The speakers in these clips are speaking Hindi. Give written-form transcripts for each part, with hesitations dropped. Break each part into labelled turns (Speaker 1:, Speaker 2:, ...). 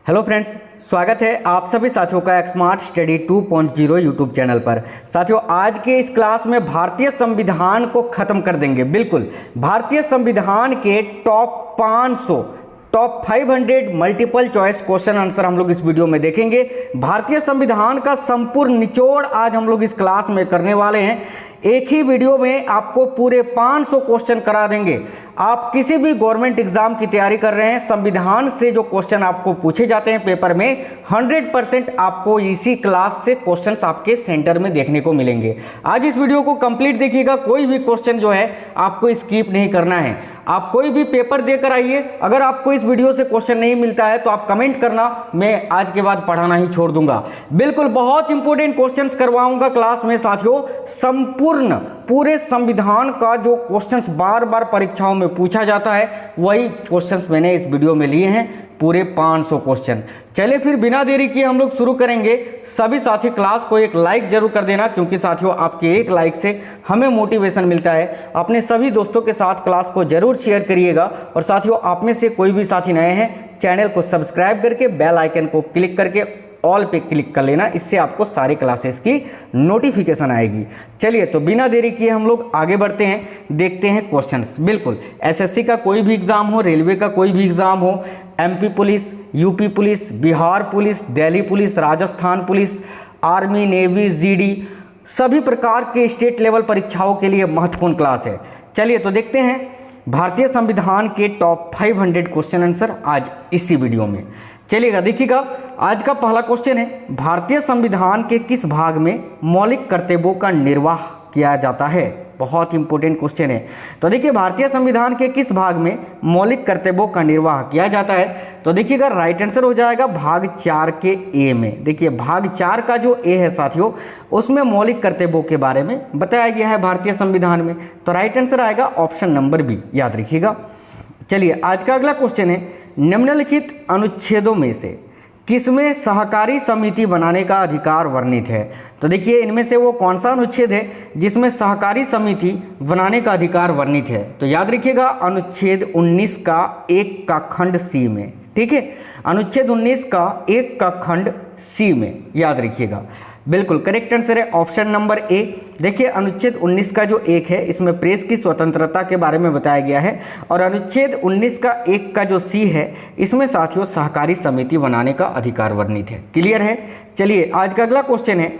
Speaker 1: हेलो फ्रेंड्स, स्वागत है आप सभी साथियों का स्मार्ट स्टडी 2.0 यूट्यूब चैनल पर। साथियों, आज के इस क्लास में भारतीय संविधान को खत्म कर देंगे। बिल्कुल, भारतीय संविधान के top 500 top 500 multiple choice question answer हम लोग इस वीडियो में देखेंगे। भारतीय संविधान का संपूर्ण निचोड़ आज हम लोग इस क्लास में करने वाले हैं। एक ही वीडियो में आपको पूरे 500 क्वेश्चन करा देंगे। आप किसी भी गवर्नमेंट एग्जाम की तैयारी कर रहे हैं, संविधान से जो क्वेश्चन आपको पूछे जाते हैं पेपर में 100% आपको इसी क्लास से क्वेश्चंस आपके सेंटर में देखने को मिलेंगे। आज इस वीडियो को कंप्लीट देखिएगा, कोई भी क्वेश्चन जो है आपको स्किप नहीं करना है। आप कोई भी पेपर देकर आइए, अगर आपको इस वीडियो से क्वेश्चन नहीं मिलता है तो आप कमेंट करना, मैं आज के बाद पढ़ाना ही छोड़ दूंगा। बिल्कुल बहुत इंपॉर्टेंट क्वेश्चंस करवाऊंगा क्लास में साथियों। संपूर्ण पूरे संविधान का जो क्वेश्चंस बार बार परीक्षाओं में पूछा जाता है वही क्वेश्चंस मैंने इस वीडियो में लिए हैं, पूरे 500 क्वेश्चन। चलिए फिर बिना देरी किए हम लोग शुरू करेंगे। सभी साथी क्लास को एक लाइक जरूर कर देना, क्योंकि साथियों आपके एक लाइक से हमें मोटिवेशन मिलता है। अपने सभी दोस्तों के साथ क्लास को जरूर शेयर करिएगा। और साथियों, आप में से कोई भी साथी नए हैं, चैनल को सब्सक्राइब करके बेल आइकन को क्लिक करके ऑल पे क्लिक कर लेना, इससे आपको सारे क्लासेस की नोटिफिकेशन आएगी। चलिए तो बिना देरी किए हम लोग आगे बढ़ते हैं, देखते हैं क्वेश्चंस। बिल्कुल एसएससी का कोई भी एग्जाम हो, रेलवे का कोई भी एग्जाम हो, MP police, UP police, Bihar police, Delhi police, Rajasthan police, army, navy, GD, सभी प्रकार के स्टेट लेवल परीक्षाओं के लिए महत्वपूर्ण क्लास है। चलिए तो देखते हैं भारतीय संविधान के टॉप 500 क्वेश्चन आंसर आज इसी वीडियो में। चलिएगा देखिएगा, आज का पहला क्वेश्चन है, भारतीय संविधान के किस भाग में मौलिक कर्तव्यों का निर्वाह किया जाता है? बहुत इंपॉर्टेंट क्वेश्चन है। तो देखिए, भारतीय संविधान के किस भाग में मौलिक कर्तव्यों का निर्वाह किया जाता है? तो देखिएगा, राइट आंसर हो जाएगा भाग 4 के ए में। देखिए भाग 4 का जो ए है साथियों, उसमें मौलिक कर्तव्यों के बारे में बताया गया है भारतीय संविधान में। तो राइट आंसर आएगा ऑप्शन नंबर बी, याद रखिएगा। चलिए आज का अगला क्वेश्चन है, निम्नलिखित अनुच्छेदों में से किसमें सहकारी समिति बनाने का अधिकार वर्णित है? तो देखिए इनमें से वो कौन सा अनुच्छेद है जिसमें सहकारी समिति बनाने का अधिकार वर्णित है? तो याद रखिएगा अनुच्छेद 19 का 1 का खंड सी में। ठीक है, अनुच्छेद 19 का 1 का खंड सी में, याद रखिएगा। बिल्कुल करेक्ट आंसर है ऑप्शन नंबर ए। देखिए अनुच्छेद 19 का जो 1 है, इसमें प्रेस की स्वतंत्रता के बारे में बताया गया है। और अनुच्छेद 19 का 1 का जो सी है, इसमें साथियों सहकारी समिति बनाने का अधिकार वर्णित है। क्लियर है? चलिए आज का अगला क्वेश्चन है,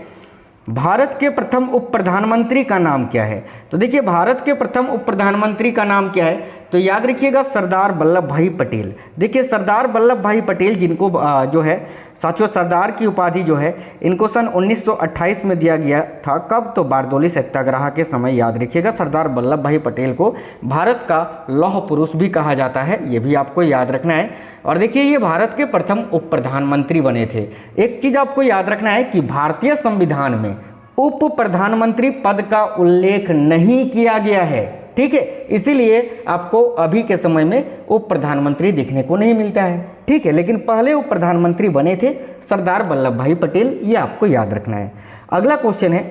Speaker 1: भारत के प्रथम उप प्रधानमंत्री का नाम क्या है? तो देखिए भारत के प्रथम उप प्रधानमंत्री का नाम क्या है? तो याद रखिएगा सरदार वल्लभ भाई पटेल। देखिए सरदार वल्लभ भाई पटेल, जिनको जो है साथियों सरदार की उपाधि जो है इनको सन 1928 में दिया गया था। कब? तो बारदोली सत्याग्रह के समय। याद रखिएगा सरदार वल्लभ भाई पटेल को भारत का लौह पुरुष भी कहा जाता है, ये भी आपको याद रखना है। और देखिए ये भारत के प्रथम उप प्रधानमंत्री बने थे। एक चीज आपको याद रखना है कि भारतीय संविधान में उप प्रधानमंत्री पद का उल्लेख नहीं किया गया है। ठीक है, इसीलिए आपको अभी के समय में उप प्रधानमंत्री देखने को नहीं मिलता है। ठीक है, लेकिन पहले उप प्रधानमंत्री बने थे सरदार वल्लभ भाई पटेल, ये आपको याद रखना है। अगला क्वेश्चन है,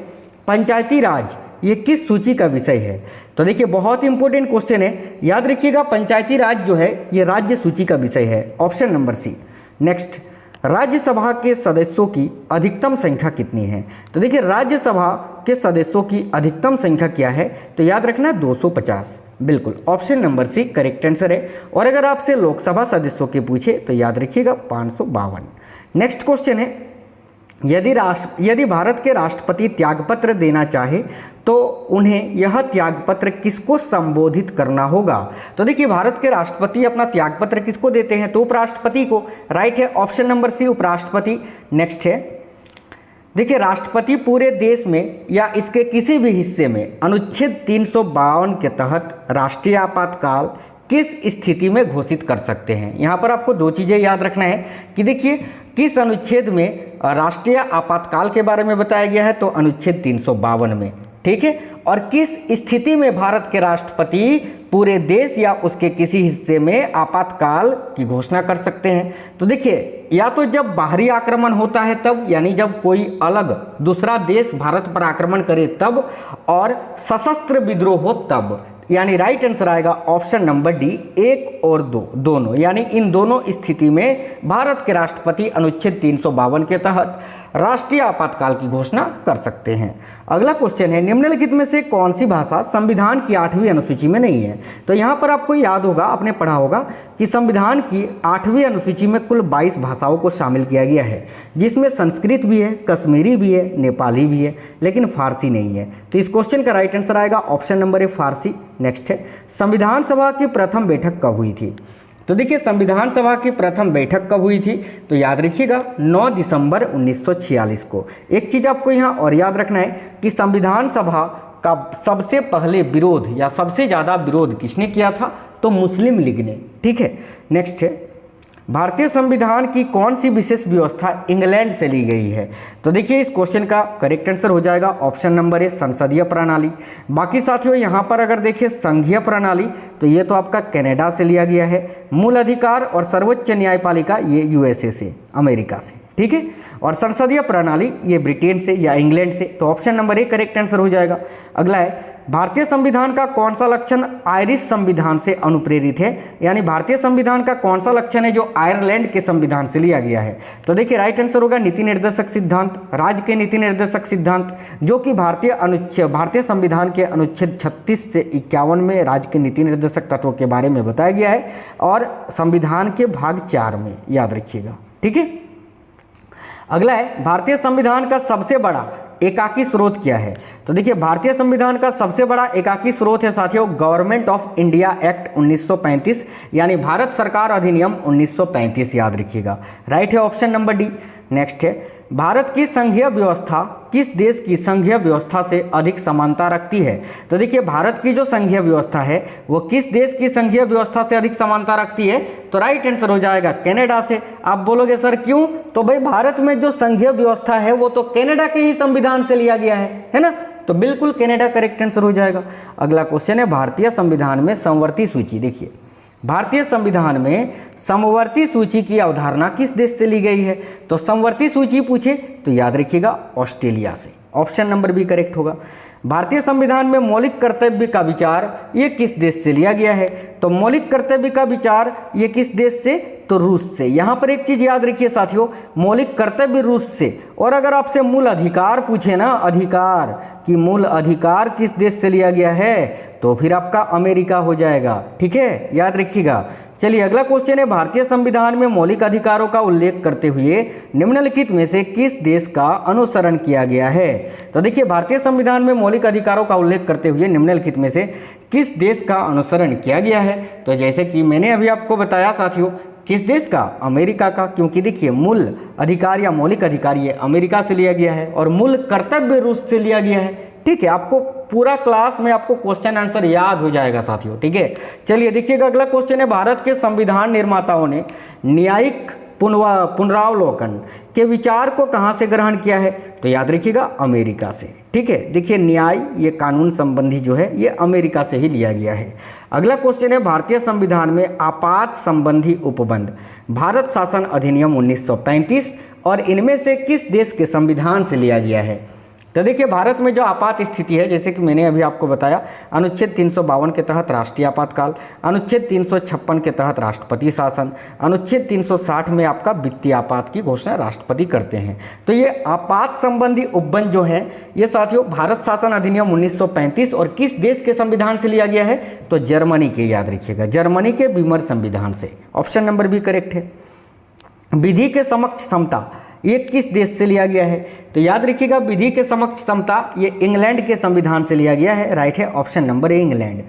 Speaker 1: पंचायती राज ये किस सूची का विषय है? तो देखिए बहुत इंपॉर्टेंट क्वेश्चन है, याद रखिएगा पंचायती राज जो है ये राज्य सूची का विषय है, option number C. Next, Rajya Sabha के सदस्यों की अधिकतम संख्या कितनी है? तो देखिए राज्यसभा के सदस्यों की अधिकतम संख्या क्या है? तो याद रखना 250। बिल्कुल option number C correct answer है। और अगर आपसे लोकसभा सदस्यों के पूछे तो याद रखिएगा 552। नेक्स्ट क्वेश्चन है, यदि भारत के राष्ट्रपति त्यागपत्र देना चाहे तो उन्हें यह त्यागपत्र किसको संबोधित करना होगा? तो देखिए भारत के राष्ट्रपति अपना त्यागपत्र किसको देते हैं? तो उपराष्ट्रपति को। राइट है ऑप्शन नंबर सी उपराष्ट्रपति। नेक्स्ट है, देखिए राष्ट्रपति पूरे देश में या इसके किसी भी हिस्से में अनुच्छेद 352 के तहत राष्ट्रीय आपातकाल किस स्थिति में घोषित कर सकते हैं? यहाँ पर आपको दो चीज़ें याद रखना है कि देखिए किस अनुच्छेद में राष्ट्रीय आपातकाल के बारे में बताया गया है? तो अनुच्छेद 352 में। ठीक है, और किस स्थिति में भारत के राष्ट्रपति पूरे देश या उसके किसी हिस्से में आपातकाल की घोषणा कर सकते हैं? तो देखिए या तो जब बाहरी आक्रमण होता है तब, यानी जब कोई अलग दूसरा देश भारत पर आक्रमण करे तब, और सशस्त्र विद्रोह हो तब। यानी राइट आंसर आएगा ऑप्शन नंबर डी, 1 और 2 दोनों, यानी इन दोनों स्थिति में भारत के राष्ट्रपति अनुच्छेद 352 के तहत राष्ट्रीय आपातकाल की घोषणा कर सकते हैं। अगला क्वेश्चन है, निम्नलिखित में से कौन सी भाषा संविधान की 8वीं अनुसूची में नहीं है? तो यहाँ पर आपको याद होगा, आपने पढ़ा होगा कि संविधान की 8वीं अनुसूची में कुल 22 भाषाओं को शामिल किया गया है, जिसमें संस्कृत भी है, कश्मीरी भी है, नेपाली भी है, लेकिन फारसी नहीं है। तो इस क्वेश्चन का राइट आंसर आएगा ऑप्शन नंबर ए, फारसी। नेक्स्ट है, संविधान सभा की प्रथम बैठक कब हुई थी? तो देखिए, संविधान सभा की प्रथम बैठक कब हुई थी? तो याद रखिएगा 9 दिसंबर 1946 को। एक चीज़ आपको यहाँ और याद रखना है कि संविधान सभा का सबसे पहले विरोध या सबसे ज़्यादा विरोध किसने किया था? तो मुस्लिम लीग ने। ठीक है, नेक्स्ट है, भारतीय संविधान की कौन सी विशेष व्यवस्था इंग्लैंड से ली गई है? तो देखिए, इस क्वेश्चन का करेक्ट आंसर हो जाएगा ऑप्शन नंबर ए, संसदीय प्रणाली। बाकी साथियों, यहाँ पर अगर देखिए संघीय प्रणाली, तो ये तो आपका कनाडा से लिया गया है। मूल अधिकार और सर्वोच्च न्यायपालिका ये यूएसए से, अमेरिका से। ठीक है, और संसदीय प्रणाली ये ब्रिटेन से या इंग्लैंड से। तो option number A correct answer हो जाएगा। अगला है, भारतीय संविधान का कौन सा लक्षण आयरिश संविधान से अनुप्रेरित है? यानी भारतीय संविधान का कौन सा लक्षण है जो आयरलैंड के संविधान से लिया गया है? तो देखिए, राइट आंसर होगा नीति निर्देशक सिद्धांत, राज्य के नीति निर्देशक सिद्धांत, जो कि भारतीय संविधान के अनुच्छेद 36 से 51 में राज्य के नीति निर्देशक तत्वों के बारे में बताया गया है, और संविधान के भाग 4 में, याद रखिएगा। ठीक है, अगला है, भारतीय संविधान का सबसे बड़ा एकाकी स्रोत क्या है? तो देखिए, भारतीय संविधान का सबसे बड़ा एकाकी स्रोत है साथियों गवर्नमेंट ऑफ इंडिया एक्ट 1935, यानी भारत सरकार अधिनियम 1935, याद रखिएगा। राइट है ऑप्शन नंबर डी। नेक्स्ट है, भारत की संघीय व्यवस्था किस देश की संघीय व्यवस्था से अधिक समानता रखती है? तो देखिए, भारत की जो संघीय व्यवस्था है वो किस देश की संघीय व्यवस्था से अधिक समानता रखती है? तो राइट आंसर हो जाएगा कनाडा से। आप बोलोगे सर क्यों? तो भाई, भारत में जो संघीय व्यवस्था है वो तो कनाडा के ही संविधान से लिया गया है ना? तो बिल्कुल कनाडा करेक्ट आंसर हो जाएगा। अगला क्वेश्चन है, भारतीय संविधान में समवर्ती सूची। देखिए, भारतीय संविधान में समवर्ती सूची की अवधारणा किस देश से ली गई है? तो समवर्ती सूची पूछे तो याद रखिएगा ऑस्ट्रेलिया से। ऑप्शन नंबर बी करेक्ट होगा। भारतीय संविधान में मौलिक कर्तव्य का विचार ये किस देश से लिया गया है? तो मौलिक कर्तव्य का विचार ये किस देश से? तो रूस से। यहाँ पर एक चीज़ याद रखिए साथियों, मौलिक कर्तव्य रूस से। और अगर आपसे मूल अधिकार पूछे ना, अधिकार कि मूल अधिकार किस देश से लिया गया है, तो फिर आपका अमेरिका हो जाएगा। ठीक है, याद रखिएगा। चलिए, अगला क्वेश्चन है, भारतीय संविधान में मौलिक अधिकारों का उल्लेख करते हुए निम्नलिखित में से किस देश का अनुसरण किया गया है? तो देखिए, भारतीय संविधान में मौलिक अधिकारों का उल्लेख करते हुए निम्नलिखित में से किस देश का अनुसरण किया गया है? तो जैसे कि मैंने अभी आपको बताया साथियों, किस देश का? अमेरिका का। क्योंकि देखिए, मूल अधिकार या मौलिक अधिकार ये अमेरिका से लिया गया है और मूल कर्तव्य रूस से लिया गया है। ठीक है, आपको पूरा क्लास में आपको क्वेश्चन आंसर याद हो जाएगा साथियों। ठीक है, चलिए देखिएगा, अगला क्वेश्चन है, भारत के संविधान निर्माताओं ने न्यायिक पुनरावलोकन के विचार को कहाँ से ग्रहण किया है? तो याद रखिएगा अमेरिका से। ठीक है, देखिए, न्याय ये कानून संबंधी जो है ये अमेरिका से ही लिया गया है। अगला क्वेश्चन है, भारतीय संविधान में आपात संबंधी उपबंध भारत शासन अधिनियम 1935 और इनमें से किस देश के संविधान से लिया गया है? तो देखिए, भारत में जो आपात स्थिति है, जैसे कि मैंने अभी आपको बताया, अनुच्छेद 352 के तहत राष्ट्रीय आपातकाल, अनुच्छेद 356 के तहत राष्ट्रपति शासन, अनुच्छेद 360 में आपका वित्तीय आपात की घोषणा राष्ट्रपति करते हैं। तो ये आपात संबंधी उपबंध जो है ये साथियों भारत शासन अधिनियम 1935 और किस देश के संविधान से लिया गया है? तो जर्मनी के, याद रखिएगा, जर्मनी के बीमर संविधान से। ऑप्शन नंबर बी करेक्ट है। विधि के समक्ष समता ये किस देश से लिया गया है? तो याद रखिएगा, विधि के समक्ष समता ये इंग्लैंड के संविधान से लिया गया है। राइट है ऑप्शन नंबर ए, इंग्लैंड।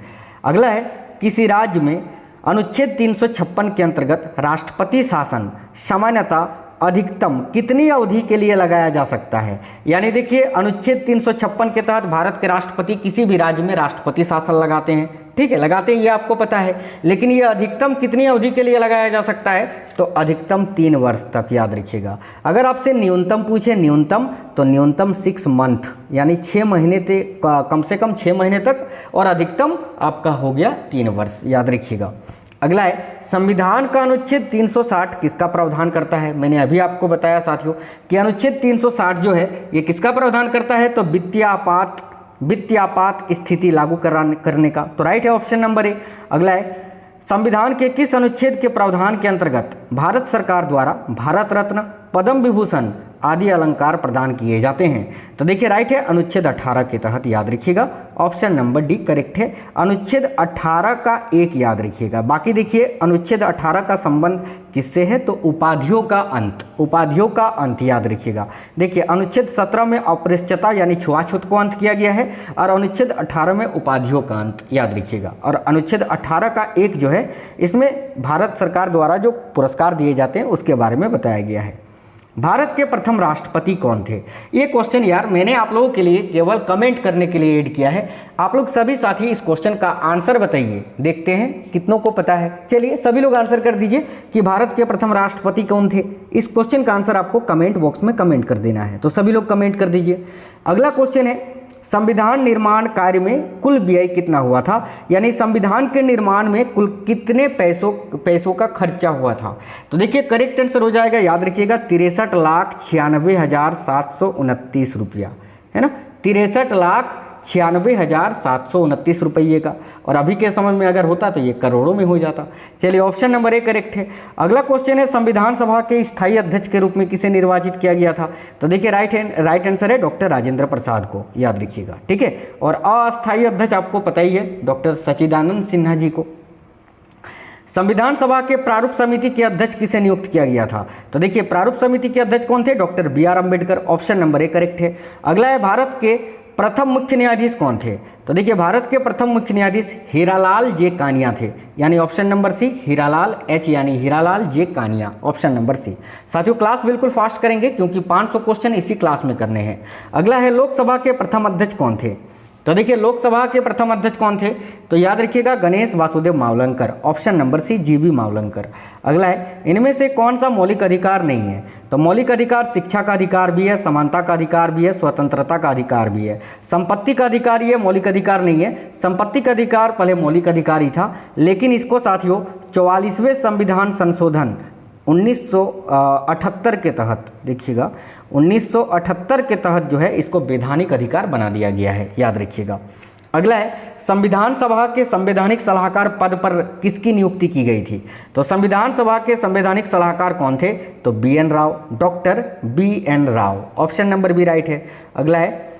Speaker 1: अगला है, किसी राज्य में अनुच्छेद 356 के अंतर्गत राष्ट्रपति शासन सामान्यतः अधिकतम कितनी अवधि के लिए लगाया जा सकता है? यानी देखिए, अनुच्छेद 356 के तहत भारत के राष्ट्रपति किसी भी राज्य में राष्ट्रपति शासन लगाते हैं। ठीक है, लगाते हैं, ये आपको पता है, लेकिन ये अधिकतम कितनी अवधि के लिए लगाया जा सकता है? तो अधिकतम 3 वर्ष तक, याद रखिएगा। अगर आपसे न्यूनतम पूछे, न्यूनतम, तो न्यूनतम 6 मंथ यानी 6 महीने तक, कम से कम 6 महीने तक, और अधिकतम आपका हो गया 3 वर्ष, याद रखिएगा। अगला है, संविधान का अनुच्छेद 360 किसका प्रावधान करता है? मैंने अभी आपको बताया साथियों कि अनुच्छेद 360 जो है ये किसका प्रावधान करता है? तो वित्तीय आपात वित्तीय आपात स्थिति लागू करने का, तो राइट है ऑप्शन नंबर ए। अगला है संविधान के किस अनुच्छेद के प्रावधान के अंतर्गत भारत सरकार द्वारा भारत रत्न, पद्म विभूषण आदि अलंकार प्रदान किए जाते हैं? तो देखिए राइट है अनुच्छेद 18 के तहत, याद रखिएगा ऑप्शन नंबर डी करेक्ट है। अनुच्छेद 18 का एक याद रखिएगा। बाकी देखिए अनुच्छेद 18 का संबंध किससे है? तो उपाधियों का अंत, उपाधियों का अंत याद रखिएगा। देखिए अनुच्छेद 17 में अपृष्ठता यानी छुआछूत को अंत किया गया है और अनुच्छेद 18 में उपाधियों का अंत याद रखिएगा। और अनुच्छेद 18 का एक जो है इसमें भारत सरकार द्वारा जो पुरस्कार दिए जाते हैं उसके बारे में बताया गया है। भारत के प्रथम राष्ट्रपति कौन थे? ये क्वेश्चन यार मैंने आप लोगों के लिए केवल कमेंट करने के लिए ऐड किया है। आप लोग सभी साथी इस क्वेश्चन का आंसर बताइए, देखते हैं कितनों को पता है। चलिए सभी लोग आंसर कर दीजिए कि भारत के प्रथम राष्ट्रपति कौन थे। इस क्वेश्चन का आंसर आपको कमेंट बॉक्स में कमेंट कर देना है, तो सभी लोग कमेंट कर दीजिए। अगला क्वेश्चन है संविधान निर्माण कार्य में कुल व्यय कितना हुआ था? यानी संविधान के निर्माण में कुल कितने पैसों का खर्चा हुआ था? तो देखिए करेक्ट आंसर हो जाएगा, याद रखिएगा 63,96,729 रुपया, है ना, 63,96,729 रुपये का। और अभी के समय में अगर होता तो ये करोड़ों में हो जाता। चलिए ऑप्शन नंबर ए करेक्ट है। अगला क्वेश्चन है संविधान सभा के स्थायी अध्यक्ष के रूप में किसे निर्वाचित किया गया था? तो देखिए राइट आंसर है डॉक्टर राजेंद्र प्रसाद को, याद रखिएगा, ठीक है। और अस्थायी अध्यक्ष आपको पता ही है डॉक्टर सच्चिदानंद सिन्हा जी को। संविधान सभा के प्रारूप समिति के अध्यक्ष किसे नियुक्त किया गया था? तो देखिए प्रारूप समिति के अध्यक्ष कौन थे? Doctor B R. Ambedkar, option number A correct है। अगला है भारत के प्रथम मुख्य न्यायाधीश कौन थे? तो देखिए भारत के प्रथम मुख्य न्यायाधीश हीरालाल जे कानिया थे, यानी option number C Hiralal H यानी Hiralal J Kania, option number C. साथियों क्लास बिल्कुल फास्ट करेंगे क्योंकि 500 क्वेश्चन इसी क्लास में करने हैं। अगला है लोकसभा के प्रथम अध्यक्ष कौन थे? तो देखिए लोकसभा के प्रथम अध्यक्ष कौन थे? तो याद रखिएगा Ganesh Vasudev Mavalankar, option number C G B. Mavalankar. अगला है इनमें से कौन सा मौलिक अधिकार नहीं है? तो मौलिक अधिकार शिक्षा का अधिकार भी है, समानता का अधिकार भी है, स्वतंत्रता का अधिकार भी है। संपत्ति का अधिकार ये मौलिक अधिकार नहीं है। संपत्ति का अधिकार पहले मौलिक अधिकार ही था, लेकिन इसको साथियों 44वें संविधान संशोधन 1978 के तहत, देखिएगा 1978 के तहत जो है इसको वैधानिक अधिकार बना दिया गया है, याद रखिएगा। अगला है संविधान सभा के संवैधानिक सलाहकार पद पर किसकी नियुक्ति की गई थी? तो संविधान सभा के संवैधानिक सलाहकार कौन थे? तो BN. Rao, doctor BN. Rao, option number B right है। अगला है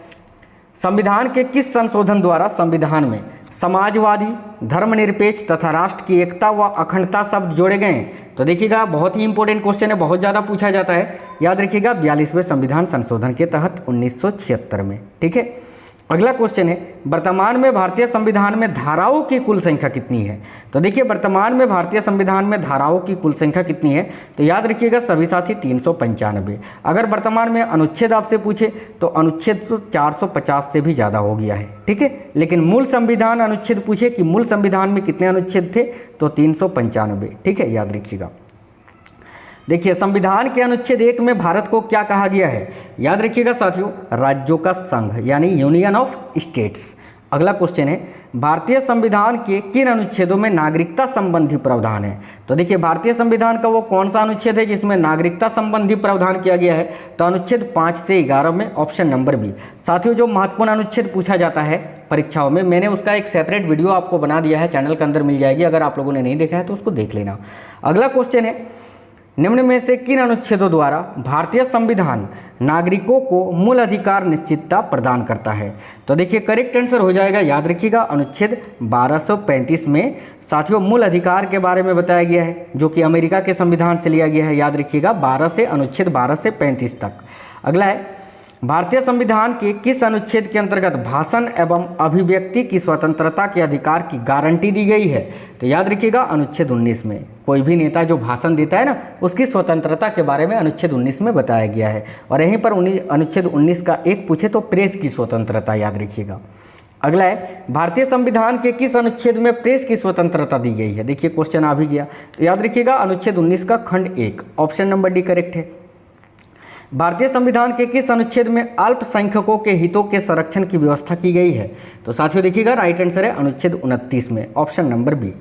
Speaker 1: संविधान के किस संशोधन द्वारा संविधान में समाजवादी, धर्मनिरपेक्ष तथा राष्ट्र की एकता व अखंडता शब्द जोड़े गए? तो देखिएगा बहुत ही इंपॉर्टेंट क्वेश्चन है, बहुत ज़्यादा पूछा जाता है, याद रखिएगा 42वें संविधान संशोधन के तहत 1976 में, ठीक है। अगला क्वेश्चन है वर्तमान में भारतीय संविधान में धाराओं की कुल संख्या कितनी है? तो देखिए वर्तमान में भारतीय संविधान में धाराओं की कुल संख्या कितनी है? तो याद रखिएगा सभी साथी 395। अगर वर्तमान में अनुच्छेद आपसे पूछे तो अनुच्छेद तो 450 से भी ज़्यादा हो गया है, ठीक है। लेकिन मूल संविधान अनुच्छेद पूछे कि मूल संविधान में कितने अनुच्छेद थे, तो 395, ठीक है, याद रखिएगा। देखिए संविधान के अनुच्छेद 1 में भारत को क्या कहा गया है? याद रखिएगा साथियों राज्यों का संघ यानी यूनियन ऑफ स्टेट्स। अगला क्वेश्चन है भारतीय संविधान के किन अनुच्छेदों में नागरिकता संबंधी प्रावधान है? तो देखिए भारतीय संविधान का वो कौन सा अनुच्छेद है जिसमें नागरिकता संबंधी प्रावधान किया गया है? तो अनुच्छेद 5 से 11 में, ऑप्शन नंबर बी। साथियों जो महत्वपूर्ण अनुच्छेद पूछा जाता है परीक्षाओं में, मैंने उसका एक सेपरेट वीडियो आपको बना दिया है, चैनल के अंदर मिल जाएगी, अगर आप लोगों ने नहीं देखा है तो उसको देख लेना। अगला क्वेश्चन है निम्न में से किन अनुच्छेदों द्वारा भारतीय संविधान नागरिकों को मूल अधिकार निश्चितता प्रदान करता है? तो देखिए करेक्ट आंसर हो जाएगा, याद रखिएगा अनुच्छेद 1235 में साथियों मूल अधिकार के बारे में बताया गया है, जो कि अमेरिका के संविधान से लिया गया है, याद रखिएगा अनुच्छेद 12 से 35 तक। अगला है भारतीय संविधान के किस अनुच्छेद के अंतर्गत भाषण एवं अभिव्यक्ति की स्वतंत्रता के अधिकार की गारंटी दी गई है? तो याद रखिएगा अनुच्छेद 19 में। कोई भी नेता जो भाषण देता है ना, उसकी स्वतंत्रता के बारे में अनुच्छेद 19 में बताया गया है। और यहीं पर अनुच्छेद 19 का एक पूछे तो प्रेस की स्वतंत्रता, याद रखिएगा। अगला है भारतीय संविधान के किस अनुच्छेद में प्रेस की स्वतंत्रता दी गई है? देखिए क्वेश्चन आ भी गया, तो याद रखिएगा अनुच्छेद 19 का खंड 1, ऑप्शन नंबर डी करेक्ट है। भारतीय संविधान के किस अनुच्छेद में अल्पसंख्यकों के हितों के संरक्षण की व्यवस्था की गई है? तो साथियों देखिएगा राइट आंसर है अनुच्छेद 29 में, ऑप्शन नंबर बी।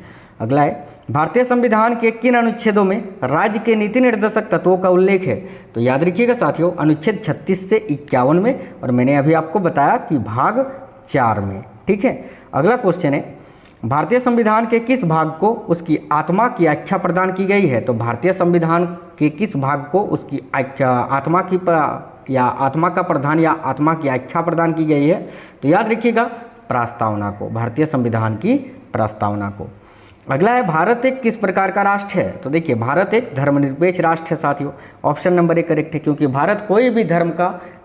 Speaker 1: अगला है भारतीय संविधान के किन अनुच्छेदों में राज्य के नीति निर्देशक तत्वों का उल्लेख है? तो याद रखिएगा साथियों अनुच्छेद 36 से 51 में। और मैंने अभी आपको बताया कि भाग 2004 में। ठीक है, अगला क्वेश्चन है, भारतीय संविधान के किस भाग को उसकी आत्मा की आख्या प्रदान की गई है? तो भारतीय संविधान के किस भाग को उसकी आत्मा का प्रधान या आत्मा की आख्या प्रदान की गई है? तो याद रखिएगा प्रस्तावना को, भारतीय संविधान की प्रस्तावना को। अगला है, भारत एक किस प्रकार का राष्ट्र है? तो देखिए भारत एक धर्मनिरपेक्ष राष्ट्र है साथियों। ऑप्शन नंबर 1 करेक्ट है, क्योंकि भारत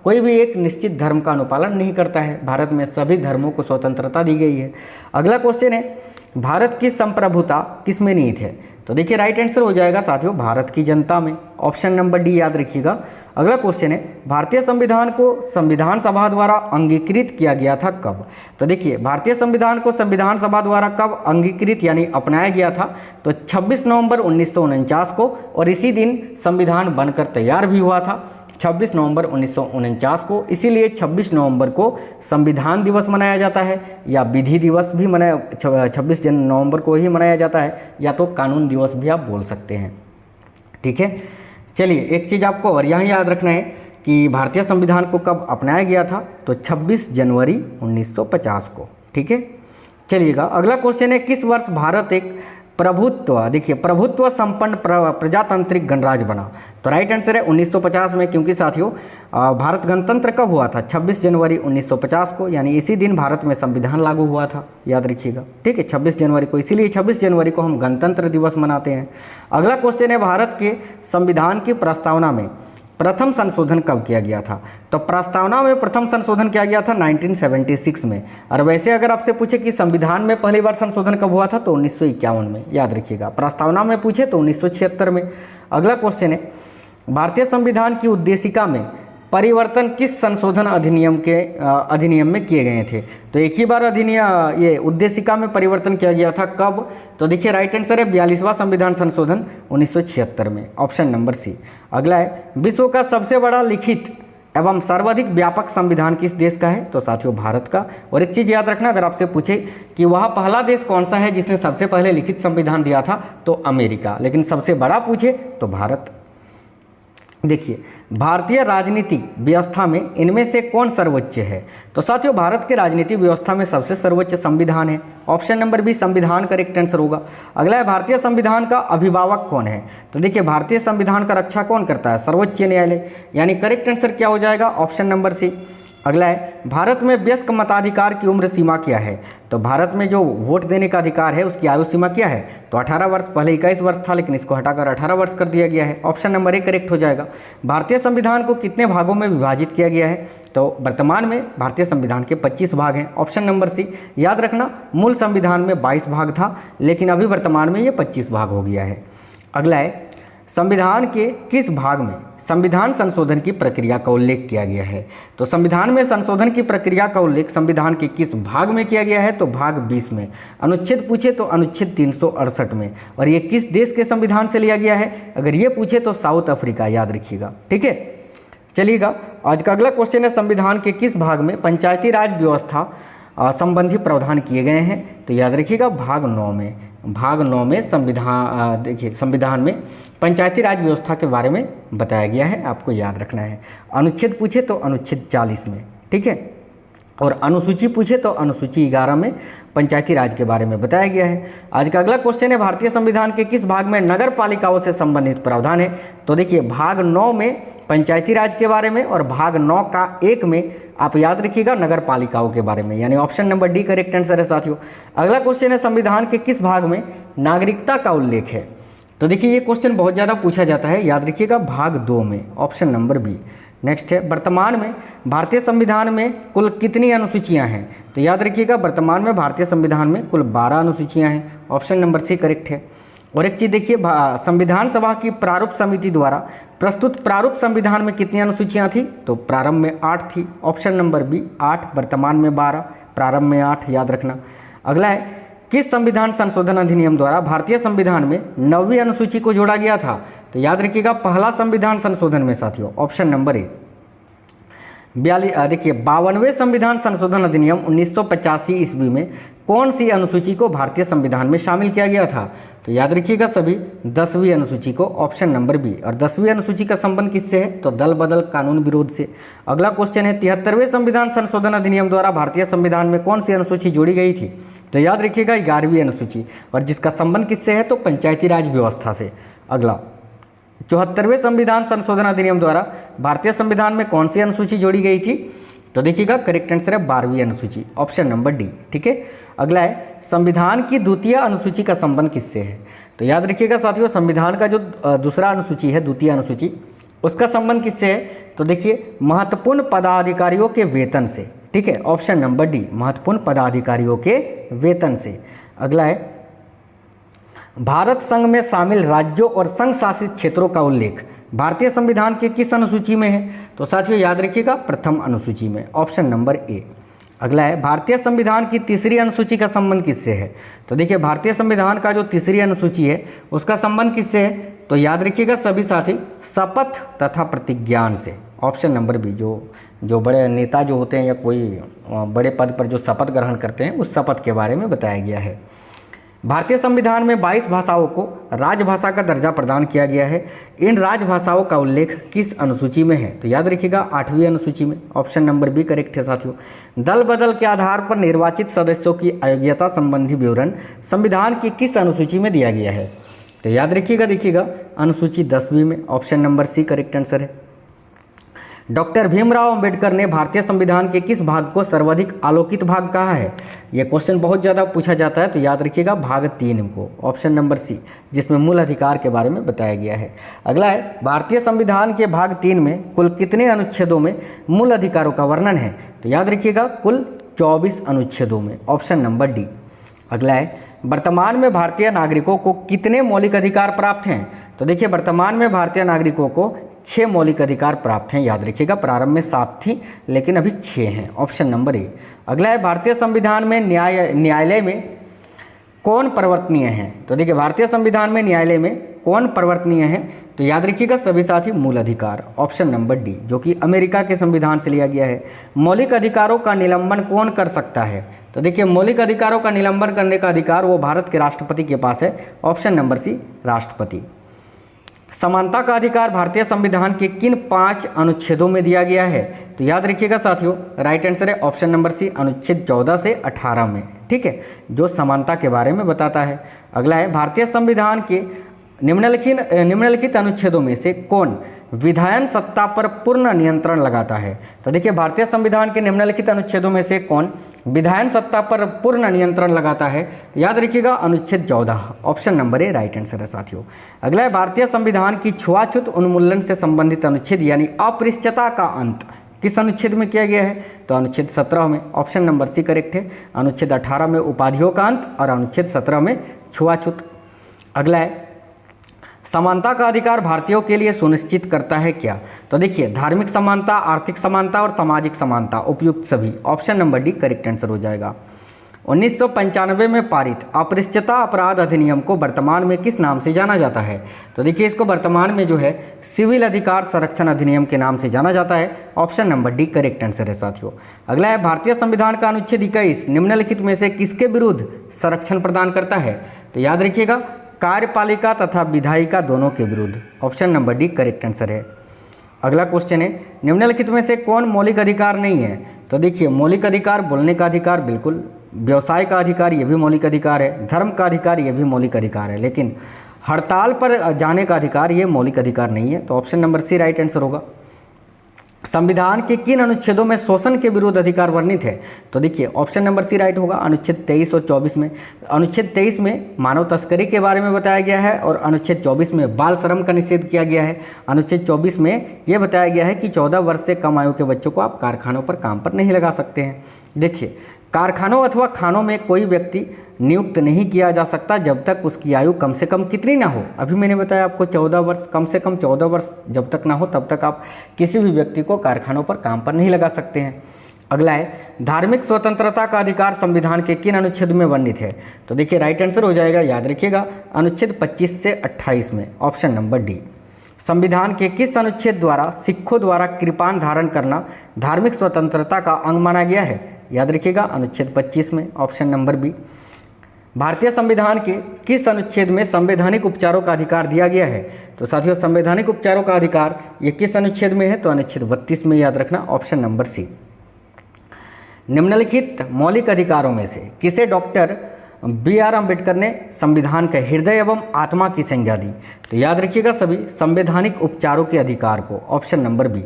Speaker 1: कोई भी एक निश्चित धर्म का अनुपालन नहीं करता है। भारत में सभी धर्मों को स्वतंत्रता दी गई है। अगला क्वेश्चन है, भारत की संप्रभुता किसमें निहित है? तो देखिए राइट आंसर हो जाएगा साथियों भारत की जनता में। ऑप्शन नंबर डी याद रखिएगा। अगला क्वेश्चन है, भारतीय संविधान को संविधान सभा द्वारा अंगीकृत किया गया था कब? तो देखिए भारतीय संविधान को संविधान सभा द्वारा कब अंगीकृत यानी अपनाया गया था? तो 26 नवंबर 1949 को, और इसी दिन संविधान बनकर तैयार भी हुआ था 26 नवंबर 1949 को। इसीलिए 26 नवंबर को संविधान दिवस मनाया जाता है, या विधि दिवस भी 26 नवंबर को ही मनाया जाता है, या तो कानून दिवस भी आप बोल सकते हैं। ठीक है, चलिए एक चीज़ आपको और यहाँ याद रखना है कि भारतीय संविधान को कब अपनाया गया था? तो 26 जनवरी 1950 को। ठीक है, चलिएगा अगला क्वेश्चन है, किस वर्ष भारत एक प्रभुत्व संपन्न प्रजातांत्रिक गणराज्य बना? तो राइट आंसर है 1950 में, क्योंकि साथियों भारत गणतंत्र कब हुआ था? 26 जनवरी 1950 को, यानी इसी दिन भारत में संविधान लागू हुआ था, याद रखिएगा। ठीक है, 26 जनवरी को, इसीलिए 26 जनवरी को हम गणतंत्र दिवस मनाते हैं। अगला क्वेश्चन है, भारत के संविधान की प्रस्तावना में प्रथम संशोधन कब किया गया था? तो प्रस्तावना में प्रथम संशोधन किया गया था 1976 में। और वैसे अगर आपसे पूछे कि संविधान में पहली बार संशोधन कब हुआ था? तो 1951 में, याद रखिएगा। प्रस्तावना में पूछे तो 1976 में। अगला क्वेश्चन है, भारतीय संविधान की उद्देशिका में परिवर्तन किस संशोधन अधिनियम में किए गए थे? तो एक ही बार ये उद्देशिका में परिवर्तन किया गया था, कब? तो देखिए राइट आंसर है 42वां संविधान संशोधन 1976 में। Option number C. अगला है, विश्व का सबसे बड़ा लिखित एवं सर्वाधिक व्यापक संविधान किस देश का है? तो साथियों भारत का। और एक चीज़ याद रखना, अगर आपसे पूछे कि वह पहला देश कौन सा है जिसने सबसे पहले लिखित संविधान दिया था? तो अमेरिका। लेकिन सबसे बड़ा पूछे तो भारत। देखिए भारतीय राजनीतिक व्यवस्था में इनमें से कौन सर्वोच्च है? तो साथियों भारत के राजनीतिक व्यवस्था में सबसे सर्वोच्च संविधान है। ऑप्शन नंबर बी संविधान करेक्ट आंसर होगा। अगला है, भारतीय संविधान का अभिभावक कौन है? तो देखिए भारतीय संविधान का रक्षा कौन करता है? सर्वोच्च न्यायालय, यानी करेक्ट आंसर क्या हो जाएगा? Option number C. अगला है, भारत में वयस्क मताधिकार की उम्र सीमा क्या है? तो भारत में जो वोट देने का अधिकार है उसकी आयु सीमा क्या है? तो 18 वर्ष। पहले 21 वर्ष था, लेकिन इसको हटाकर 18 वर्ष कर दिया गया है। ऑप्शन नंबर ए करेक्ट हो जाएगा। भारतीय संविधान को कितने भागों में विभाजित किया गया है? तो वर्तमान में भारतीय संविधान के 25 भाग हैं। Option number C. याद रखना, मूल संविधान में 22 भाग था, लेकिन अभी वर्तमान में ये 25 भाग हो गया है। अगला है, संविधान के किस भाग में संविधान संशोधन की प्रक्रिया का उल्लेख किया गया है? तो संविधान में संशोधन की प्रक्रिया का उल्लेख संविधान के किस भाग में किया गया है? तो भाग 20 में। अनुच्छेद पूछे तो अनुच्छेद 368 में। और ये किस देश के संविधान से लिया गया है? अगर ये पूछे तो साउथ अफ्रीका, याद रखिएगा। ठीक है, चलिएगा आज का अगला क्वेश्चन है, संविधान के किस भाग में पंचायती राज व्यवस्था संबंधी प्रावधान किए गए हैं? तो याद रखिएगा भाग 9 में। भाग 9 में संविधान में पंचायती राज व्यवस्था के बारे में बताया गया है, आपको याद रखना है। अनुच्छेद पूछे तो अनुच्छेद 40 में। ठीक है, और अनुसूची पूछे तो अनुसूची 11 में पंचायती राज के बारे में बताया गया है। आज का अगला क्वेश्चन है, भारतीय संविधान के किस भाग में नगर पालिकाओं से संबंधित प्रावधान है? तो देखिए भाग 9 में पंचायती राज के बारे में, और भाग 9 का 1 में आप याद रखिएगा नगर पालिकाओं के बारे में, यानी option number D correct answer है साथियों। अगला क्वेश्चन है, संविधान के किस भाग में नागरिकता का उल्लेख है? तो देखिए ये क्वेश्चन बहुत ज़्यादा पूछा जाता है, याद रखिएगा भाग 2 में। Option number B. नेक्स्ट है, वर्तमान में भारतीय संविधान में कुल कितनी अनुसूचियां हैं? तो याद रखिएगा वर्तमान में भारतीय संविधान में कुल 12 अनुसूचियां हैं। ऑप्शन नंबर सी करेक्ट है। और एक चीज़ देखिए, संविधान सभा की प्रारूप समिति द्वारा प्रस्तुत प्रारूप संविधान में कितनी अनुसूचियां थी? तो प्रारंभ में 8 थी। ऑप्शन नंबर बी 8, वर्तमान में 12, प्रारंभ में 8, याद रखना। अगला है, किस संविधान संशोधन अधिनियम द्वारा भारतीय संविधान में 9वीं अनुसूची को जोड़ा गया था? तो याद रखिएगा पहला संविधान संशोधन में साथियों। ऑप्शन नंबर ए। देखिए 52वें संविधान संशोधन अधिनियम 1985 ईस्वी में कौन सी अनुसूची को भारतीय संविधान में शामिल किया गया था? तो याद रखिएगा सभी 10वीं अनुसूची को, ऑप्शन नंबर बी। और 10वीं अनुसूची का संबंध किससे है? तो दल बदल कानून विरोध से। अगला क्वेश्चन है 73वें संविधान संशोधन अधिनियम द्वारा भारतीय संविधान में कौन सी अनुसूची जोड़ी गई थी? तो याद रखिएगा 11वीं अनुसूची, और जिसका संबंध किससे है? तो पंचायती राज व्यवस्था से। अगला 74वें संविधान संशोधन अधिनियम द्वारा भारतीय संविधान में कौन सी अनुसूची जोड़ी गई थी? तो देखिएगा करेक्ट आंसर है 12वीं अनुसूची, ऑप्शन नंबर डी। ठीक है, अगला है संविधान की द्वितीय अनुसूची का संबंध किससे है? तो याद रखिएगा साथियों, संविधान का जो दूसरा अनुसूची है, द्वितीय अनुसूची, उसका संबंध किससे है? तो देखिए महत्वपूर्ण पदाधिकारियों के वेतन से। ठीक है, ऑप्शन नंबर डी, महत्वपूर्ण पदाधिकारियों के वेतन से। अगला है भारत संघ में शामिल राज्यों और संघ शासित क्षेत्रों का उल्लेख भारतीय संविधान के किस अनुसूची में है? तो साथियों याद रखिएगा प्रथम अनुसूची में, ऑप्शन नंबर ए। अगला है भारतीय संविधान की तीसरी अनुसूची का संबंध किससे है? तो देखिए भारतीय संविधान का जो तीसरी अनुसूची है उसका संबंध किससे है? तो याद रखिएगा सभी साथी शपथ तथा प्रतिज्ञान से, ऑप्शन नंबर बी। जो बड़े नेता जो होते हैं या कोई बड़े पद पर जो शपथ ग्रहण करते हैं उस शपथ के बारे में बताया गया है। भारतीय संविधान में 22 भाषाओं को राजभाषा का दर्जा प्रदान किया गया है। इन राजभाषाओं का उल्लेख किस अनुसूची में है? तो याद रखिएगा 8वीं अनुसूची में, ऑप्शन नंबर बी करेक्ट है साथियों। दल बदल के आधार पर निर्वाचित सदस्यों की अयोग्यता संबंधी विवरण संविधान की किस अनुसूची में दिया गया है? तो याद रखिएगा, देखिएगा अनुसूची 10वीं में, option number C correct answer है। डॉक्टर भीमराव अंबेडकर ने भारतीय संविधान के किस भाग को सर्वाधिक आलोकित भाग कहा है? यह क्वेश्चन बहुत ज़्यादा पूछा जाता है, तो याद रखिएगा भाग 3 को, ऑप्शन नंबर सी, जिसमें मूल अधिकार के बारे में बताया गया है। अगला है भारतीय संविधान के भाग 3 में कुल कितने अनुच्छेदों में मूल अधिकारों का वर्णन है? तो याद रखिएगा कुल 24 अनुच्छेदों में, ऑप्शन नंबर डी। अगला है वर्तमान में भारतीय नागरिकों को कितने मौलिक अधिकार प्राप्त हैं? तो देखिए वर्तमान में भारतीय नागरिकों को 6 मौलिक अधिकार प्राप्त हैं। याद रखिएगा प्रारंभ में 7 थी लेकिन अभी 6 हैं, ऑप्शन नंबर ए। अगला है भारतीय संविधान में न्यायालय में कौन परिवर्तनीय है? तो देखिए भारतीय संविधान में न्यायालय में कौन परिवर्तनीय है? तो याद रखिएगा सभी साथी मूल अधिकार, ऑप्शन नंबर डी, जो कि अमेरिका के संविधान से लिया गया है। मौलिक अधिकारों का निलंबन कौन कर सकता है? तो देखिए मौलिक अधिकारों का निलंबन करने का अधिकार वो भारत के राष्ट्रपति के पास है, ऑप्शन नंबर सी राष्ट्रपति। समानता का अधिकार भारतीय संविधान के किन 5 अनुच्छेदों में दिया गया है? तो याद रखिएगा साथियों राइट आंसर है ऑप्शन नंबर सी, अनुच्छेद 14 से 18 में। ठीक है, जो समानता के बारे में बताता है। अगला है भारतीय संविधान के निम्नलिखित अनुच्छेदों में से कौन विधायन सत्ता पर पूर्ण नियंत्रण लगाता है? तो देखिए भारतीय संविधान के निम्नलिखित अनुच्छेदों में से कौन विधायन सत्ता पर पूर्ण नियंत्रण लगाता है? याद रखिएगा अनुच्छेद 14, ऑप्शन नंबर ए राइट आंसर है साथियों। अगला है भारतीय संविधान की छुआछूत उन्मूलन से संबंधित अनुच्छेद यानी अपृष्ठता का अंत किस अनुच्छेद में किया गया है? तो अनुच्छेद 17 में, ऑप्शन नंबर सी करेक्ट है। अनुच्छेद 18 में उपाधियों का अंत और अनुच्छेद 17 में छुआछूत। अगला है समानता का अधिकार भारतीयों के लिए सुनिश्चित करता है क्या? तो देखिए धार्मिक समानता, आर्थिक समानता और सामाजिक समानता, उपयुक्त सभी, option number D correct answer हो जाएगा। 1995 में पारित अपृष्ठता अपराध अधिनियम को वर्तमान में किस नाम से जाना जाता है? तो देखिए इसको वर्तमान में जो है सिविल अधिकार संरक्षण अधिनियम के नाम से जाना जाता है, option number D correct answer है साथियों। अगला है भारतीय संविधान का अनुच्छेद 21 निम्नलिखित में से किसके विरुद्ध संरक्षण प्रदान करता है? तो याद रखिएगा कार्यपालिका तथा विधायिका दोनों के विरुद्ध, option number D correct answer है। अगला क्वेश्चन है निम्नलिखित में से कौन मौलिक अधिकार नहीं है? तो देखिए मौलिक अधिकार बोलने का अधिकार बिल्कुल, व्यवसाय का अधिकार ये भी मौलिक अधिकार है, धर्म का अधिकार ये भी मौलिक अधिकार है, लेकिन हड़ताल पर जाने का अधिकार ये मौलिक अधिकार नहीं है, तो option number C right answer होगा। संविधान के किन अनुच्छेदों में शोषण के विरुद्ध अधिकार वर्णित है? तो देखिए ऑप्शन नंबर सी राइट होगा, अनुच्छेद 23 और 24 में। अनुच्छेद 23 में मानव तस्करी के बारे में बताया गया है और अनुच्छेद 24 में बाल श्रम का निषेध किया गया है। अनुच्छेद 24 में यह बताया गया है कि 14 वर्ष से कम आयु के बच्चों को आप कारखानों पर काम पर नहीं लगा सकते हैं। देखिए कारखानों अथवा खानों में कोई व्यक्ति नियुक्त नहीं किया जा सकता जब तक उसकी आयु कम से कम कितनी ना हो? अभी मैंने बताया आपको 14 वर्ष, कम से कम 14 वर्ष जब तक ना हो तब तक आप किसी भी व्यक्ति को कारखानों पर काम पर नहीं लगा सकते हैं। अगला है धार्मिक स्वतंत्रता का अधिकार संविधान के किन अनुच्छेद में वर्णित है? तो देखिए राइट आंसर हो जाएगा, याद रखिएगा अनुच्छेद 25 से 28 में, ऑप्शन नंबर डी। संविधान के किस अनुच्छेद द्वारा सिखों द्वारा कृपान धारण करना धार्मिक स्वतंत्रता का अंग माना गया है? याद रखिएगा अनुच्छेद 25 में, ऑप्शन नंबर बी। भारतीय संविधान के किस अनुच्छेद में संवैधानिक उपचारों का अधिकार दिया गया है? तो साथियों संवैधानिक उपचारों का अधिकार ये किस अनुच्छेद में है? तो अनुच्छेद 32 में, याद रखना, ऑप्शन नंबर सी। निम्नलिखित मौलिक अधिकारों में से किसे डॉक्टर बी.आर. अम्बेडकर ने संविधान के हृदय एवं आत्मा की संज्ञा दी? तो याद रखिएगा सभी संवैधानिक उपचारों के अधिकार को, ऑप्शन नंबर बी।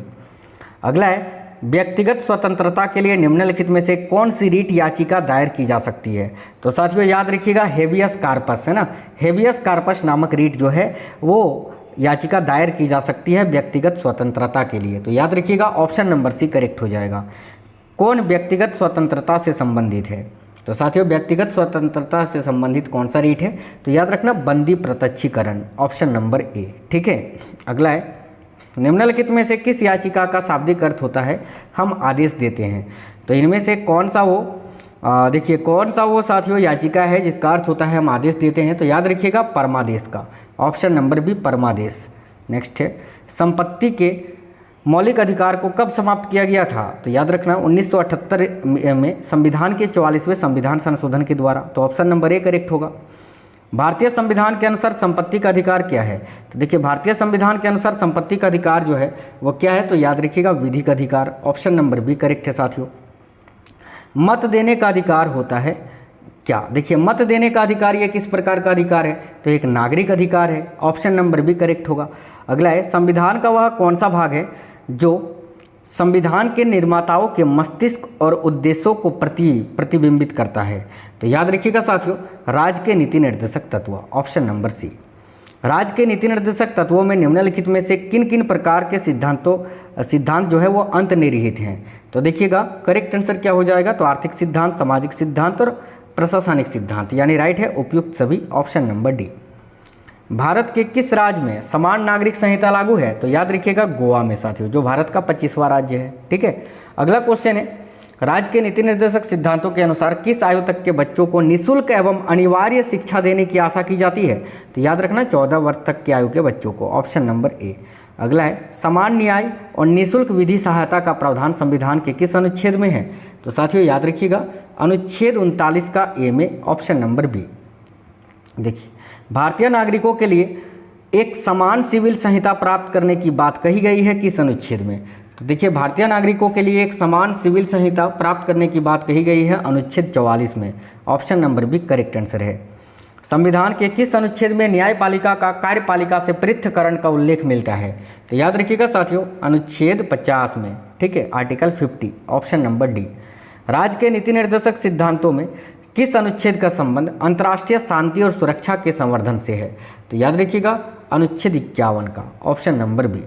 Speaker 1: अगला है व्यक्तिगत स्वतंत्रता के लिए निम्नलिखित में से कौन सी रीट याचिका दायर की जा सकती है? तो साथियों याद रखिएगा हेबियस कार्पस, है ना, हेबियस कार्पस नामक रीट जो है वो याचिका दायर की जा सकती है व्यक्तिगत स्वतंत्रता के लिए। तो याद रखिएगा ऑप्शन नंबर सी करेक्ट हो जाएगा। कौन व्यक्तिगत स्वतंत्रता से संबंधित है? तो साथियों व्यक्तिगत स्वतंत्रता से संबंधित कौन सा रीट है? तो याद रखना बंदी प्रत्यक्षीकरण, ऑप्शन नंबर ए। ठीक है, अगला है निम्नलिखित में से किस याचिका का शाब्दिक अर्थ होता है हम आदेश देते हैं? तो इनमें से कौन सा वो देखिए कौन सा वो साथियों याचिका है जिसका अर्थ होता है हम आदेश देते हैं? तो याद रखिएगा परमादेश का, ऑप्शन नंबर बी परमादेश। नेक्स्ट है संपत्ति के मौलिक अधिकार को कब समाप्त किया गया था? तो याद रखना 1978 में संविधान के 44वें संविधान संशोधन के द्वारा। तो ऑप्शन नंबर ए करेक्ट होगा। भारतीय संविधान के अनुसार संपत्ति का अधिकार क्या है? तो देखिए भारतीय संविधान के अनुसार संपत्ति का अधिकार जो है वो क्या है? तो याद रखिएगा विधिक अधिकार, ऑप्शन नंबर बी करेक्ट है साथियों। मत देने का अधिकार होता है क्या? देखिए मत देने का अधिकार ये किस प्रकार का अधिकार है? तो एक नागरिक अधिकार है, ऑप्शन नंबर बी करेक्ट होगा। अगला है संविधान का वह कौन सा भाग है जो संविधान के निर्माताओं के मस्तिष्क और उद्देश्यों को प्रतिबिंबित करता है? तो याद रखिएगा साथियों राज्य के नीति निर्देशक तत्व, ऑप्शन नंबर सी। राज्य के नीति निर्देशक तत्वों में निम्नलिखित में से किन किन प्रकार के सिद्धांत जो है वो अंतर्निहित हैं? तो देखिएगा करेक्ट आंसर क्या हो जाएगा? तो आर्थिक सिद्धांत, सामाजिक सिद्धांत और प्रशासनिक सिद्धांत, यानी राइट है उपयुक्त सभी, ऑप्शन नंबर डी। भारत के किस राज्य में समान नागरिक संहिता लागू है? तो याद रखिएगा गोवा में साथियों, जो भारत का 25वां राज्य है। ठीक है, अगला क्वेश्चन है राज्य के नीति निर्देशक सिद्धांतों के अनुसार किस आयु तक के बच्चों को निःशुल्क एवं अनिवार्य शिक्षा देने की आशा की जाती है? तो याद रखना 14 वर्ष तक की आयु के बच्चों को, ऑप्शन नंबर ए। अगला है समान न्याय और निःशुल्क विधि सहायता का प्रावधान संविधान के किस अनुच्छेद में है? तो साथियों याद रखिएगा अनुच्छेद 39 का ए में, ऑप्शन नंबर बी। देखिए भारतीय नागरिकों के लिए एक समान सिविल संहिता प्राप्त करने की बात कही गई है किस अनुच्छेद में? तो देखिए भारतीय नागरिकों के लिए एक समान सिविल संहिता प्राप्त करने की बात कही गई है अनुच्छेद 44 में, option number B correct answer है। संविधान के किस अनुच्छेद में न्यायपालिका का कार्यपालिका से पृथक्करण का उल्लेख मिलता है? तो याद रखिएगा साथियों अनुच्छेद 50 में। ठीक है, आर्टिकल 50, ऑप्शन नंबर डी। राज्य के नीति निर्देशक सिद्धांतों में किस अनुच्छेद का संबंध अंतर्राष्ट्रीय शांति और सुरक्षा के संवर्धन से है? तो याद रखिएगा अनुच्छेद 51 का, ऑप्शन नंबर बी।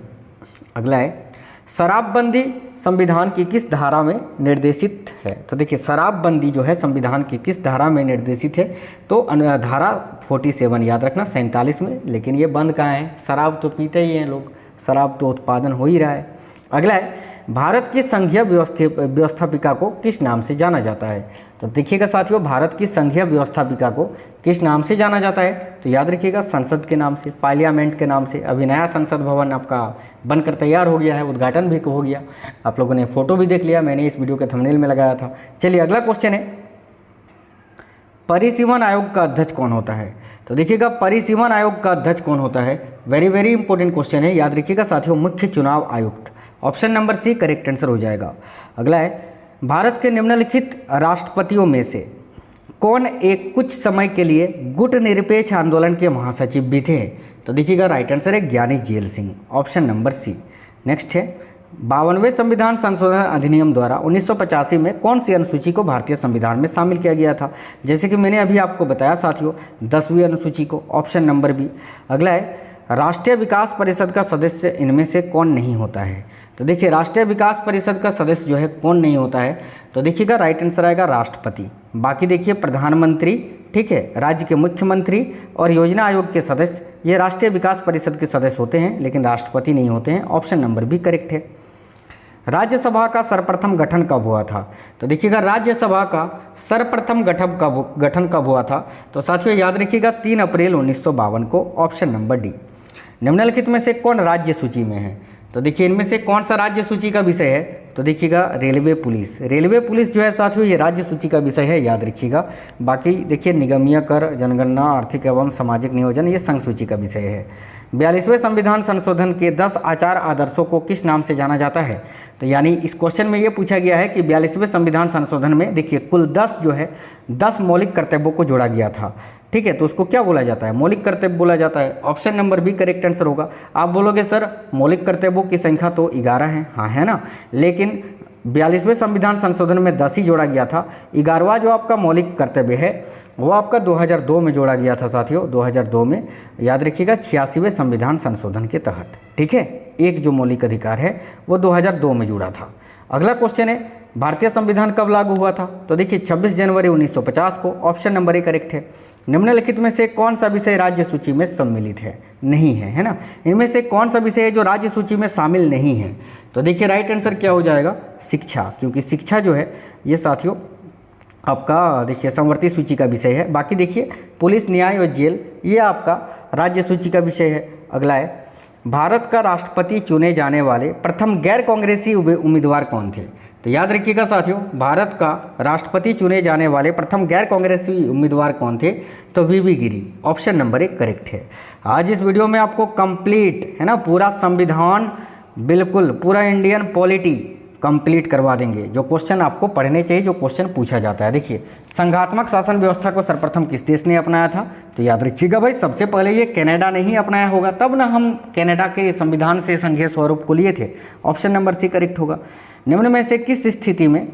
Speaker 1: अगला है शराबबंदी संविधान की किस धारा में निर्देशित है? तो देखिए शराबबंदी जो है संविधान की किस धारा में निर्देशित है? तो धारा 47, याद रखना 47 में। लेकिन ये बंद कहाँ है? शराब तो पीते ही हैं लोग, शराब तो उत्पादन हो ही रहा है। अगला है भारत की संघीय व्यवस्थापिका को किस नाम से जाना जाता है? तो देखिएगा साथियों भारत की संघीय व्यवस्थापिका को किस नाम से जाना जाता है? तो याद रखिएगा संसद के नाम से, पार्लियामेंट के नाम से। अभी नया संसद भवन आपका बनकर तैयार हो गया है, उद्घाटन भी हो गया, आप लोगों ने फोटो भी देख लिया, मैंने इस वीडियो के थंबनेल में लगाया था। चलिए अगला क्वेश्चन है परिसीमन आयोग का अध्यक्ष कौन होता है? तो देखिएगा परिसीमन आयोग का अध्यक्ष कौन होता है? वेरी इंपॉर्टेंट क्वेश्चन है, याद रखिएगा साथियों मुख्य चुनाव आयुक्त, option number C correct answer हो जाएगा। अगला है भारत के निम्नलिखित राष्ट्रपतियों में से कौन एक कुछ समय के लिए गुट निरपेक्ष आंदोलन के महासचिव भी थे? तो देखिएगा राइट आंसर है Giani Zail Singh, option number C. Next है 52वें संविधान संशोधन अधिनियम द्वारा 1985 में कौन सी अनुसूची को भारतीय संविधान में शामिल किया गया था? जैसे कि मैंने अभी आपको बताया साथियों 10वीं अनुसूची को, ऑप्शन नंबर बी। अगला है राष्ट्रीय विकास परिषद का सदस्य इनमें से कौन नहीं होता है? तो देखिए राष्ट्रीय विकास परिषद का सदस्य जो है कौन नहीं होता है? तो देखिएगा राइट आंसर आएगा राष्ट्रपति। बाकी देखिए प्रधानमंत्री, ठीक है, राज्य के मुख्यमंत्री और योजना आयोग के सदस्य ये राष्ट्रीय विकास परिषद के सदस्य होते हैं, लेकिन राष्ट्रपति नहीं होते हैं, ऑप्शन नंबर भी करेक्ट है। राज्यसभा का सर्वप्रथम गठन कब हुआ था? तो देखिएगा राज्यसभा का सर्वप्रथम गठन कब हुआ था? तो साथियों याद रखिएगा 3 अप्रैल 1952 को, ऑप्शन नंबर डी। निम्नलिखित में से कौन राज्य सूची में है? तो देखिए इनमें से कौन सा राज्य सूची का विषय है? तो देखिएगा रेलवे पुलिस। रेलवे पुलिस जो है साथियों ये राज्य सूची का विषय है, याद रखिएगा। बाकी देखिए निगमीय कर, जनगणना, आर्थिक एवं सामाजिक नियोजन ये संघ सूची का विषय है। 42वें संविधान संशोधन के 10 आचार आदर्शों को किस नाम से जाना जाता है? तो यानी इस क्वेश्चन में ये पूछा गया है कि 42वें संविधान संशोधन में देखिए कुल 10 जो है 10 मौलिक कर्तव्यों को जोड़ा गया था, ठीक है। तो उसको क्या बोला जाता है? मौलिक कर्तव्य बोला जाता है। Option number B correct answer होगा। आप बोलोगे सर मौलिक कर्तव्यों की संख्या तो 11 है, हाँ है ना, लेकिन 42वें संविधान संशोधन में 10 ही जोड़ा गया था। 11वां जो आपका मौलिक कर्तव्य है वो आपका 2002 में जोड़ा गया था साथियों, 2002 में, याद रखिएगा 86वें संविधान संशोधन के तहत, ठीक है। एक जो मौलिक अधिकार है वो 2002 में जुड़ा था। अगला क्वेश्चन है भारतीय संविधान कब लागू हुआ था? तो देखिए 26 जनवरी 1950 को। ऑप्शन नंबर ए करेक्ट है। निम्नलिखित में से कौन सा विषय राज्य सूची में सम्मिलित है? नहीं है, है ना। इनमें से कौन सा विषय है जो राज्य सूची में शामिल नहीं है? तो देखिए राइट आंसर क्या हो जाएगा? शिक्षा, क्योंकि शिक्षा जो है ये साथियों आपका देखिए समवर्ती सूची का विषय है। बाकी देखिए पुलिस, न्याय और जेल ये आपका राज्य सूची का विषय है। अगला है भारत का राष्ट्रपति चुने जाने वाले प्रथम गैर कांग्रेसी उम्मीदवार कौन थे? तो याद रखिएगा साथियों भारत का राष्ट्रपति चुने जाने वाले प्रथम गैर कांग्रेसी उम्मीदवार कौन थे? तो वीवी गिरी। ऑप्शन नंबर 1 करेक्ट है। आज इस वीडियो में आपको कंप्लीट है ना पूरा संविधान, बिल्कुल पूरा इंडियन पॉलिटी कंप्लीट करवा देंगे। जो क्वेश्चन आपको पढ़ने चाहिए, जो क्वेश्चन पूछा जाता है। देखिए संघात्मक शासन व्यवस्था को सर्वप्रथम किस देश ने अपनाया था? तो याद रखिएगा भाई सबसे पहले ये कनाडा ने ही अपनाया होगा, तब ना हम कनाडा के संविधान से संघीय स्वरूप को लिए थे। ऑप्शन नंबर सी करेक्ट होगा। निम्न में से किस स्थिति में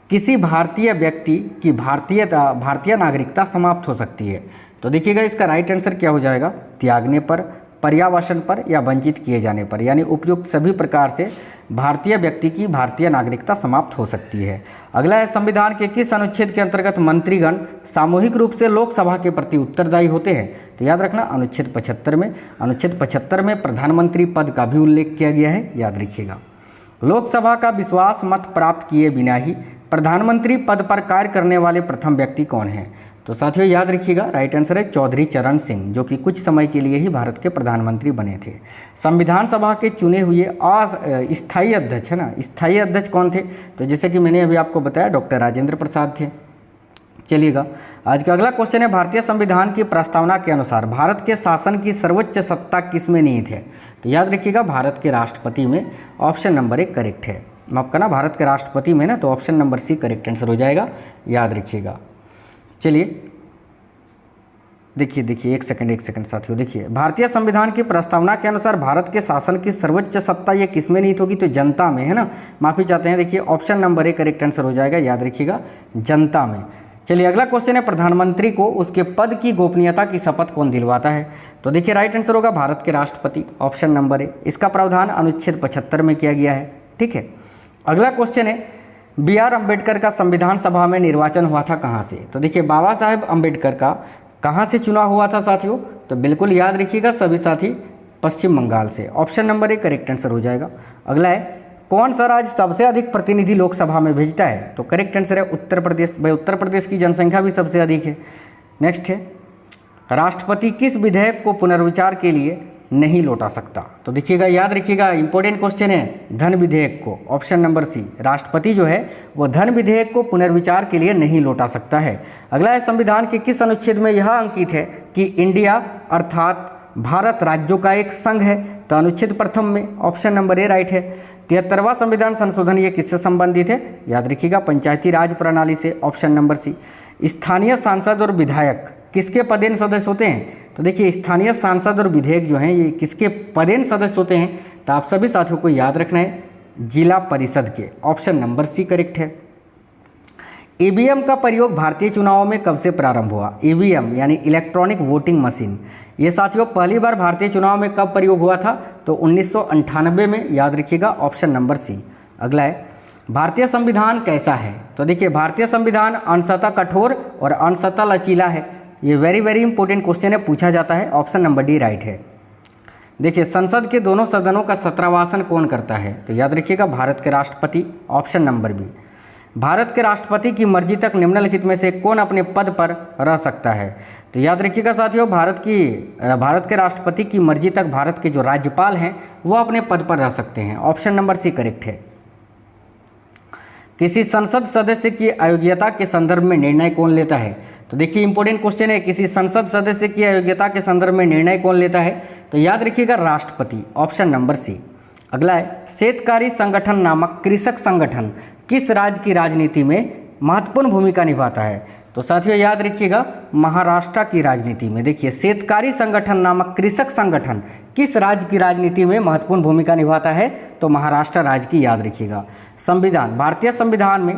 Speaker 1: किसी भारतीय व्यक्ति की भारतीय नागरिकता समाप्त हो सकती है? तो देखिएगा इसका राइट आंसर क्या हो जाएगा? त्यागने पर, पर्यावसन पर या वंचित किए जाने पर, यानी उपयुक्त सभी प्रकार से भारतीय व्यक्ति की भारतीय नागरिकता समाप्त हो सकती है। अगला है संविधान के किस अनुच्छेद के अंतर्गत मंत्रीगण सामूहिक रूप से लोकसभा के प्रति उत्तरदायी होते हैं? तो याद रखना अनुच्छेद 75 में। अनुच्छेद 75 में प्रधानमंत्री पद का भी उल्लेख किया गया है, याद रखिएगा। लोकसभा का विश्वास मत प्राप्त किए बिना ही प्रधानमंत्री पद पर कार्य करने वाले प्रथम व्यक्ति कौन हैं? तो साथियों याद रखिएगा राइट आंसर है चौधरी चरण सिंह, जो कि कुछ समय के लिए ही भारत के प्रधानमंत्री बने थे। संविधान सभा के चुने हुए स्थायी अध्यक्ष है ना, स्थायी अध्यक्ष कौन थे? तो जैसे कि मैंने अभी आपको बताया डॉक्टर राजेंद्र प्रसाद थे। चलिएगा आज का अगला क्वेश्चन है भारतीय संविधान की प्रस्तावना के अनुसार भारत के शासन की सर्वोच्च सत्ता किस में निहित है? तो याद रखिएगा भारत के राष्ट्रपति में। ऑप्शन नंबर 1 करेक्ट है। माफ करना भारत के राष्ट्रपति में ना, तो option number C correct answer हो जाएगा, याद रखिएगा। चलिए देखिए एक सेकंड साथियों, देखिए भारतीय संविधान की प्रस्तावना के अनुसार भारत के शासन की सर्वोच्च सत्ता ये किस में निहित होगी? तो जनता में, है ना। माफी चाहते हैं, देखिए ऑप्शन नंबर 1 करेक्ट आंसर हो जाएगा, याद रखिएगा जनता में। चलिए अगला क्वेश्चन है प्रधानमंत्री को उसके पद की गोपनीयता की शपथ कौन दिलवाता है? तो देखिए राइट आंसर होगा भारत के राष्ट्रपति। Option number 1। इसका प्रावधान अनुच्छेद 75 में किया गया है, ठीक है। अगला क्वेश्चन है BR अम्बेडकर का संविधान सभा में निर्वाचन हुआ था कहाँ से? तो देखिए बाबा साहेब अम्बेडकर का कहाँ से चुनाव हुआ था साथियों? तो बिल्कुल याद रखिएगा सभी साथी, पश्चिम बंगाल से। ऑप्शन नंबर 1 करेक्ट आंसर हो जाएगा। अगला है कौन सा राज्य सबसे अधिक प्रतिनिधि लोकसभा में भेजता है? तो करेक्ट आंसर है उत्तर प्रदेश। भाई उत्तर प्रदेश की जनसंख्या भी सबसे अधिक है। नेक्स्ट है राष्ट्रपति किस विधेयक को पुनर्विचार के लिए नहीं लौटा सकता? तो देखिएगा याद रखिएगा इंपॉर्टेंट क्वेश्चन है धन विधेयक को। ऑप्शन नंबर सी, राष्ट्रपति जो है वो धन विधेयक को पुनर्विचार के लिए नहीं लौटा सकता है। अगला है संविधान के किस अनुच्छेद में यह अंकित है कि इंडिया अर्थात भारत राज्यों का एक संघ है? तो अनुच्छेद 1 में। ऑप्शन नंबर ए राइट है। 73वां संविधान संशोधन ये किससे संबंधित है? याद रखिएगा पंचायती राज प्रणाली से। Option number C. स्थानीय सांसद और विधायक किसके पदेन सदस्य होते हैं? तो देखिए स्थानीय सांसद और विधेयक जो हैं ये किसके पदेन सदस्य होते हैं? तो आप सभी साथियों को याद रखना है जिला परिषद के। ऑप्शन नंबर सी करेक्ट है। ईवीएम का प्रयोग भारतीय चुनावों में कब से प्रारंभ हुआ? ईवीएम यानी इलेक्ट्रॉनिक वोटिंग मशीन, ये साथियों पहली बार भारतीय चुनाव में कब प्रयोग हुआ था? तो 1998 में, याद रखिएगा ऑप्शन नंबर सी। अगला है भारतीय संविधान कैसा है? तो देखिए भारतीय संविधान अंशतः कठोर और अंशतः लचीला है। ये वेरी इंपॉर्टेंट क्वेश्चन है, पूछा जाता है। ऑप्शन नंबर डी राइट है। देखिए संसद के दोनों सदनों का छात्रावासन कौन करता है? तो याद रखिएगा भारत के राष्ट्रपति। Option number B. भारत के राष्ट्रपति की मर्जी तक निम्नलिखित में से कौन अपने पद पर रह सकता है? तो याद रखिएगा साथियों, भारत के राष्ट्रपति की मर्जी तक भारत के जो राज्यपाल हैं वो अपने पद पर रह सकते हैं। ऑप्शन नंबर सी करेक्ट है। किसी संसद सदस्य की अयोग्यता के संदर्भ में निर्णय कौन लेता है? तो देखिए इंपॉर्टेंट क्वेश्चन है, किसी संसद सदस्य की अयोग्यता के संदर्भ में निर्णय कौन लेता है? तो याद रखिएगा राष्ट्रपति, ऑप्शन नंबर सी। अगला है, शेतकारी संगठन नामक कृषक संगठन किस राज्य की राजनीति में महत्वपूर्ण भूमिका निभाता है? तो साथियों याद रखिएगा महाराष्ट्र की राजनीति में। देखिए शेतकारी संगठन नामक कृषक संगठन किस राज्य की राजनीति में महत्वपूर्ण भूमिका निभाता है? तो महाराष्ट्र राज्य की, याद रखिएगा। संविधान, भारतीय संविधान में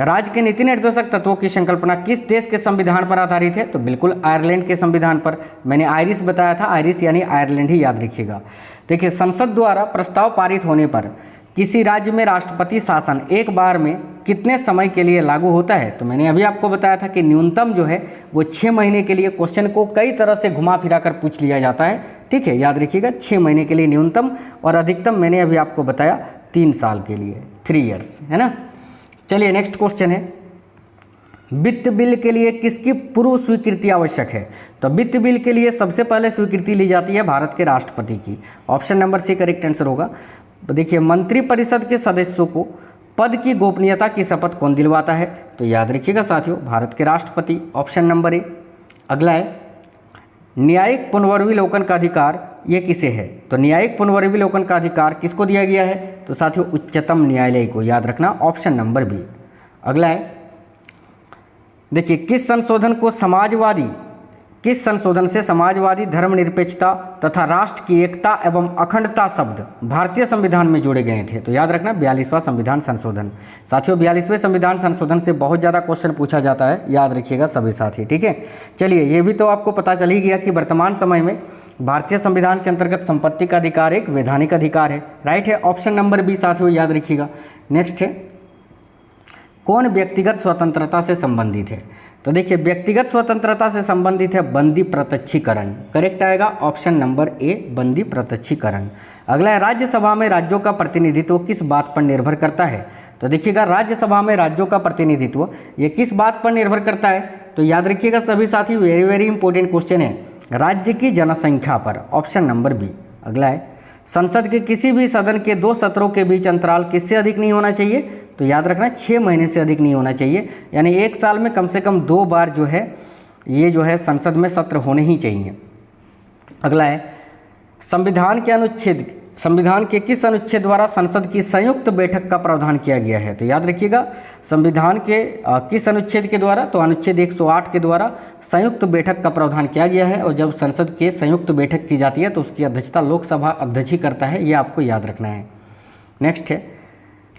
Speaker 1: राज्य के नीति निर्देशक तत्वों की संकल्पना किस देश के संविधान पर आधारित है? तो बिल्कुल आयरलैंड के संविधान पर। मैंने आयरिश बताया था, आयरिश यानी आयरलैंड ही, याद रखिएगा। देखिए संसद द्वारा प्रस्ताव पारित होने पर किसी राज्य में राष्ट्रपति शासन एक बार में कितने समय के लिए लागू होता है? तो मैंने अभी आपको बताया था कि न्यूनतम जो है वो 6 महीने के लिए। क्वेश्चन को कई तरह से घुमा फिरा कर पूछ लिया जाता है, ठीक है, याद रखिएगा 6 महीने के लिए न्यूनतम, और अधिकतम मैंने अभी आपको बताया 3 साल के लिए, 3 ईयर्स, है ना। चलिए नेक्स्ट क्वेश्चन है, वित्त बिल के लिए किसकी पूर्व स्वीकृति आवश्यक है? तो वित्त बिल के लिए सबसे पहले स्वीकृति ली जाती है भारत के राष्ट्रपति की। Option number C correct answer होगा। देखिए मंत्रिपरिषद के सदस्यों को पद की गोपनीयता की शपथ कौन दिलवाता है? तो याद रखिएगा साथियों भारत के राष्ट्रपति, ऑप्शन नंबर ए। अगला है, न्यायिक पुनर्विलोकन का अधिकार ये किसे है? तो न्यायिक पुनर्विलोकन का अधिकार किसको दिया गया है? तो साथियों उच्चतम न्यायालय को, याद रखना, ऑप्शन नंबर बी। अगला है, देखिए किस संशोधन से समाजवादी, धर्मनिरपेक्षता तथा राष्ट्र की एकता एवं अखंडता शब्द भारतीय संविधान में जोड़े गए थे? तो याद रखना 42वां संविधान संशोधन। साथियों 42वें संविधान संशोधन से बहुत ज़्यादा क्वेश्चन पूछा जाता है, याद रखिएगा सभी साथी, ठीक है। चलिए ये भी तो आपको पता चल ही गया कि वर्तमान समय में भारतीय संविधान के अंतर्गत संपत्ति का अधिकार एक वैधानिक अधिकार है, राइट है, ऑप्शन नंबर बी साथियों, याद रखिएगा। नेक्स्ट है, कौन व्यक्तिगत स्वतंत्रता से संबंधित है? तो देखिए व्यक्तिगत स्वतंत्रता से संबंधित है बंदी प्रत्यक्षीकरण, करेक्ट आएगा ऑप्शन नंबर ए, बंदी प्रत्यक्षीकरण। अगला है, राज्यसभा में राज्यों का प्रतिनिधित्व किस बात पर निर्भर करता है? तो देखिएगा राज्यसभा में राज्यों का प्रतिनिधित्व ये किस बात पर निर्भर करता है? तो याद रखिएगा सभी साथी, वेरी वेरी इंपॉर्टेंट क्वेश्चन है, राज्य की जनसंख्या पर, ऑप्शन नंबर बी। अगला है, संसद के किसी भी सदन के 2 सत्रों के बीच अंतराल किससे अधिक नहीं होना चाहिए? तो याद रखना 6 महीने से अधिक नहीं होना चाहिए, यानी 1 साल में कम से कम 2 बार जो है ये जो है संसद में सत्र होने ही चाहिए। अगला है, संविधान के किस अनुच्छेद द्वारा संसद की संयुक्त बैठक का प्रावधान किया गया है? तो याद रखिएगा संविधान के किस अनुच्छेद के द्वारा? तो अनुच्छेद 108 के द्वारा संयुक्त बैठक का प्रावधान किया गया है, और जब संसद के संयुक्त बैठक की जाती है तो उसकी अध्यक्षता लोकसभा अध्यक्ष ही करता है, ये आपको याद रखना है। नेक्स्ट है,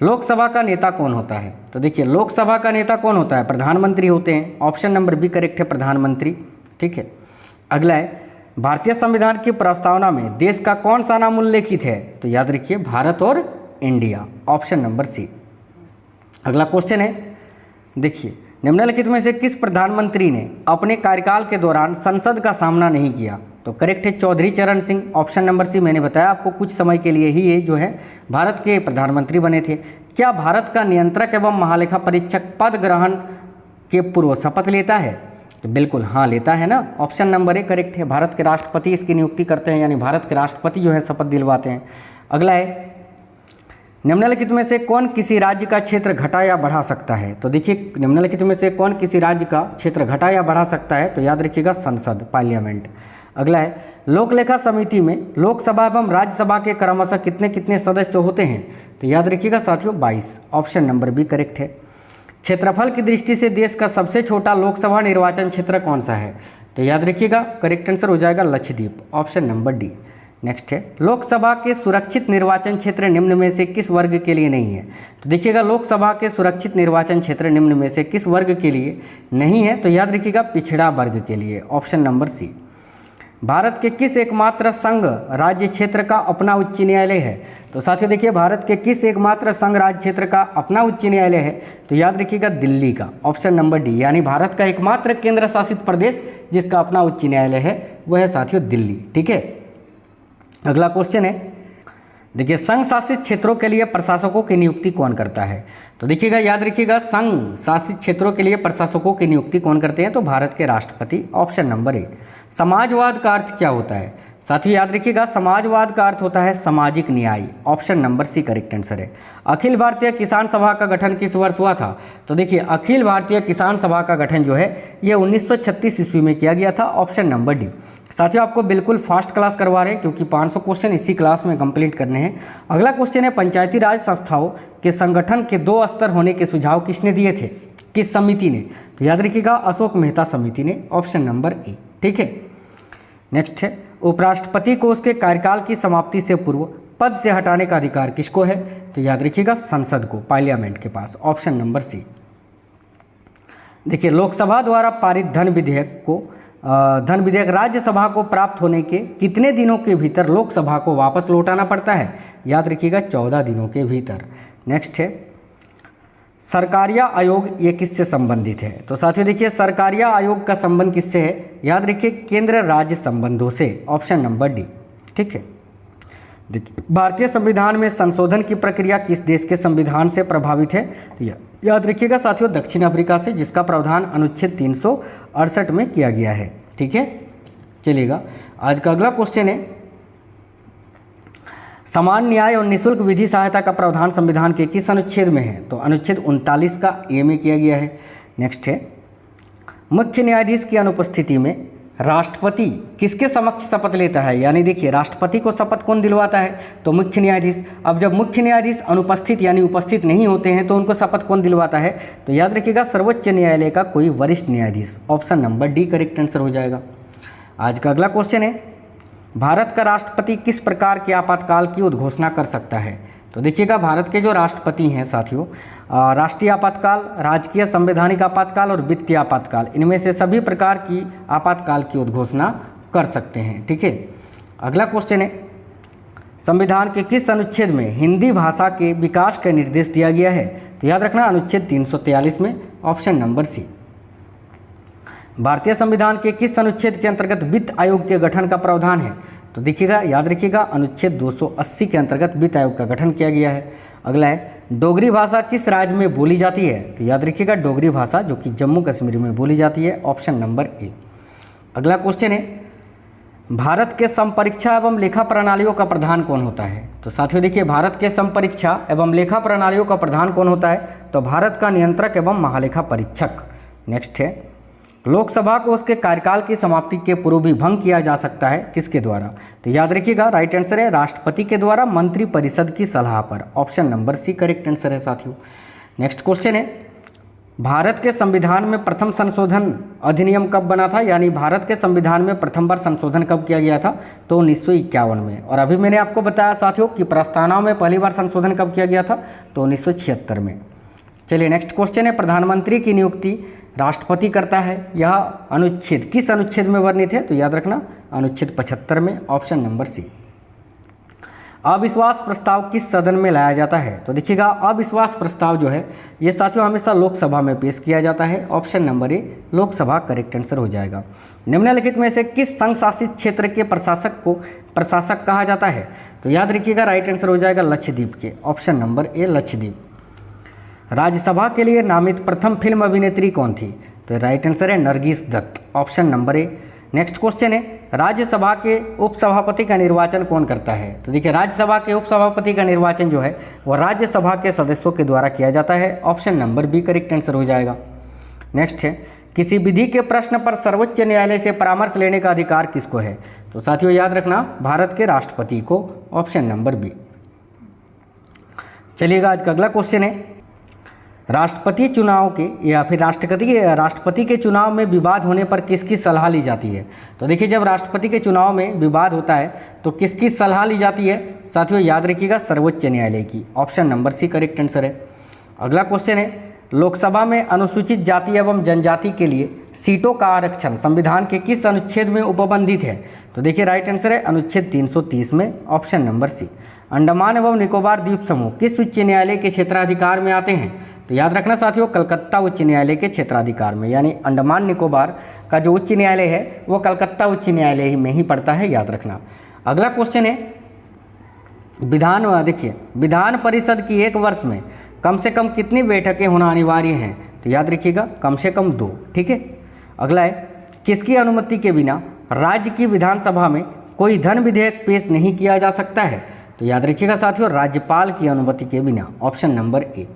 Speaker 1: लोकसभा का नेता कौन होता है? तो देखिए लोकसभा का नेता कौन होता है? प्रधानमंत्री होते हैं, ऑप्शन नंबर बी करेक्ट है, प्रधानमंत्री, ठीक है। अगला है, भारतीय संविधान की प्रस्तावना में देश का कौन सा नाम उल्लेखित है? तो याद रखिए भारत और इंडिया, ऑप्शन नंबर सी। अगला क्वेश्चन है, देखिए निम्नलिखित में से किस प्रधानमंत्री ने अपने कार्यकाल के दौरान संसद का सामना नहीं किया? तो करेक्ट है चौधरी चरण सिंह, ऑप्शन नंबर सी। मैंने बताया आपको कुछ समय के लिए ही ये जो है भारत के प्रधानमंत्री बने थे। क्या भारत का नियंत्रक एवं महालेखा परीक्षक पद ग्रहण के पूर्व शपथ लेता है? तो बिल्कुल हाँ लेता है ना, ऑप्शन नंबर ए करेक्ट है, भारत के राष्ट्रपति इसकी नियुक्ति करते हैं, यानी भारत के राष्ट्रपति जो है शपथ दिलवाते हैं। अगला है, निम्नलिखित में से कौन किसी राज्य का क्षेत्र घटा या बढ़ा सकता है? तो देखिए निम्नलिखित में से कौन किसी राज्य का क्षेत्र घटा या बढ़ा सकता है? तो याद रखिएगा संसद, पार्लियामेंट। अगला है, लोक लेखा समिति में लोकसभा एवं राज्यसभा के क्रमशः कितने कितने सदस्य होते हैं? तो याद रखिएगा साथियों 22, ऑप्शन नंबर बी करेक्ट है। क्षेत्रफल की दृष्टि से देश का सबसे छोटा लोकसभा निर्वाचन क्षेत्र कौन सा है? तो याद रखिएगा करेक्ट आंसर हो जाएगा Lakshadweep, option number D. Next है, लोकसभा के सुरक्षित निर्वाचन क्षेत्र निम्न में से किस वर्ग के लिए नहीं है? तो देखिएगा लोकसभा के सुरक्षित निर्वाचन क्षेत्र निम्न में से किस वर्ग के लिए नहीं है? तो याद रखिएगा पिछड़ा वर्ग के लिए, ऑप्शन नंबर सी। भारत के किस एकमात्र संघ राज्य क्षेत्र का अपना उच्च न्यायालय है? तो साथियों देखिए भारत के किस एकमात्र संघ राज्य क्षेत्र का अपना उच्च न्यायालय है? तो याद रखिएगा दिल्ली का, ऑप्शन नंबर डी, यानी भारत का एकमात्र केंद्र शासित प्रदेश जिसका अपना उच्च न्यायालय है वह है साथियों दिल्ली, ठीक है। अगला क्वेश्चन है, देखिए संघ शासित क्षेत्रों के लिए प्रशासकों की नियुक्ति कौन करता है? तो देखिएगा, याद रखिएगा, संघ शासित क्षेत्रों के लिए प्रशासकों की नियुक्ति कौन करते हैं? तो भारत के राष्ट्रपति, ऑप्शन नंबर ए। समाजवाद का अर्थ क्या होता है? साथियों याद रखिएगा, समाजवाद का अर्थ होता है सामाजिक न्याय, option number C correct answer है। अखिल भारतीय किसान सभा का गठन किस वर्ष हुआ था? तो देखिए अखिल भारतीय किसान सभा का गठन जो है ये 1936 ईस्वी में किया गया था, ऑप्शन नंबर डी। साथियों आपको बिल्कुल फास्ट क्लास करवा रहे हैं क्योंकि 500 क्वेश्चन इसी क्लास में कंप्लीट करने हैं। अगला क्वेश्चन है, पंचायती राज संस्थाओं के संगठन के 2 स्तर होने के सुझाव किसने दिए थे? किस समिति ने? तो याद रखिएगा अशोक मेहता समिति ने, ऑप्शन नंबर ए। ठीक है, नेक्स्ट है, उपराष्ट्रपति को उसके कार्यकाल की समाप्ति से पूर्व पद से हटाने का अधिकार किसको है? तो याद रखिएगा संसद को, पार्लियामेंट के पास, ऑप्शन नंबर सी। देखिए लोकसभा द्वारा पारित धन विधेयक राज्यसभा को प्राप्त होने के कितने दिनों के भीतर लोकसभा को वापस लौटाना पड़ता है? याद रखिएगा 14 दिनों के भीतर। नेक्स्ट है, सरकारिया आयोग ये किससे संबंधित है? तो साथियों देखिए सरकारिया आयोग का संबंध किससे है? याद रखिए केंद्र राज्य संबंधों से, ऑप्शन नंबर डी। ठीक है, देखिए भारतीय संविधान में संशोधन की प्रक्रिया किस देश के संविधान से प्रभावित है? याद रखिएगा साथियों दक्षिण अफ्रीका से, जिसका प्रावधान अनुच्छेद 368 में किया गया है। ठीक है, चलिएगा आज का अगला क्वेश्चन है, समान न्याय और निःशुल्क विधि सहायता का प्रावधान संविधान के किस अनुच्छेद में है? तो अनुच्छेद 39 का ए में किया गया है। नेक्स्ट है, मुख्य न्यायाधीश की अनुपस्थिति में राष्ट्रपति किसके समक्ष शपथ लेता है? यानी देखिए राष्ट्रपति को शपथ कौन दिलवाता है? तो मुख्य न्यायाधीश। अब जब मुख्य न्यायाधीश अनुपस्थित यानी उपस्थित नहीं होते हैं तो उनको शपथ कौन दिलवाता है? तो याद रखिएगा सर्वोच्च न्यायालय का कोई वरिष्ठ न्यायाधीश, option number D correct answer हो जाएगा। आज का अगला क्वेश्चन है, भारत का राष्ट्रपति किस प्रकार के आपातकाल की उद्घोषणा कर सकता है? तो देखिएगा भारत के जो राष्ट्रपति हैं साथियों, राष्ट्रीय आपातकाल, राजकीय संवैधानिक आपातकाल और वित्तीय आपातकाल, इनमें से सभी प्रकार की आपातकाल की उद्घोषणा कर सकते हैं। ठीक है, अगला क्वेश्चन है, संविधान के किस अनुच्छेद में हिंदी भाषा के विकास का निर्देश दिया गया है? तो याद रखना अनुच्छेद 343 में, ऑप्शन नंबर सी। भारतीय संविधान के किस अनुच्छेद के अंतर्गत वित्त आयोग के गठन का प्रावधान है? तो देखिएगा याद रखिएगा अनुच्छेद 280 के अंतर्गत वित्त आयोग का गठन किया गया है। अगला है, डोगरी भाषा किस राज्य में बोली जाती है? तो याद रखिएगा डोगरी भाषा जो कि जम्मू कश्मीर में बोली जाती है, ऑप्शन नंबर ए। अगला क्वेश्चन है, भारत के संपरीक्षा एवं लेखा प्रणालियों का प्रधान कौन होता है? तो साथियों देखिए भारत के संपरीक्षा एवं लेखा प्रणालियों का प्रधान कौन होता है? तो भारत का नियंत्रक एवं महालेखा परीक्षक। नेक्स्ट है, लोकसभा को उसके कार्यकाल की समाप्ति के पूर्व भी भंग किया जा सकता है, किसके द्वारा? तो याद रखिएगा राइट आंसर है राष्ट्रपति के द्वारा मंत्री परिषद की सलाह पर, option number C correct answer है साथियों। नेक्स्ट क्वेश्चन है, भारत के संविधान में प्रथम संशोधन अधिनियम कब बना था? यानी भारत के संविधान में प्रथम बार संशोधन कब किया गया था? तो 1951 में। और अभी मैंने आपको बताया साथियों कि प्रस्तावना में पहली बार संशोधन कब किया गया था? तो 1976 में। चलिए नेक्स्ट क्वेश्चन है, प्रधानमंत्री की नियुक्ति राष्ट्रपति करता है, यह अनुच्छेद किस अनुच्छेद में वर्णित है? तो याद रखना अनुच्छेद 75 में, ऑप्शन नंबर सी। अविश्वास प्रस्ताव किस सदन में लाया जाता है? तो देखिएगा अविश्वास प्रस्ताव जो है ये साथियों हमेशा लोकसभा में पेश किया जाता है, ऑप्शन नंबर ए लोकसभा करेक्ट आंसर हो जाएगा। निम्नलिखित में से किस संघ शासित क्षेत्र के प्रशासक को प्रशासक कहा जाता है? तो याद रखिएगा राइट आंसर हो जाएगा लक्षद्वीप के, ऑप्शन नंबर ए लक्षद्वीप। राज्यसभा के लिए नामित प्रथम फिल्म अभिनेत्री कौन थी? तो राइट आंसर है Nargis Dutt, option number A. Next question है, राज्यसभा के उपसभापति का निर्वाचन कौन करता है? तो देखिए राज्यसभा के उपसभापति का निर्वाचन जो है वो राज्यसभा के सदस्यों के द्वारा किया जाता है, option number B correct answer हो जाएगा। नेक्स्ट है, किसी विधि के प्रश्न पर सर्वोच्च न्यायालय से परामर्श लेने का अधिकार किसको है? तो साथियों याद रखना भारत के राष्ट्रपति को, ऑप्शन नंबर बी। चलिएगा आज का अगला क्वेश्चन है, राष्ट्रपति चुनाव के या फिर राष्ट्रपति के चुनाव में विवाद होने पर किसकी सलाह ली जाती है? तो देखिए जब राष्ट्रपति के चुनाव में विवाद होता है तो किसकी सलाह ली जाती है? साथियों याद रखिएगा सर्वोच्च न्यायालय की, option number C correct answer है। अगला क्वेश्चन है, लोकसभा में अनुसूचित जाति एवं जनजाति के लिए सीटों का आरक्षण संविधान के किस अनुच्छेद में उपबंधित है? तो देखिए राइट आंसर है अनुच्छेद 330 में, ऑप्शन नंबर सी। अंडमान एवं निकोबार द्वीप समूह किस उच्च न्यायालय के क्षेत्राधिकार में आते हैं? तो याद रखना साथियों कलकत्ता उच्च न्यायालय के क्षेत्राधिकार में, यानी अंडमान निकोबार का जो उच्च न्यायालय है वो कलकत्ता उच्च न्यायालय में ही पड़ता है, याद रखना। अगला क्वेश्चन है, देखिए विधान परिषद की एक वर्ष में कम से कम कितनी बैठकें होना अनिवार्य हैं, तो याद रखिएगा कम से कम 2। ठीक है। अगला है किसकी अनुमति के बिना राज्य की विधानसभा में कोई धन विधेयक पेश नहीं किया जा सकता है, तो याद रखिएगा साथियों राज्यपाल की अनुमति के बिना, ऑप्शन नंबर ए।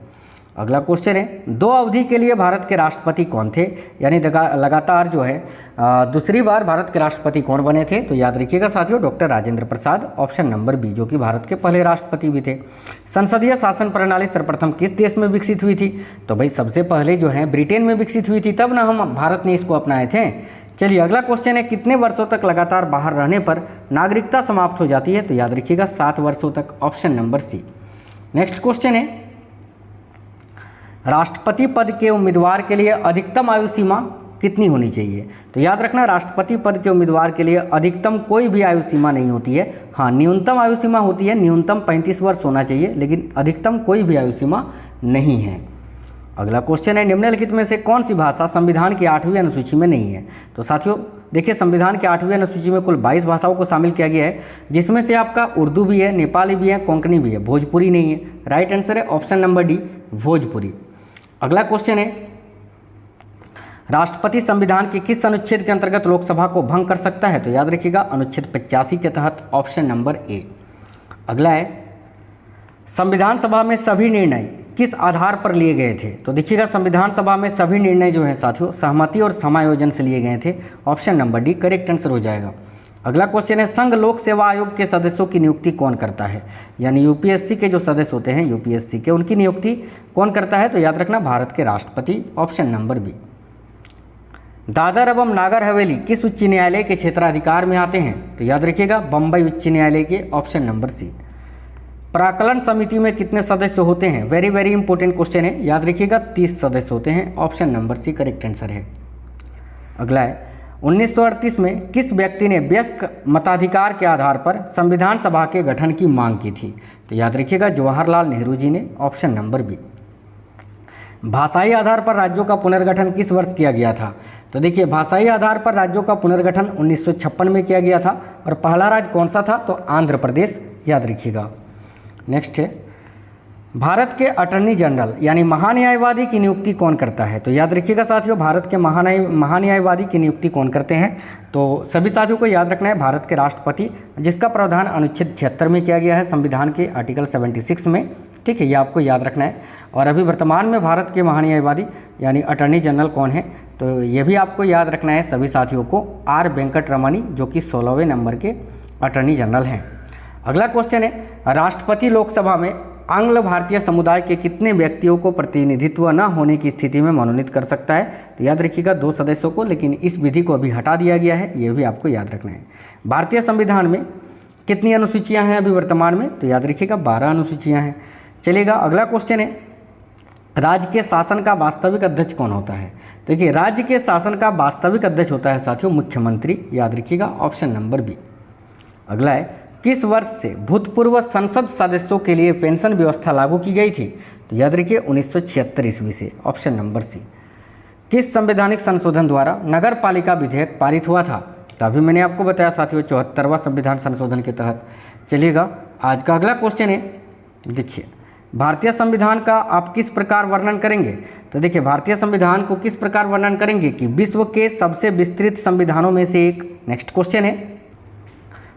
Speaker 1: अगला क्वेश्चन है 2 अवधि के लिए भारत के राष्ट्रपति कौन थे, यानी लगातार जो है दूसरी बार भारत के राष्ट्रपति कौन बने थे, तो याद रखिएगा साथियों doctor Rajendra Prasad, option number B, जो कि भारत के पहले राष्ट्रपति भी थे। संसदीय शासन प्रणाली सर्वप्रथम किस देश में विकसित हुई थी, तो भाई सबसे पहले जो है ब्रिटेन में विकसित हुई थी, तब ना हम भारत ने इसको अपनाए थे। चलिए अगला क्वेश्चन है कितने वर्षों तक लगातार बाहर रहने पर नागरिकता समाप्त हो जाती है, तो याद रखिएगा 7 वर्षों तक, option number C. Next question है राष्ट्रपति पद के उम्मीदवार के लिए अधिकतम आयु सीमा कितनी होनी चाहिए, तो याद रखना राष्ट्रपति पद के उम्मीदवार के लिए अधिकतम कोई भी आयु सीमा नहीं होती है। हाँ, न्यूनतम आयु सीमा होती है, न्यूनतम 35 वर्ष होना चाहिए, लेकिन अधिकतम कोई भी आयु सीमा नहीं है। अगला क्वेश्चन है निम्नलिखित में से कौन सी भाषा संविधान की 8वीं अनुसूची में नहीं है, तो साथियों देखिए संविधान की 8वीं अनुसूची में कुल 22 भाषाओं को शामिल किया गया है, जिसमें से आपका उर्दू भी है, नेपाली भी है, कोंकणी भी है, भोजपुरी नहीं है। राइट आंसर है ऑप्शन नंबर डी, भोजपुरी। अगला क्वेश्चन है राष्ट्रपति संविधान के किस अनुच्छेद के अंतर्गत लोकसभा को भंग कर सकता है, तो याद रखिएगा अनुच्छेद 85 के तहत, ऑप्शन नंबर ए। अगला है संविधान सभा में सभी निर्णय किस आधार पर लिए गए थे, तो देखिएगा संविधान सभा में सभी निर्णय जो हैं साथियों सहमति और समायोजन से लिए गए थे, option number D correct answer हो जाएगा। अगला क्वेश्चन है संघ लोक सेवा आयोग के सदस्यों की नियुक्ति कौन करता है, यानी यूपीएससी के जो सदस्य होते हैं यूपीएससी के, उनकी नियुक्ति कौन करता है, तो याद रखना भारत के राष्ट्रपति, ऑप्शन नंबर बी। दादर एवं नागर हवेली किस उच्च न्यायालय के क्षेत्राधिकार में आते हैं, तो याद रखिएगा बम्बई उच्च न्यायालय के, ऑप्शन नंबर सी। प्राक्कलन समिति में कितने सदस्य होते हैं, वेरी वेरी इंपॉर्टेंट क्वेश्चन है, याद रखिएगा 30 सदस्य होते हैं, option number C correct answer है। अगला है 1938 में किस व्यक्ति ने वयस्क मताधिकार के आधार पर संविधान सभा के गठन की मांग की थी, तो याद रखिएगा जवाहरलाल नेहरू जी ने, ऑप्शन नंबर बी। भाषाई आधार पर राज्यों का पुनर्गठन किस वर्ष किया गया था, तो देखिए भाषाई आधार पर राज्यों का पुनर्गठन 1956 में किया गया था, और पहला राज्य कौन सा था, तो आंध्र प्रदेश, याद रखिएगा। नेक्स्ट है भारत के अटॉर्नी जनरल यानी महान्यायवादी की नियुक्ति कौन करता है, तो याद रखिएगा साथियों भारत के महान्यायवादी की नियुक्ति कौन करते हैं, तो सभी साथियों को याद रखना है भारत के राष्ट्रपति, जिसका प्रावधान अनुच्छेद 76 में किया गया है संविधान के आर्टिकल 76 में। ठीक है, ये आपको याद रखना है। और अभी वर्तमान में भारत के महान्यायवादी यानी अटॉर्नी जनरल कौन है, तो ये भी आपको याद रखना है सभी साथियों को, आर वेंकट रमनी, जो कि 16वें नंबर के अटॉर्नी जनरल हैं। अगला क्वेश्चन है राष्ट्रपति लोकसभा में आंग्ल भारतीय समुदाय के कितने व्यक्तियों को प्रतिनिधित्व न होने की स्थिति में मनोनीत कर सकता है, तो याद रखिएगा 2 सदस्यों को, लेकिन इस विधि को अभी हटा दिया गया है, ये भी आपको याद रखना है। भारतीय संविधान में कितनी अनुसूचियां हैं अभी वर्तमान में, तो याद रखिएगा 12 अनुसूचियां हैं। चलेगा अगला क्वेश्चन है राज्य के शासन का वास्तविक अध्यक्ष कौन होता है, देखिए राज्य के शासन का वास्तविक अध्यक्ष होता है साथियों मुख्यमंत्री, याद रखिएगा ऑप्शन नंबर बी। अगला है किस वर्ष से भूतपूर्व संसद सदस्यों के लिए पेंशन व्यवस्था लागू की गई थी, तो याद रखिए 1976 ईस्वी से, ऑप्शन नंबर सी। किस संवैधानिक संशोधन द्वारा नगर पालिका विधेयक पारित हुआ था, तो अभी मैंने आपको बताया साथियों 74वां संविधान संशोधन के तहत। चलिएगा आज का अगला क्वेश्चन है, देखिए भारतीय संविधान का आप किस प्रकार वर्णन करेंगे, तो देखिए भारतीय संविधान को किस प्रकार वर्णन करेंगे कि विश्व के सबसे विस्तृत संविधानों में से एक। नेक्स्ट क्वेश्चन है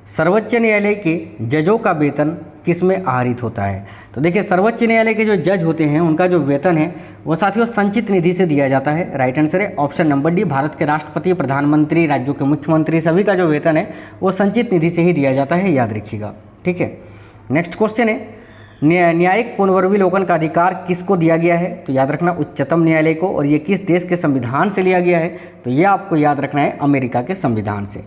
Speaker 1: सर्वोच्च न्यायालय के जजों का वेतन किस में आहरित होता है, तो देखिए सर्वोच्च न्यायालय के जो जज होते हैं उनका जो वेतन है वो साथियों संचित निधि से दिया जाता है। राइट आंसर है ऑप्शन नंबर डी, भारत के राष्ट्रपति, प्रधानमंत्री, राज्यों के मुख्यमंत्री सभी का जो वेतन है वो संचित निधि से ही दिया जाता है, याद रखिएगा। ठीक है, नेक्स्ट क्वेश्चन है न्यायिक पुनर्विलोकन का अधिकार किसको दिया गया है, तो याद रखना उच्चतम न्यायालय को, और ये किस देश के संविधान से लिया गया है, तो ये आपको याद रखना है अमेरिका के संविधान से।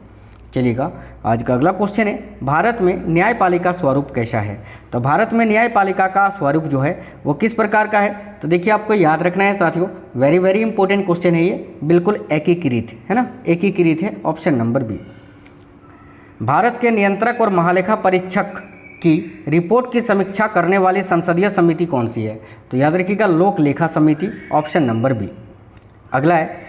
Speaker 1: चलिएगा आज का अगला क्वेश्चन है भारत में न्यायपालिका स्वरूप कैसा है, तो भारत में न्यायपालिका का स्वरूप जो है वो किस प्रकार का है, तो देखिए आपको याद रखना है साथियों, वेरी वेरी इंपॉर्टेंट क्वेश्चन है ये, बिल्कुल एकीकृत है ना, एकीकृत है, ऑप्शन नंबर बी। भारत के नियंत्रक और महालेखा परीक्षक की रिपोर्ट की समीक्षा करने वाली संसदीय समिति कौन सी है, तो याद रखिएगा लोक लेखा समिति, ऑप्शन नंबर बी। अगला है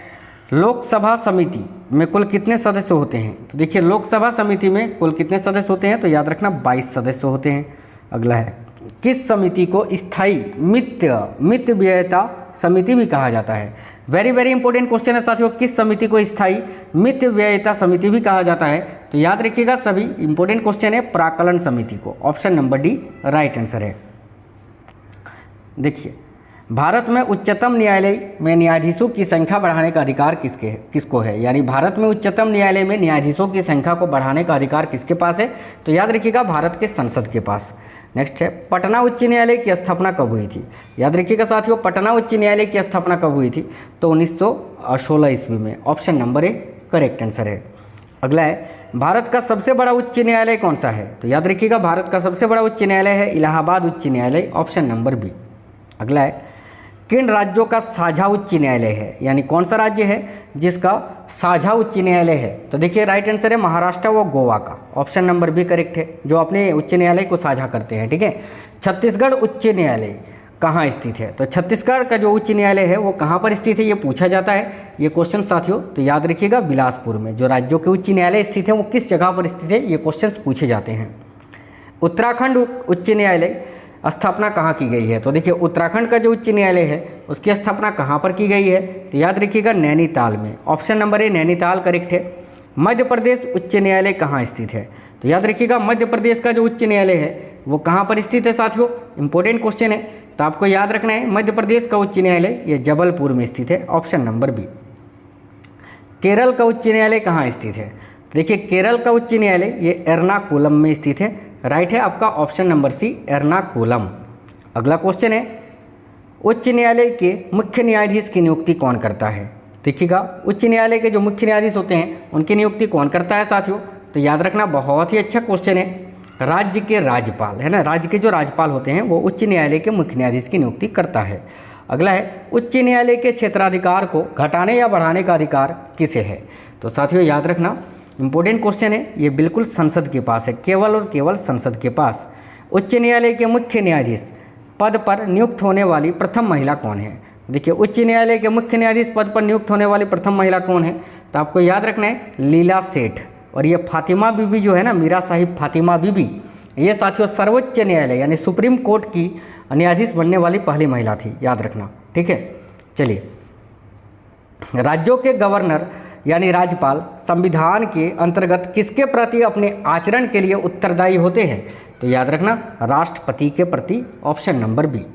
Speaker 1: लोकसभा समिति में कुल कितने सदस्य होते हैं, तो देखिए लोकसभा समिति में कुल कितने सदस्य होते हैं, तो याद रखना 22 सदस्य होते हैं। अगला है, किस समिति को स्थायी मित व्ययता समिति भी कहा जाता है? वेरी वेरी इंपॉर्टेंट क्वेश्चन है साथियों, किस समिति को स्थायी मित व्ययता समिति भी कहा जाता है? तो याद रखिएगा सभी इंपॉर्टेंट क्वेश्चन है, प्राक्कलन समिति को। Option number D right answer है। देखिए, भारत में उच्चतम न्यायालय में न्यायाधीशों की संख्या बढ़ाने का अधिकार किसको है? यानी भारत में उच्चतम न्यायालय में न्यायाधीशों की संख्या को बढ़ाने का अधिकार किसके पास है? तो याद रखिएगा भारत के संसद के पास। नेक्स्ट है, पटना उच्च न्यायालय की स्थापना कब हुई थी? याद रखिएगा साथियों, पटना उच्च न्यायालय की स्थापना कब हुई थी? तो 1916 ईस्वी में। Option number A correct answer है। अगला है, भारत का सबसे बड़ा उच्च न्यायालय कौन सा है? तो याद रखिएगा भारत का सबसे बड़ा उच्च न्यायालय है इलाहाबाद उच्च न्यायालय। Option number B. अगला है, किन राज्यों का साझा उच्च न्यायालय है? यानी कौन सा राज्य है जिसका साझा उच्च न्यायालय है? तो देखिए राइट आंसर है महाराष्ट्र व गोवा का। ऑप्शन नंबर बी करेक्ट है, जो अपने उच्च न्यायालय को साझा करते हैं। ठीक है, छत्तीसगढ़ उच्च न्यायालय कहाँ स्थित है? तो छत्तीसगढ़ का जो उच्च न्यायालय है वो कहाँ पर स्थित है, ये पूछा जाता है ये क्वेश्चन साथियों। तो याद रखिएगा बिलासपुर में। जो राज्यों के उच्च न्यायालय स्थित है वो किस जगह पर स्थित है, ये क्वेश्चन पूछे जाते हैं। उत्तराखंड उच्च न्यायालय स्थापना कहाँ की गई है? तो देखिए उत्तराखंड का जो उच्च न्यायालय है उसकी स्थापना कहाँ पर की गई है? तो याद रखिएगा नैनीताल में। ऑप्शन नंबर ए नैनीताल करेक्ट है। मध्य प्रदेश उच्च न्यायालय कहाँ स्थित है? तो याद रखिएगा मध्य प्रदेश का जो उच्च न्यायालय है वो कहाँ पर स्थित है साथियों? इंपॉर्टेंट क्वेश्चन है, तो आपको याद रखना है मध्य प्रदेश का उच्च न्यायालय ये जबलपुर में स्थित है। Option number B. केरल का उच्च न्यायालय कहाँ स्थित है? देखिए केरल का उच्च न्यायालय ये एर्नाकुलम में स्थित है। राइट है आपका ऑप्शन नंबर सी एर्नाकुलम। अगला क्वेश्चन है, उच्च न्यायालय के मुख्य न्यायाधीश की नियुक्ति कौन करता है? देखिएगा उच्च न्यायालय के जो मुख्य न्यायाधीश होते हैं उनकी नियुक्ति कौन करता है साथियों? तो याद रखना बहुत ही अच्छा क्वेश्चन है, राज्य के राज्यपाल है ना। राज्य के जो राज्यपाल होते हैं वो उच्च न्यायालय के मुख्य न्यायाधीश की नियुक्ति करता है। अगला है, उच्च न्यायालय के क्षेत्राधिकार को घटाने या बढ़ाने का अधिकार किसे है? तो साथियों याद रखना इंपॉर्टेंट क्वेश्चन है, ये बिल्कुल संसद के पास है, केवल और केवल संसद के पास। उच्च न्यायालय के मुख्य न्यायाधीश पद पर नियुक्त होने वाली प्रथम महिला कौन है? देखिए उच्च न्यायालय के मुख्य न्यायाधीश पद पर नियुक्त होने वाली प्रथम महिला कौन है? तो आपको याद रखना है लीला सेठ। और ये फातिमा बीबी जो है ना, मीरा साहिब फातिमा बीबी, ये साथियों सर्वोच्च न्यायालय यानी सुप्रीम कोर्ट की न्यायाधीश बनने वाली पहली महिला थी, याद रखना। ठीक है, चलिए, राज्यों के गवर्नर यानी राज्यपाल संविधान के अंतर्गत किसके प्रति अपने आचरण के लिए उत्तरदायी होते हैं? तो याद रखना राष्ट्रपति के प्रति। Option number B.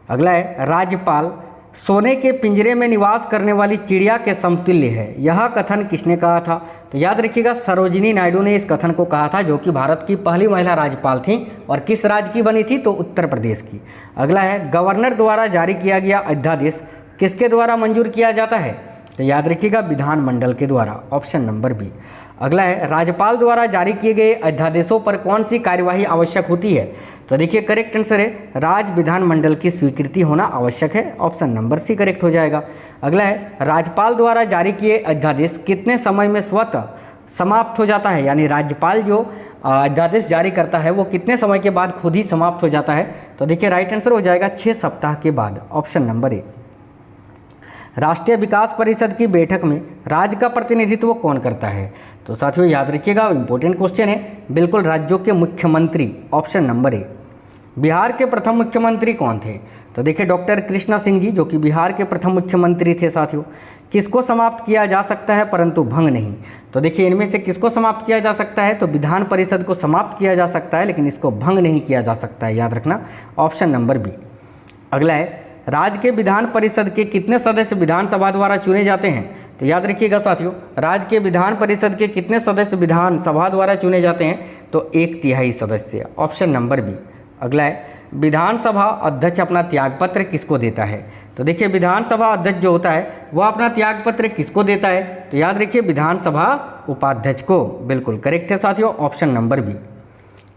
Speaker 1: अगला है, राज्यपाल सोने के पिंजरे में निवास करने वाली चिड़िया के समतुल्य है, यह कथन किसने कहा था? तो याद रखिएगा सरोजिनी नायडू ने इस कथन को कहा था, जो कि भारत की पहली महिला राज्यपाल थी। और किस राज्य की बनी थी? तो उत्तर प्रदेश की। अगला है, गवर्नर द्वारा जारी किया गया अध्यादेश किसके द्वारा मंजूर किया जाता है? तो याद रखिएगा विधानमंडल के द्वारा। Option number B. अगला है, राज्यपाल द्वारा जारी किए गए अध्यादेशों पर कौन सी कार्यवाही आवश्यक होती है? तो देखिए करेक्ट आंसर है राज्य विधानमंडल की स्वीकृति होना आवश्यक है। ऑप्शन नंबर सी करेक्ट हो जाएगा। अगला है, राज्यपाल द्वारा जारी किए अध्यादेश कितने समय में स्वतः समाप्त हो जाता है? यानी राज्यपाल जो अध्यादेश जारी करता है वो कितने समय के बाद खुद ही समाप्त हो जाता है? तो देखिए राइट आंसर हो जाएगा 6 सप्ताह के बाद। ऑप्शन नंबर ए। राष्ट्रीय विकास परिषद की बैठक में राज्य का प्रतिनिधित्व कौन करता है? तो साथियों याद रखिएगा इंपॉर्टेंट क्वेश्चन है, बिल्कुल राज्यों के मुख्यमंत्री। ऑप्शन नंबर ए। बिहार के प्रथम मुख्यमंत्री कौन थे? तो देखिए डॉक्टर कृष्णा सिंह जी, जो कि बिहार के प्रथम मुख्यमंत्री थे साथियों। किसको समाप्त किया जा सकता है परंतु भंग नहीं? तो देखिए इनमें से किसको समाप्त किया जा सकता है? तो विधान परिषद को समाप्त किया जा सकता है, लेकिन इसको भंग नहीं किया जा सकता है, याद रखना। Option number B. अगला है, राज्य के विधान परिषद के कितने सदस्य विधानसभा द्वारा चुने जाते हैं? तो याद रखिएगा साथियों, राज्य के विधान परिषद के कितने सदस्य विधानसभा द्वारा चुने जाते हैं? तो 1/3 सदस्य। Option number B. अगला है, विधानसभा अध्यक्ष अपना त्यागपत्र किसको देता है? तो देखिए विधानसभा अध्यक्ष जो होता है वह अपना त्यागपत्र किसको देता है? तो याद रखिए विधानसभा उपाध्यक्ष को। बिल्कुल करेक्ट है साथियों, ऑप्शन नंबर बी।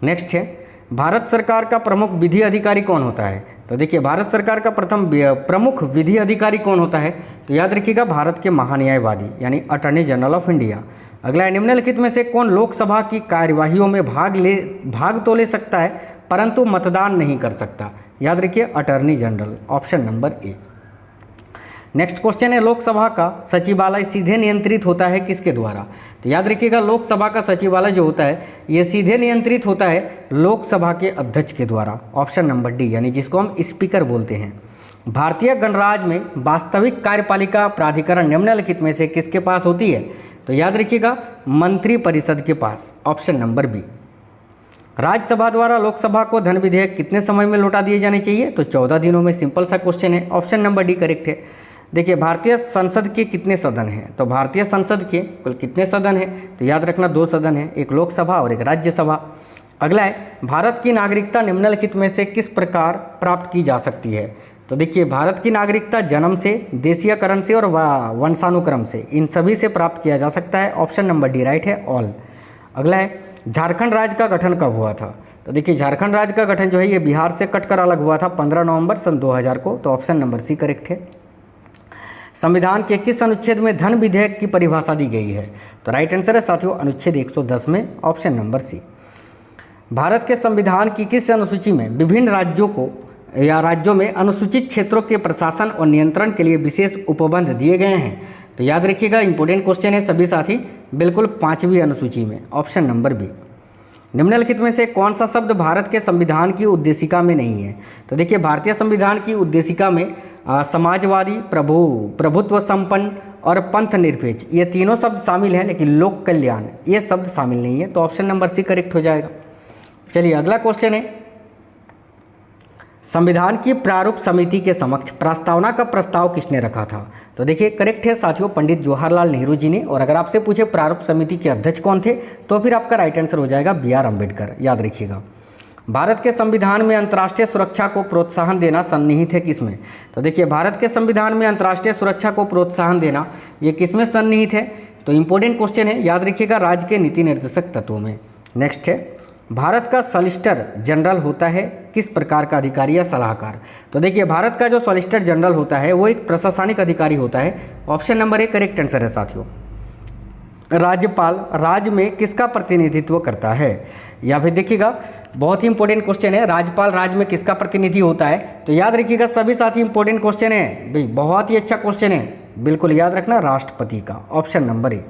Speaker 1: नेक्स्ट है, भारत सरकार का प्रमुख विधि अधिकारी कौन होता है? तो देखिए भारत सरकार का प्रमुख विधि अधिकारी कौन होता है? तो याद रखिएगा भारत के महान्यायवादी यानी अटॉर्नी जनरल ऑफ इंडिया। अगला है, निम्नलिखित में से कौन लोकसभा की कार्यवाहियों में भाग तो ले सकता है परंतु मतदान नहीं कर सकता? याद रखिए attorney general. Option number A. Next question है, लोकसभा का सचिवालय सीधे नियंत्रित होता है किसके द्वारा? तो याद रखिएगा, लोकसभा का सचिवालय जो होता है ये सीधे नियंत्रित होता है लोकसभा के अध्यक्ष के द्वारा। ऑप्शन नंबर डी, यानी जिसको हम स्पीकर बोलते हैं। भारतीय गणराज्य में वास्तविक कार्यपालिका प्राधिकरण निम्नलिखित में से किसके पास होती है? तो याद रखिएगा, मंत्रिपरिषद के पास। Option number B. राज्यसभा द्वारा लोकसभा को धन विधेयक कितने समय में लौटा दिए जाने चाहिए? तो 14 दिनों में। सिंपल सा क्वेश्चन है। ऑप्शन नंबर डी करेक्ट है। देखिए, भारतीय संसद के कितने सदन हैं? तो भारतीय संसद के कुल कितने सदन हैं? तो याद रखना 2 सदन हैं, एक लोकसभा और एक राज्यसभा। अगला है, भारत की नागरिकता निम्नलिखित में से किस प्रकार प्राप्त की जा सकती है? तो देखिए, भारत की नागरिकता जन्म से, देशीयकरण से और वंशानुक्रम से, इन सभी से प्राप्त किया जा सकता है। ऑप्शन नंबर डी राइट है, ऑल। अगला है, झारखंड राज्य का गठन कब हुआ था? तो देखिए, झारखंड राज्य का गठन जो है ये बिहार से कटकर अलग हुआ था 15 नवंबर सन 2000 को। तो ऑप्शन नंबर सी करेक्ट है। संविधान के किस अनुच्छेद में धन विधेयक की परिभाषा दी गई है? तो राइट आंसर है साथियों अनुच्छेद 110 में। ऑप्शन नंबर सी। भारत के संविधान की किस अनुसूची में विभिन्न राज्यों को या राज्यों में अनुसूचित क्षेत्रों के प्रशासन और नियंत्रण के लिए विशेष उपबंध दिए गए हैं? तो याद रखिएगा, इंपॉर्टेंट क्वेश्चन है सभी साथी, बिल्कुल 5वीं अनुसूची में। Option number B. निम्नलिखित में से कौन सा शब्द भारत के संविधान की उद्देशिका में नहीं है? तो देखिए, भारतीय संविधान की उद्देशिका में समाजवादी, प्रभुत्व संपन्न और पंथ निरपेक्ष ये तीनों शब्द शामिल हैं, लेकिन लोक कल्याण ये शब्द शामिल नहीं है। तो ऑप्शन नंबर सी करेक्ट हो जाएगा। चलिए अगला क्वेश्चन है, संविधान की प्रारूप समिति के समक्ष प्रस्तावना का प्रस्ताव किसने रखा था? तो देखिए, करेक्ट है साथियों पंडित जवाहरलाल नेहरू जी ने। और अगर आपसे पूछे प्रारूप समिति के अध्यक्ष कौन थे, तो फिर आपका राइट आंसर हो जाएगा BR अम्बेडकर। याद रखिएगा। भारत के संविधान में अंतर्राष्ट्रीय सुरक्षा को प्रोत्साहन देना सन्निहित है किसमें? तो देखिए, भारत के संविधान में अंतर्राष्ट्रीय सुरक्षा को प्रोत्साहन देना ये किसमें सन्निहित है? तो इंपॉर्टेंट क्वेश्चन है, याद रखिएगा, राज्य के नीति निर्देशक तत्वों में। नेक्स्ट है, भारत का सॉलिसिटर जनरल होता है किस प्रकार का अधिकारी या सलाहकार? तो देखिए, भारत का जो सॉलिसिटर जनरल होता है वो एक प्रशासनिक अधिकारी होता है। Option number A correct answer है साथियों। राज्यपाल राज्य में किसका प्रतिनिधित्व करता है? या फिर देखिएगा, बहुत ही इंपॉर्टेंट क्वेश्चन है, राज्यपाल राज्य में किसका प्रतिनिधि होता है? तो याद रखिएगा सभी साथी, इंपॉर्टेंट क्वेश्चन है भाई, बहुत ही अच्छा क्वेश्चन है, बिल्कुल याद रखना, राष्ट्रपति का। ऑप्शन नंबर ए।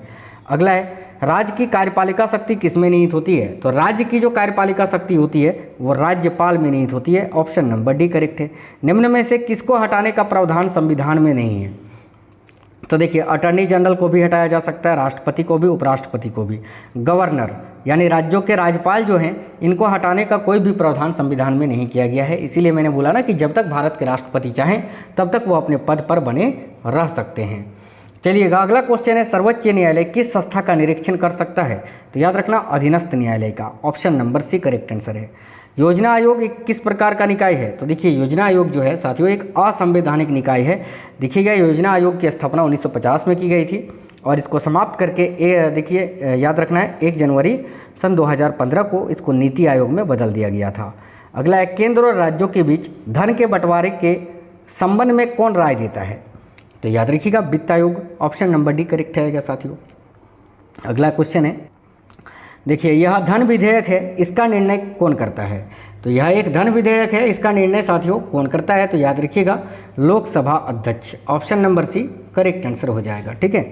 Speaker 1: अगला है, राज्य की कार्यपालिका शक्ति किसमें निहित होती है? तो राज्य की जो कार्यपालिका शक्ति होती है वो राज्यपाल में निहित होती है। ऑप्शन नंबर डी करेक्ट है। निम्न में से किसको हटाने का प्रावधान संविधान में नहीं है? तो देखिए, अटॉर्नी जनरल को भी हटाया जा सकता है, राष्ट्रपति को भी, उपराष्ट्रपति को भी। गवर्नर यानी राज्यों के राज्यपाल जो हैं इनको हटाने का कोई भी प्रावधान संविधान में नहीं किया गया है। इसीलिए मैंने बोला ना कि जब तक भारत के राष्ट्रपति चाहें तब तक वो अपने पद पर बने रह सकते हैं। चलिएगा अगला क्वेश्चन है, सर्वोच्च न्यायालय किस संस्था का निरीक्षण कर सकता है? तो याद रखना, अधीनस्थ न्यायालय का। Option number C correct answer है। योजना आयोग एक किस प्रकार का निकाय है? तो देखिए, योजना आयोग जो है साथियों एक असंवैधानिक निकाय है। देखिएगा, योजना आयोग की स्थापना 1950 में की गई थी और इसको समाप्त करके देखिए याद रखना है 1 जनवरी सन 2015 को इसको नीति आयोग में बदल दिया गया था। अगला है, केंद्र और राज्यों के बीच धन के बंटवारे के संबंध में कौन राय देता है? तो याद रखिएगा, वित्त आयोग। ऑप्शन नंबर डी करेक्ट है साथियों। अगला क्वेश्चन है, देखिए, यह धन विधेयक है, इसका निर्णय कौन करता है? तो यह एक धन विधेयक है, इसका निर्णय साथियों कौन करता है? तो याद रखिएगा, लोकसभा अध्यक्ष। Option number C correct answer हो जाएगा। ठीक है,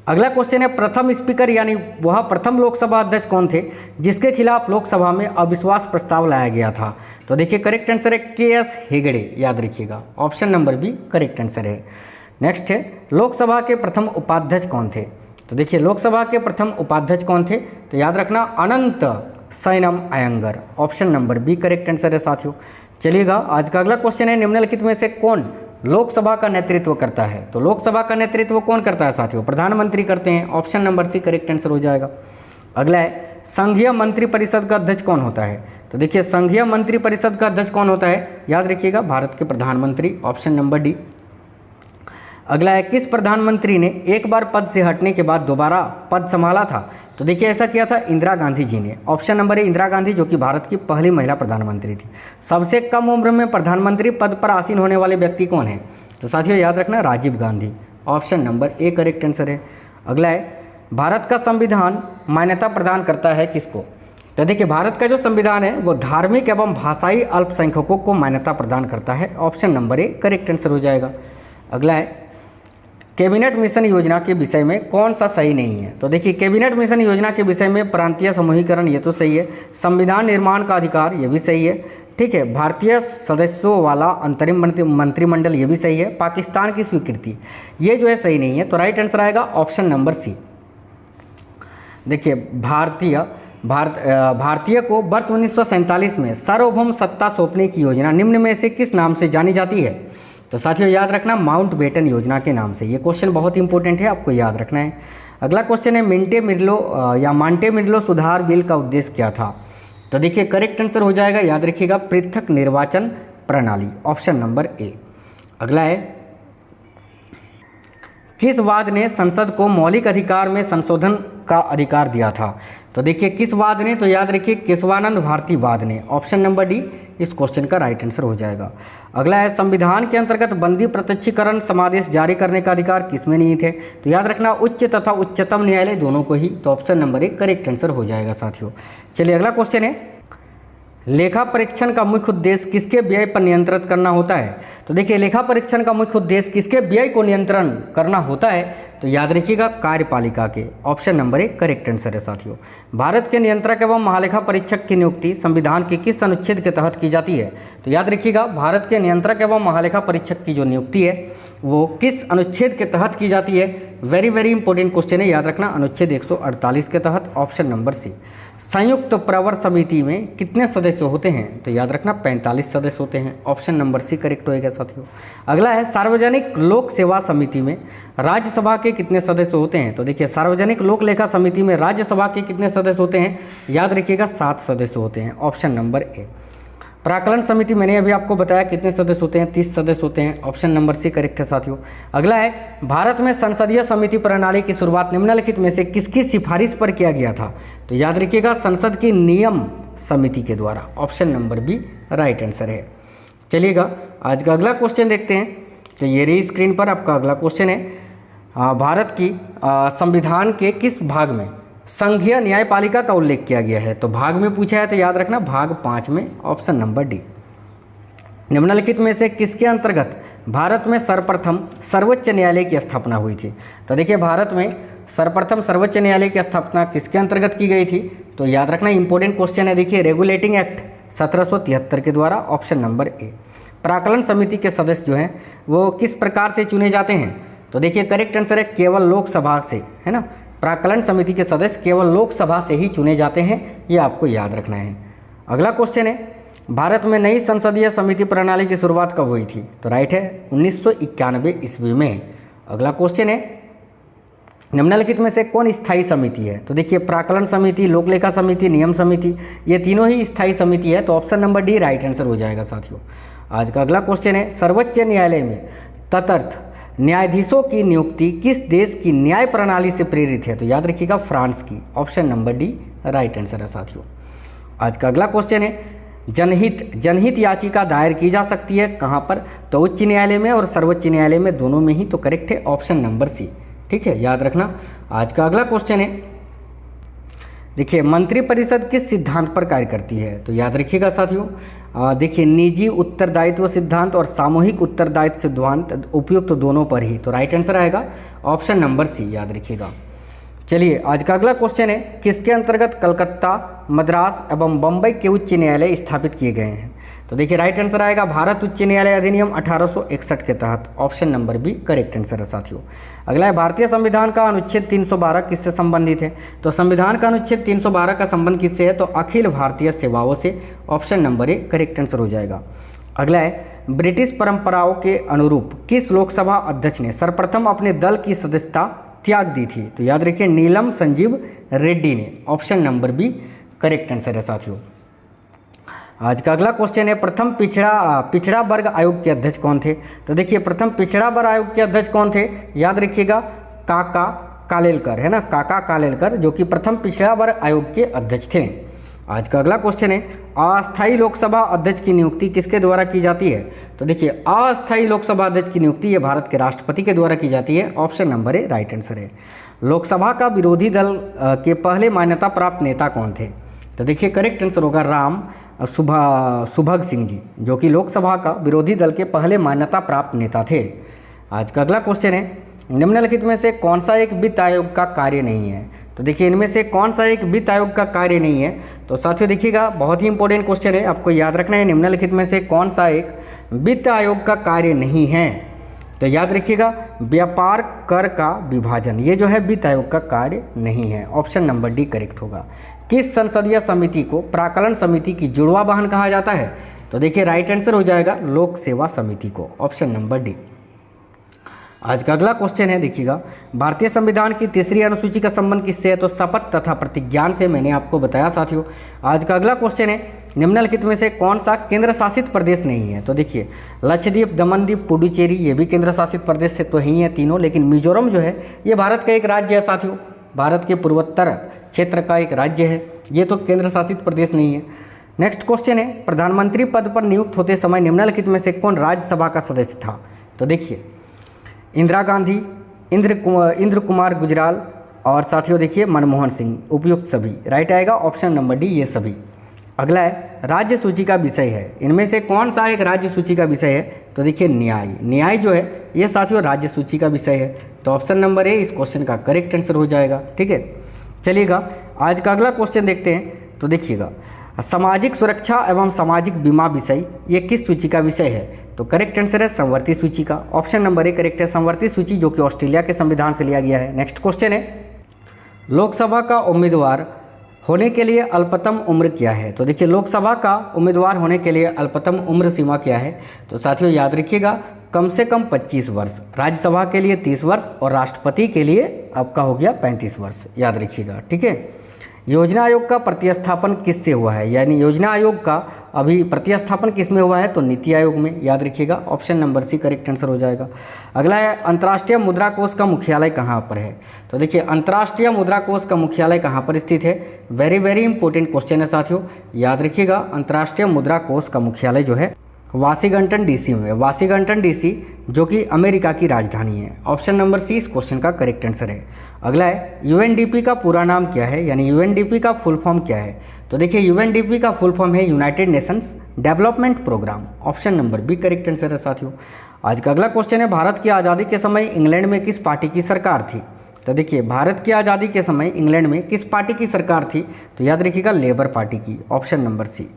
Speaker 1: अगला क्वेश्चन है, प्रथम स्पीकर यानी वह प्रथम लोकसभा अध्यक्ष कौन थे जिसके खिलाफ लोकसभा में अविश्वास प्रस्ताव लाया गया था? तो देखिए, करेक्ट आंसर है KS हेगड़े। याद रखिएगा, option number B correct answer है। नेक्स्ट है, लोकसभा के प्रथम उपाध्यक्ष कौन थे? तो देखिए, लोकसभा के प्रथम उपाध्यक्ष कौन थे? तो याद रखना, Ananthasayanam Ayyangar. Option number B correct answer है साथियों। चलिएगा, आज का अगला क्वेश्चन है, निम्नलिखित में से कौन लोकसभा का नेतृत्व करता है? तो लोकसभा का नेतृत्व कौन करता है साथियों? प्रधानमंत्री करते हैं। Option number C correct answer हो जाएगा। अगला है, संघीय मंत्रिपरिषद का अध्यक्ष कौन होता है? तो देखिए, संघीय मंत्रिपरिषद का अध्यक्ष कौन होता है? याद रखिएगा, भारत के प्रधानमंत्री। Option number D. अगला है, किस प्रधानमंत्री ने एक बार पद से हटने के बाद दोबारा पद संभाला था? तो देखिए, ऐसा किया था इंदिरा गांधी जी ने। ऑप्शन नंबर ए इंदिरा गांधी, जो कि भारत की पहली महिला प्रधानमंत्री थी। सबसे कम उम्र में प्रधानमंत्री पद पर आसीन होने वाले व्यक्ति कौन है? तो साथियों याद रखना, Rajiv Gandhi. Option number A correct answer है। अगला है, भारत का संविधान मान्यता प्रदान करता है किसको? तो देखिए, भारत का जो संविधान है वो धार्मिक एवं भाषाई अल्पसंख्यकों को मान्यता प्रदान करता है। Option number A correct answer हो जाएगा। अगला है, कैबिनेट मिशन योजना के विषय में कौन सा सही नहीं है? तो देखिए कैबिनेट मिशन योजना के विषय में प्रांतीय समूहीकरण ये तो सही है, संविधान निर्माण का अधिकार ये भी सही है, ठीक है, भारतीय सदस्यों वाला अंतरिम मंत्रिमंडल ये भी सही है, पाकिस्तान की स्वीकृति ये जो है सही नहीं है। तो राइट आंसर आएगा ऑप्शन नंबर सी। देखिए भारतीय को वर्ष 1947 में सार्वभौम सत्ता सौंपने की योजना निम्न में से किस नाम से जानी जाती है? तो साथियों याद रखना माउंटबेटन योजना के नाम से। ये क्वेश्चन बहुत इंपॉर्टेंट है, आपको याद रखना है। अगला क्वेश्चन है मांटेमेर्लो सुधार बिल का उद्देश्य क्या था? तो देखिए करेक्ट आंसर हो जाएगा, याद रखिएगा, पृथक निर्वाचन प्रणाली, ऑप्शन नंबर ए। अगला है किस वाद ने संसद को मौलिक अधिकार में संशोधन का अधिकार दिया था? तो देखिए किस वाद ने, तो याद रखिए केशवानंद भारती वाद ने, ऑप्शन नंबर डी इस क्वेश्चन का राइट आंसर हो जाएगा। अगला है संविधान के अंतर्गत बंदी प्रत्यक्षीकरण समादेश जारी करने का अधिकार किसमें नहीं थे? तो याद रखना उच्च तथा उच्चतम न्यायालय दोनों को ही, तो ऑप्शन नंबर एक करेक्ट आंसर हो जाएगा साथियों। चलिए अगला क्वेश्चन है लेखा परीक्षण का मुख्य उद्देश्य किसके व्यय पर नियंत्रित करना होता है? तो देखिए लेखा परीक्षण का मुख्य उद्देश्य किसके व्यय को नियंत्रण करना होता है? तो याद रखिएगा कार्यपालिका के, ऑप्शन नंबर एक करेक्ट आंसर है साथियों। भारत के नियंत्रक एवं महालेखा परीक्षक की नियुक्ति संविधान के किस अनुच्छेद के तहत की जाती है? तो याद रखिएगा भारत के नियंत्रक एवं महालेखा परीक्षक की जो नियुक्ति है वो किस अनुच्छेद के तहत की जाती है? वेरी इंपॉर्टेंट क्वेश्चन है, याद रखना अनुच्छेद 148 के तहत, ऑप्शन नंबर सी। संयुक्त प्रवर समिति में कितने सदस्य होते हैं? तो याद रखना 45 सदस्य होते हैं, ऑप्शन नंबर सी करेक्ट होएगा साथियों। अगला है सार्वजनिक लोक सेवा समिति में राज्यसभा के कितने सदस्य होते हैं? तो देखिए सार्वजनिक लोक लेखा समिति में राज्यसभा के कितने सदस्य होते हैं? याद रखिएगा 7 सदस्य होते हैं, ऑप्शन नंबर ए। प्राक्कलन समिति मैंने अभी आपको बताया कितने सदस्य होते हैं, 30 सदस्य होते हैं, ऑप्शन नंबर सी करेक्ट है साथियों। अगला है भारत में संसदीय समिति प्रणाली की शुरुआत निम्नलिखित में से किसकी सिफारिश पर किया गया था? तो याद रखिएगा संसद की नियम समिति के द्वारा, option number B right answer है। चलिएगा आज का अगला क्वेश्चन देखते हैं। तो ये रही स्क्रीन पर आपका अगला क्वेश्चन है, भारत की संविधान के किस भाग में संघीय न्यायपालिका का उल्लेख किया गया है? तो भाग में पूछा है तो याद रखना भाग 5 में, ऑप्शन नंबर डी। निम्नलिखित में से किसके अंतर्गत भारत में सर्वप्रथम सर्वोच्च न्यायालय की स्थापना हुई थी? तो देखिए भारत में सर्वप्रथम सर्वोच्च न्यायालय की स्थापना किसके अंतर्गत की गई थी? तो याद रखना इंपॉर्टेंट क्वेश्चन है, देखिए रेगुलेटिंग एक्ट 1773 के द्वारा, ऑप्शन नंबर ए। प्राक्कलन समिति के सदस्य जो हैं वो किस प्रकार से चुने जाते हैं? तो देखिए करेक्ट आंसर है केवल लोकसभा से, है ना। प्राक्कलन समिति के सदस्य केवल लोकसभा से ही चुने जाते हैं, ये आपको याद रखना है। अगला क्वेश्चन है भारत में नई संसदीय समिति प्रणाली की शुरुआत कब हुई थी? तो राइट है 1991 ईस्वी में। अगला क्वेश्चन है निम्नलिखित में से कौन स्थायी समिति है? तो देखिए प्राक्कलन समिति, लोकलेखा समिति, नियम समिति, ये तीनों ही स्थायी समिति है, तो option number D right answer हो जाएगा साथियों। आज का अगला क्वेश्चन है सर्वोच्च न्यायालय में तदर्थ न्यायाधीशों की नियुक्ति किस देश की न्याय प्रणाली से प्रेरित है? तो याद रखिएगा फ्रांस की, option number D right answer है साथियों। आज का अगला क्वेश्चन है जनहित याचिका दायर की जा सकती है कहाँ पर? तो उच्च न्यायालय में और सर्वोच्च न्यायालय में, दोनों में ही, तो करेक्ट है ऑप्शन नंबर सी, ठीक है, याद रखना। आज का अगला क्वेश्चन है देखिए मंत्रिपरिषद किस सिद्धांत पर कार्य करती है? तो याद रखिएगा साथियों, देखिए निजी उत्तरदायित्व सिद्धांत और सामूहिक उत्तरदायित्व सिद्धांत उपयुक्त तो दोनों पर ही, तो राइट आंसर आएगा ऑप्शन नंबर सी, याद रखिएगा। चलिए आज का अगला क्वेश्चन है किसके अंतर्गत कलकत्ता, मद्रास एवं बम्बई के उच्च न्यायालय स्थापित किए गए हैं? तो देखिए राइट आंसर आएगा भारत उच्च न्यायालय अधिनियम 1861 के तहत, option number B correct answer है साथियों। अगला है भारतीय संविधान का अनुच्छेद 312 किससे संबंधित है? तो संविधान का अनुच्छेद 312 का संबंध किससे है? तो अखिल भारतीय सेवाओं से, option number A correct answer हो जाएगा। अगला है ब्रिटिश परंपराओं के अनुरूप किस लोकसभा अध्यक्ष ने सर्वप्रथम अपने दल की सदस्यता त्याग दी थी? तो याद रखिए नीलम संजीव रेड्डी ने, option number B correct answer है साथियों। आज का अगला क्वेश्चन है प्रथम पिछड़ा वर्ग आयोग के अध्यक्ष कौन थे? तो देखिए प्रथम पिछड़ा वर्ग आयोग के अध्यक्ष कौन थे? याद रखिएगा काका कालेलकर, है ना, काका कालेलकर, जो कि प्रथम पिछड़ा वर्ग आयोग के अध्यक्ष थे। आज का अगला क्वेश्चन है अस्थायी लोकसभा अध्यक्ष की नियुक्ति किसके द्वारा की जाती है? तो देखिए अस्थायी लोकसभा अध्यक्ष की नियुक्ति ये भारत के राष्ट्रपति के द्वारा की जाती है, ऑप्शन नंबर ए राइट आंसर है। लोकसभा का विरोधी दल के पहले मान्यता प्राप्त नेता कौन थे? तो देखिए करेक्ट आंसर होगा राम सुभग सिंह जी, जो कि लोकसभा का विरोधी दल के पहले मान्यता प्राप्त नेता थे। आज का अगला क्वेश्चन है निम्नलिखित में से कौन सा एक वित्त आयोग का कार्य नहीं है? तो देखिए इनमें से कौन सा एक वित्त आयोग का कार्य नहीं है? तो साथियों देखिएगा, बहुत ही इंपॉर्टेंट क्वेश्चन है, आपको याद रखना है निम्नलिखित में से कौन सा एक वित्त आयोग का कार्य नहीं है? तो याद रखिएगा, व्यापार कर का विभाजन, ये जो है वित्त आयोग का कार्य नहीं है। ऑप्शन नंबर डी करेक्ट होगा। किस संसदीय समिति को प्राक्कलन समिति की जुड़वा वाहन कहा जाता है? तो देखिए राइट आंसर हो जाएगा लोक सेवा समिति को, ऑप्शन नंबर डी। आज का अगला क्वेश्चन है, देखिएगा, भारतीय संविधान की तीसरी अनुसूची का संबंध किससे है? तो शपथ तथा प्रतिज्ञान से, मैंने आपको बताया साथियों। आज का अगला क्वेश्चन है, निम्नलिखित में से कौन सा केंद्र शासित प्रदेश नहीं है? तो देखिए लक्षद्वीप, दमनदीप, पुडुचेरी, ये भी केंद्र शासित प्रदेश से तो ही है तीनों, लेकिन मिजोरम जो है ये भारत का एक राज्य है साथियों, भारत के पूर्वोत्तर क्षेत्र का एक राज्य है, ये तो केंद्र शासित प्रदेश नहीं है। नेक्स्ट क्वेश्चन है, प्रधानमंत्री पद पर नियुक्त होते समय निम्नलिखित में से कौन राज्यसभा का सदस्य था? तो देखिए इंदिरा गांधी, इंद्र कुमार गुजराल और साथियों देखिए मनमोहन सिंह, उपयुक्त सभी, राइट आएगा ऑप्शन नंबर डी, ये सभी। अगला है, राज्य सूची का विषय है, इनमें से कौन सा एक राज्य सूची का विषय है? तो देखिए न्याय, न्याय जो है ये साथियों राज्य सूची का विषय है, तो ऑप्शन नंबर ए इस क्वेश्चन का करेक्ट आंसर हो जाएगा। ठीक है, चलिएगा आज का अगला क्वेश्चन देखते हैं। तो देखिएगा, सामाजिक सुरक्षा एवं सामाजिक बीमा विषय ये किस सूची का विषय है? तो करेक्ट आंसर है संवर्ती सूची का, ऑप्शन नंबर ए करेक्ट है, संवर्ती सूची, जो कि ऑस्ट्रेलिया के संविधान से लिया गया है। नेक्स्ट क्वेश्चन है, लोकसभा का उम्मीदवार होने के लिए अल्पतम उम्र क्या है? तो देखिए लोकसभा का उम्मीदवार होने के लिए अल्पतम उम्र सीमा क्या है? तो साथियों याद रखिएगा, कम से कम 25 वर्ष, राज्यसभा के लिए 30 वर्ष और राष्ट्रपति के लिए आपका हो गया 35 वर्ष, याद रखिएगा। ठीक है, योजना आयोग का प्रतिस्थापन किससे हुआ है? यानी योजना आयोग का अभी प्रतिस्थापन किस में हुआ है? तो नीति आयोग में, याद रखिएगा option number C correct answer हो जाएगा। अगला है, अंतर्राष्ट्रीय मुद्रा कोष का मुख्यालय कहाँ पर है? तो देखिए अंतर्राष्ट्रीय मुद्रा कोष का मुख्यालय कहाँ पर स्थित है? वेरी इंपॉर्टेंट क्वेश्चन है साथियों, याद रखिएगा अंतर्राष्ट्रीय मुद्रा कोष का मुख्यालय जो है वाशिंगटन डीसी में, वाशिंगटन डीसी जो कि अमेरिका की राजधानी है, ऑप्शन नंबर सी इस क्वेश्चन का करेक्ट आंसर है। अगला है, यूएनडीपी का पूरा नाम क्या है? यानी यूएनडीपी का फुल फॉर्म क्या है? तो देखिए यूएनडीपी का फुल फॉर्म है United Nations development programme, option number B correct answer है साथियों। आज का अगला क्वेश्चन है, भारत की आज़ादी के समय इंग्लैंड में किस पार्टी की सरकार थी? तो देखिए भारत की आज़ादी के समय इंग्लैंड में किस पार्टी की सरकार थी? तो याद रखिएगा लेबर पार्टी की, ऑप्शन नंबर सी।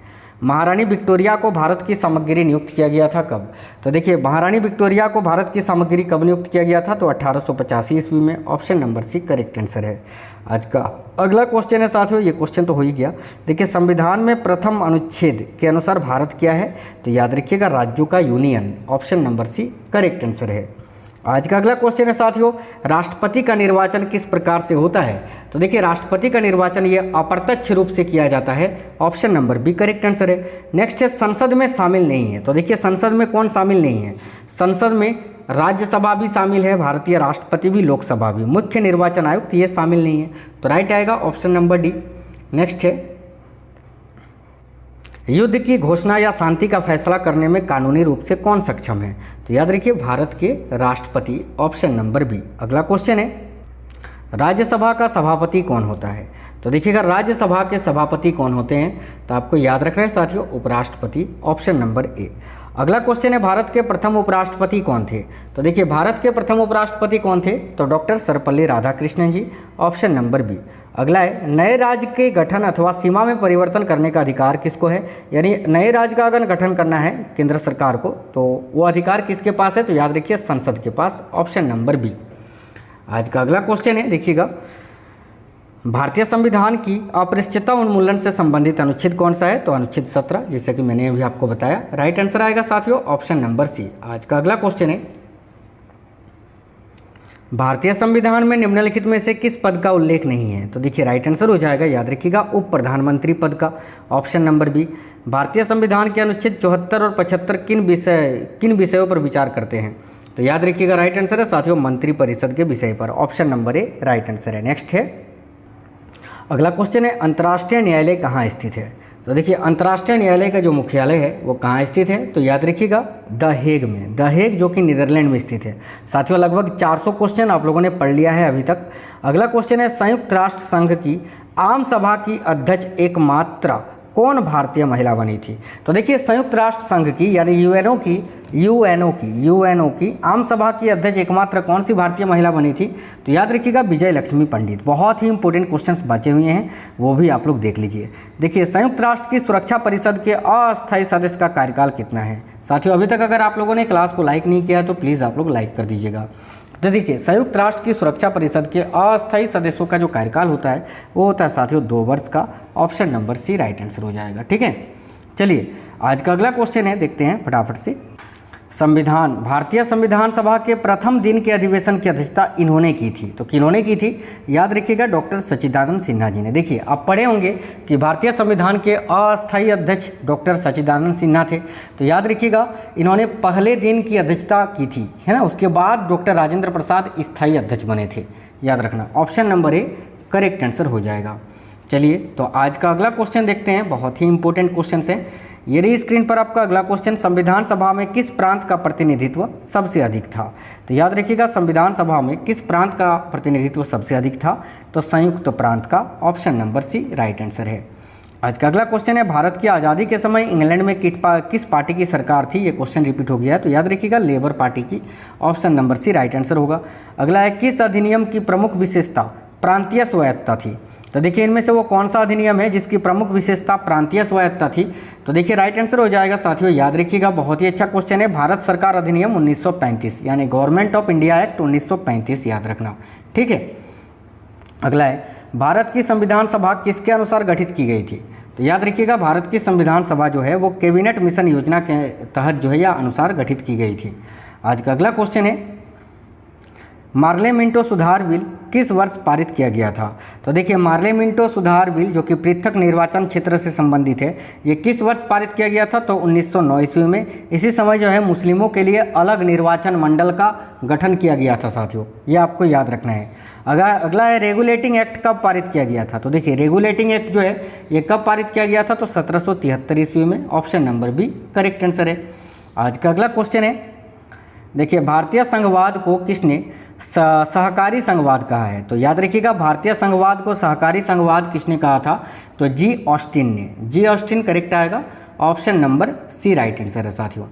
Speaker 1: महारानी विक्टोरिया को भारत की सामग्री नियुक्त किया गया था कब? तो देखिए महारानी विक्टोरिया को भारत की सामग्री कब नियुक्त किया गया था? तो 1885 ईस्वी में, option number C correct answer है। आज का अगला क्वेश्चन है साथियों, ये क्वेश्चन तो हो ही गया। देखिए संविधान में प्रथम अनुच्छेद के अनुसार भारत क्या है? तो याद रखिएगा राज्यों का union, option number C correct answer है। आज का अगला क्वेश्चन है साथियों, राष्ट्रपति का निर्वाचन किस प्रकार से होता है? तो देखिए राष्ट्रपति का निर्वाचन ये अप्रत्यक्ष रूप से किया जाता है, option number B correct answer है। नेक्स्ट है, संसद में शामिल नहीं है। तो देखिए संसद में कौन शामिल नहीं है? संसद में राज्यसभा भी शामिल है, भारतीय राष्ट्रपति भी, लोकसभा भी, मुख्य निर्वाचन आयुक्त ये शामिल नहीं है, तो राइट आएगा ऑप्शन नंबर डी। नेक्स्ट है, युद्ध की घोषणा या शांति का फैसला करने में कानूनी रूप से कौन सक्षम है? तो याद रखिए भारत के राष्ट्रपति, ऑप्शन नंबर बी। अगला क्वेश्चन है, राज्यसभा का सभापति कौन होता है? तो देखिएगा राज्यसभा के सभापति कौन होते हैं? तो आपको याद रखना है साथियों उपराष्ट्रपति, ऑप्शन नंबर ए। अगला क्वेश्चन है, भारत के प्रथम उपराष्ट्रपति कौन थे? तो देखिए भारत के प्रथम उपराष्ट्रपति कौन थे? तो डॉक्टर सर्वपल्ली राधाकृष्णन जी, ऑप्शन नंबर बी। अगला है, नए राज्य के गठन अथवा सीमा में परिवर्तन करने का अधिकार किसको है? यानी नए राज्य का अगर गठन करना है केंद्र सरकार को तो वो अधिकार किसके पास है? तो याद रखिए संसद के पास, ऑप्शन नंबर बी। आज का अगला क्वेश्चन है, देखिएगा भारतीय संविधान की अपरिचितता उन्मूलन से संबंधित अनुच्छेद कौन सा है? तो अनुच्छेद 17, जैसे कि मैंने अभी आपको बताया, राइट आंसर आएगा साथियों ऑप्शन नंबर सी। आज का अगला क्वेश्चन है, भारतीय संविधान में निम्नलिखित में से किस पद का उल्लेख नहीं है? तो देखिए राइट आंसर हो जाएगा, याद रखिएगा उप प्रधानमंत्री पद का, ऑप्शन नंबर बी। भारतीय संविधान के अनुच्छेद 74 और 75 किन विषयों पर विचार करते हैं? तो याद रखिएगा राइट आंसर है साथियों मंत्रिपरिषद के विषय पर, ऑप्शन नंबर ए राइट आंसर है। नेक्स्ट है, अगला क्वेश्चन है, अंतर्राष्ट्रीय न्यायालय कहाँ स्थित है? तो देखिए अंतर्राष्ट्रीय न्यायालय का जो मुख्यालय है वो कहाँ स्थित है? तो याद रखिएगा द हेग में, द हेग जो कि नीदरलैंड में स्थित है। साथियों लगभग 400 क्वेश्चन आप लोगों ने पढ़ लिया है अभी तक। अगला क्वेश्चन है, संयुक्त राष्ट्र संघ की आम सभा की अध्यक्ष एकमात्र कौन भारतीय महिला बनी थी? तो देखिए संयुक्त राष्ट्र संघ की यानी यूएनओ की आम सभा की अध्यक्ष एकमात्र कौन सी भारतीय महिला बनी थी? तो याद रखिएगा विजय लक्ष्मी पंडित। बहुत ही इंपॉर्टेंट क्वेश्चंस बचे हुए हैं, वो भी आप लोग देख लीजिए। देखिए संयुक्त राष्ट्र की सुरक्षा परिषद के अस्थायी सदस्य का कार्यकाल कितना है? साथियों अभी तक अगर आप लोगों ने क्लास को लाइक नहीं किया तो प्लीज़ आप लोग लाइक कर दीजिएगा। तो देखिए संयुक्त राष्ट्र की सुरक्षा परिषद के अस्थायी सदस्यों का जो कार्यकाल होता है वो होता है साथियों 2 वर्ष का। Option number C right answer हो जाएगा। ठीक है, चलिए आज का अगला क्वेश्चन है, देखते हैं फटाफट से। संविधान भारतीय संविधान सभा के प्रथम दिन के अधिवेशन की अध्यक्षता इन्होंने की थी। तो किन्होंने की थी? याद रखिएगा डॉक्टर सच्चिदानंद सिन्हा जी ने। देखिए आप पढ़े होंगे कि भारतीय संविधान के अस्थायी अध्यक्ष डॉक्टर सच्चिदानंद सिन्हा थे। तो याद रखिएगा इन्होंने पहले दिन की अध्यक्षता की थी, है ना। उसके बाद डॉक्टर राजेंद्र प्रसाद स्थायी अध्यक्ष बने थे। याद रखना option number A correct answer हो जाएगा। चलिए तो आज का अगला क्वेश्चन देखते हैं, बहुत ही इंपॉर्टेंट क्वेश्चन है। ये रही स्क्रीन पर आपका अगला क्वेश्चन। संविधान सभा में किस प्रांत का प्रतिनिधित्व सबसे अधिक था? तो याद रखिएगा संविधान सभा में किस प्रांत का प्रतिनिधित्व सबसे अधिक था? तो संयुक्त प्रांत का। Option number C right answer है। आज का अगला क्वेश्चन है, भारत की आज़ादी के समय इंग्लैंड में किस पार्टी की सरकार थी? ये क्वेश्चन रिपीट हो गया है, तो याद रखिएगा लेबर पार्टी की। Option number C right answer होगा। अगला है, किस अधिनियम की प्रमुख विशेषता प्रांतीय स्वायत्तता थी? तो देखिए इनमें से वो कौन सा अधिनियम है जिसकी प्रमुख विशेषता प्रांतीय स्वायत्तता थी? तो देखिए राइट आंसर हो जाएगा साथियों, याद रखिएगा बहुत ही अच्छा क्वेश्चन है, भारत सरकार अधिनियम 1935 यानी गवर्नमेंट ऑफ इंडिया एक्ट 1935, याद रखना। ठीक है, अगला है, भारत की संविधान सभा किसके अनुसार गठित की गई थी? तो याद रखिएगा भारत की संविधान सभा जो है वो कैबिनेट मिशन योजना के तहत जो है या अनुसार गठित की गई थी। आज का अगला क्वेश्चन है, मार्ले मिंटो सुधार बिल किस वर्ष पारित किया गया था? तो देखिए मार्ले मिंटो सुधार बिल जो कि पृथक निर्वाचन क्षेत्र से संबंधित है, ये किस वर्ष पारित किया गया था? तो 1909 ईस्वी में। इसी समय जो है मुस्लिमों के लिए अलग निर्वाचन मंडल का गठन किया गया था साथियों, ये आपको याद रखना है। अगला है, रेगुलेटिंग एक्ट कब पारित किया गया था? तो देखिए रेगुलेटिंग एक्ट जो है ये कब पारित किया गया था? तो 1773 ईस्वी में। Option number B correct answer है। आज का अगला क्वेश्चन है, देखिए भारतीय संघवाद को किसने सहकारी संघवाद कहा है? तो याद रखिएगा भारतीय संघवाद को सहकारी संघवाद किसने कहा था? तो जी ऑस्टिन ने। जी ऑस्टिन करेक्ट आएगा। Option number C right answer है साथियों।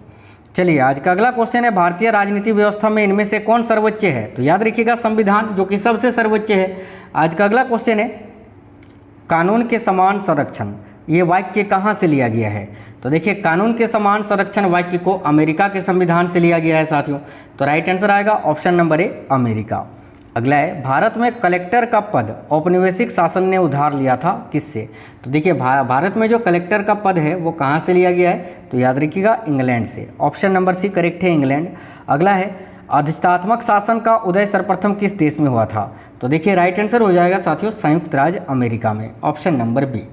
Speaker 1: चलिए आज का अगला क्वेश्चन है, भारतीय राजनीति व्यवस्था में इनमें से कौन सर्वोच्च है? तो याद रखिएगा संविधान जो कि सबसे सर्वोच्च है। आज का अगला क्वेश्चन है, कानून के समान संरक्षण ये वाक्य कहाँ से लिया गया है? तो देखिए कानून के समान संरक्षण वाक्य को अमेरिका के संविधान से लिया गया है साथियों, तो राइट आंसर आएगा ऑप्शन नंबर ए अमेरिका। अगला है, भारत में कलेक्टर का पद औपनिवेशिक शासन ने उधार लिया था किससे? तो देखिए भारत में जो कलेक्टर का पद है वो कहाँ से लिया गया है? तो याद रखिएगा इंग्लैंड से। ऑप्शन नंबर सी करेक्ट है इंग्लैंड। अगला है, अधिष्ठात्मक शासन का उदय सर्वप्रथम किस देश में हुआ था? तो देखिए राइट आंसर हो जाएगा साथियों संयुक्त राज्य अमेरिका में। Option number B.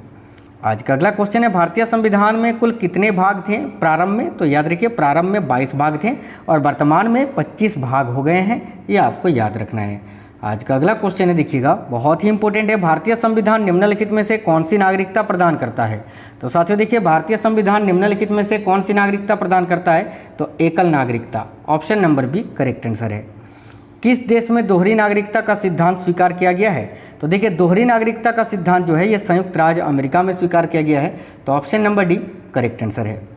Speaker 1: आज का अगला क्वेश्चन है, भारतीय संविधान में कुल कितने भाग थे प्रारंभ में? तो याद रखिए प्रारंभ में 22 भाग थे और वर्तमान में 25 भाग हो गए हैं, ये आपको याद रखना है। आज का अगला क्वेश्चन है, देखिएगा बहुत ही इंपॉर्टेंट है, भारतीय संविधान निम्नलिखित में से कौन सी नागरिकता प्रदान करता है? तो साथियों देखिए भारतीय संविधान निम्नलिखित में से कौन सी नागरिकता प्रदान करता है? तो एकल नागरिकता। Option number B correct answer है। किस देश में दोहरी नागरिकता का सिद्धांत स्वीकार किया गया है? तो देखिए दोहरी नागरिकता का सिद्धांत जो है ये संयुक्त राज्य अमेरिका में स्वीकार किया गया है, तो option number D correct answer है।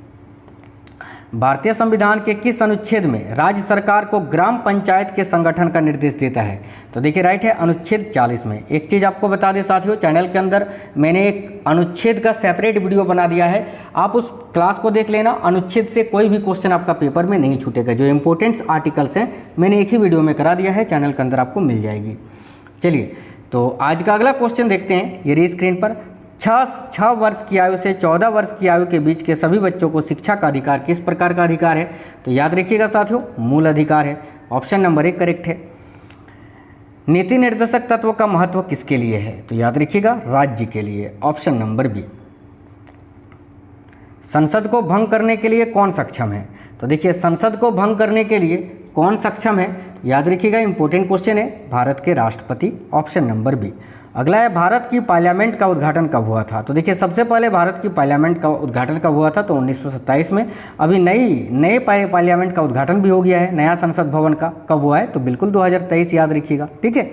Speaker 1: भारतीय संविधान के किस अनुच्छेद में राज्य सरकार को ग्राम पंचायत के संगठन का निर्देश देता है? तो देखिए राइट है अनुच्छेद 40 में। एक चीज़ आपको बता दें साथियों, चैनल के अंदर मैंने एक अनुच्छेद का सेपरेट वीडियो बना दिया है, आप उस क्लास को देख लेना। अनुच्छेद से कोई भी क्वेश्चन आपका पेपर में नहीं छूटेगा, जो इंपॉर्टेंट आर्टिकल्स हैं मैंने एक ही वीडियो में करा दिया है, चैनल के अंदर आपको मिल जाएगी। चलिए तो आज का अगला क्वेश्चन देखते हैं, ये रही स्क्रीन पर। 6 वर्ष की आयु से 14 वर्ष की आयु के बीच के सभी बच्चों को शिक्षा का अधिकार किस प्रकार का अधिकार है? तो याद रखिएगा साथियों मूल अधिकार है। ऑप्शन नंबर 1 करेक्ट है। नीति निर्देशक तत्व का महत्व किसके लिए है? तो याद रखिएगा राज्य के लिए। Option number B. संसद को भंग करने के लिए कौन सक्षम है? तो देखिए संसद को भंग करने के लिए कौन सक्षम है? याद रखिएगा इंपॉर्टेंट क्वेश्चन है, भारत के राष्ट्रपति। Option number B. अगला है, भारत की पार्लियामेंट का उद्घाटन कब हुआ था? तो देखिए सबसे पहले भारत की पार्लियामेंट का उद्घाटन कब हुआ था? तो 1927 में। अभी नए पार्लियामेंट का उद्घाटन भी हो गया है, नया संसद भवन का कब हुआ है? तो बिल्कुल 2023, याद रखिएगा। ठीक है,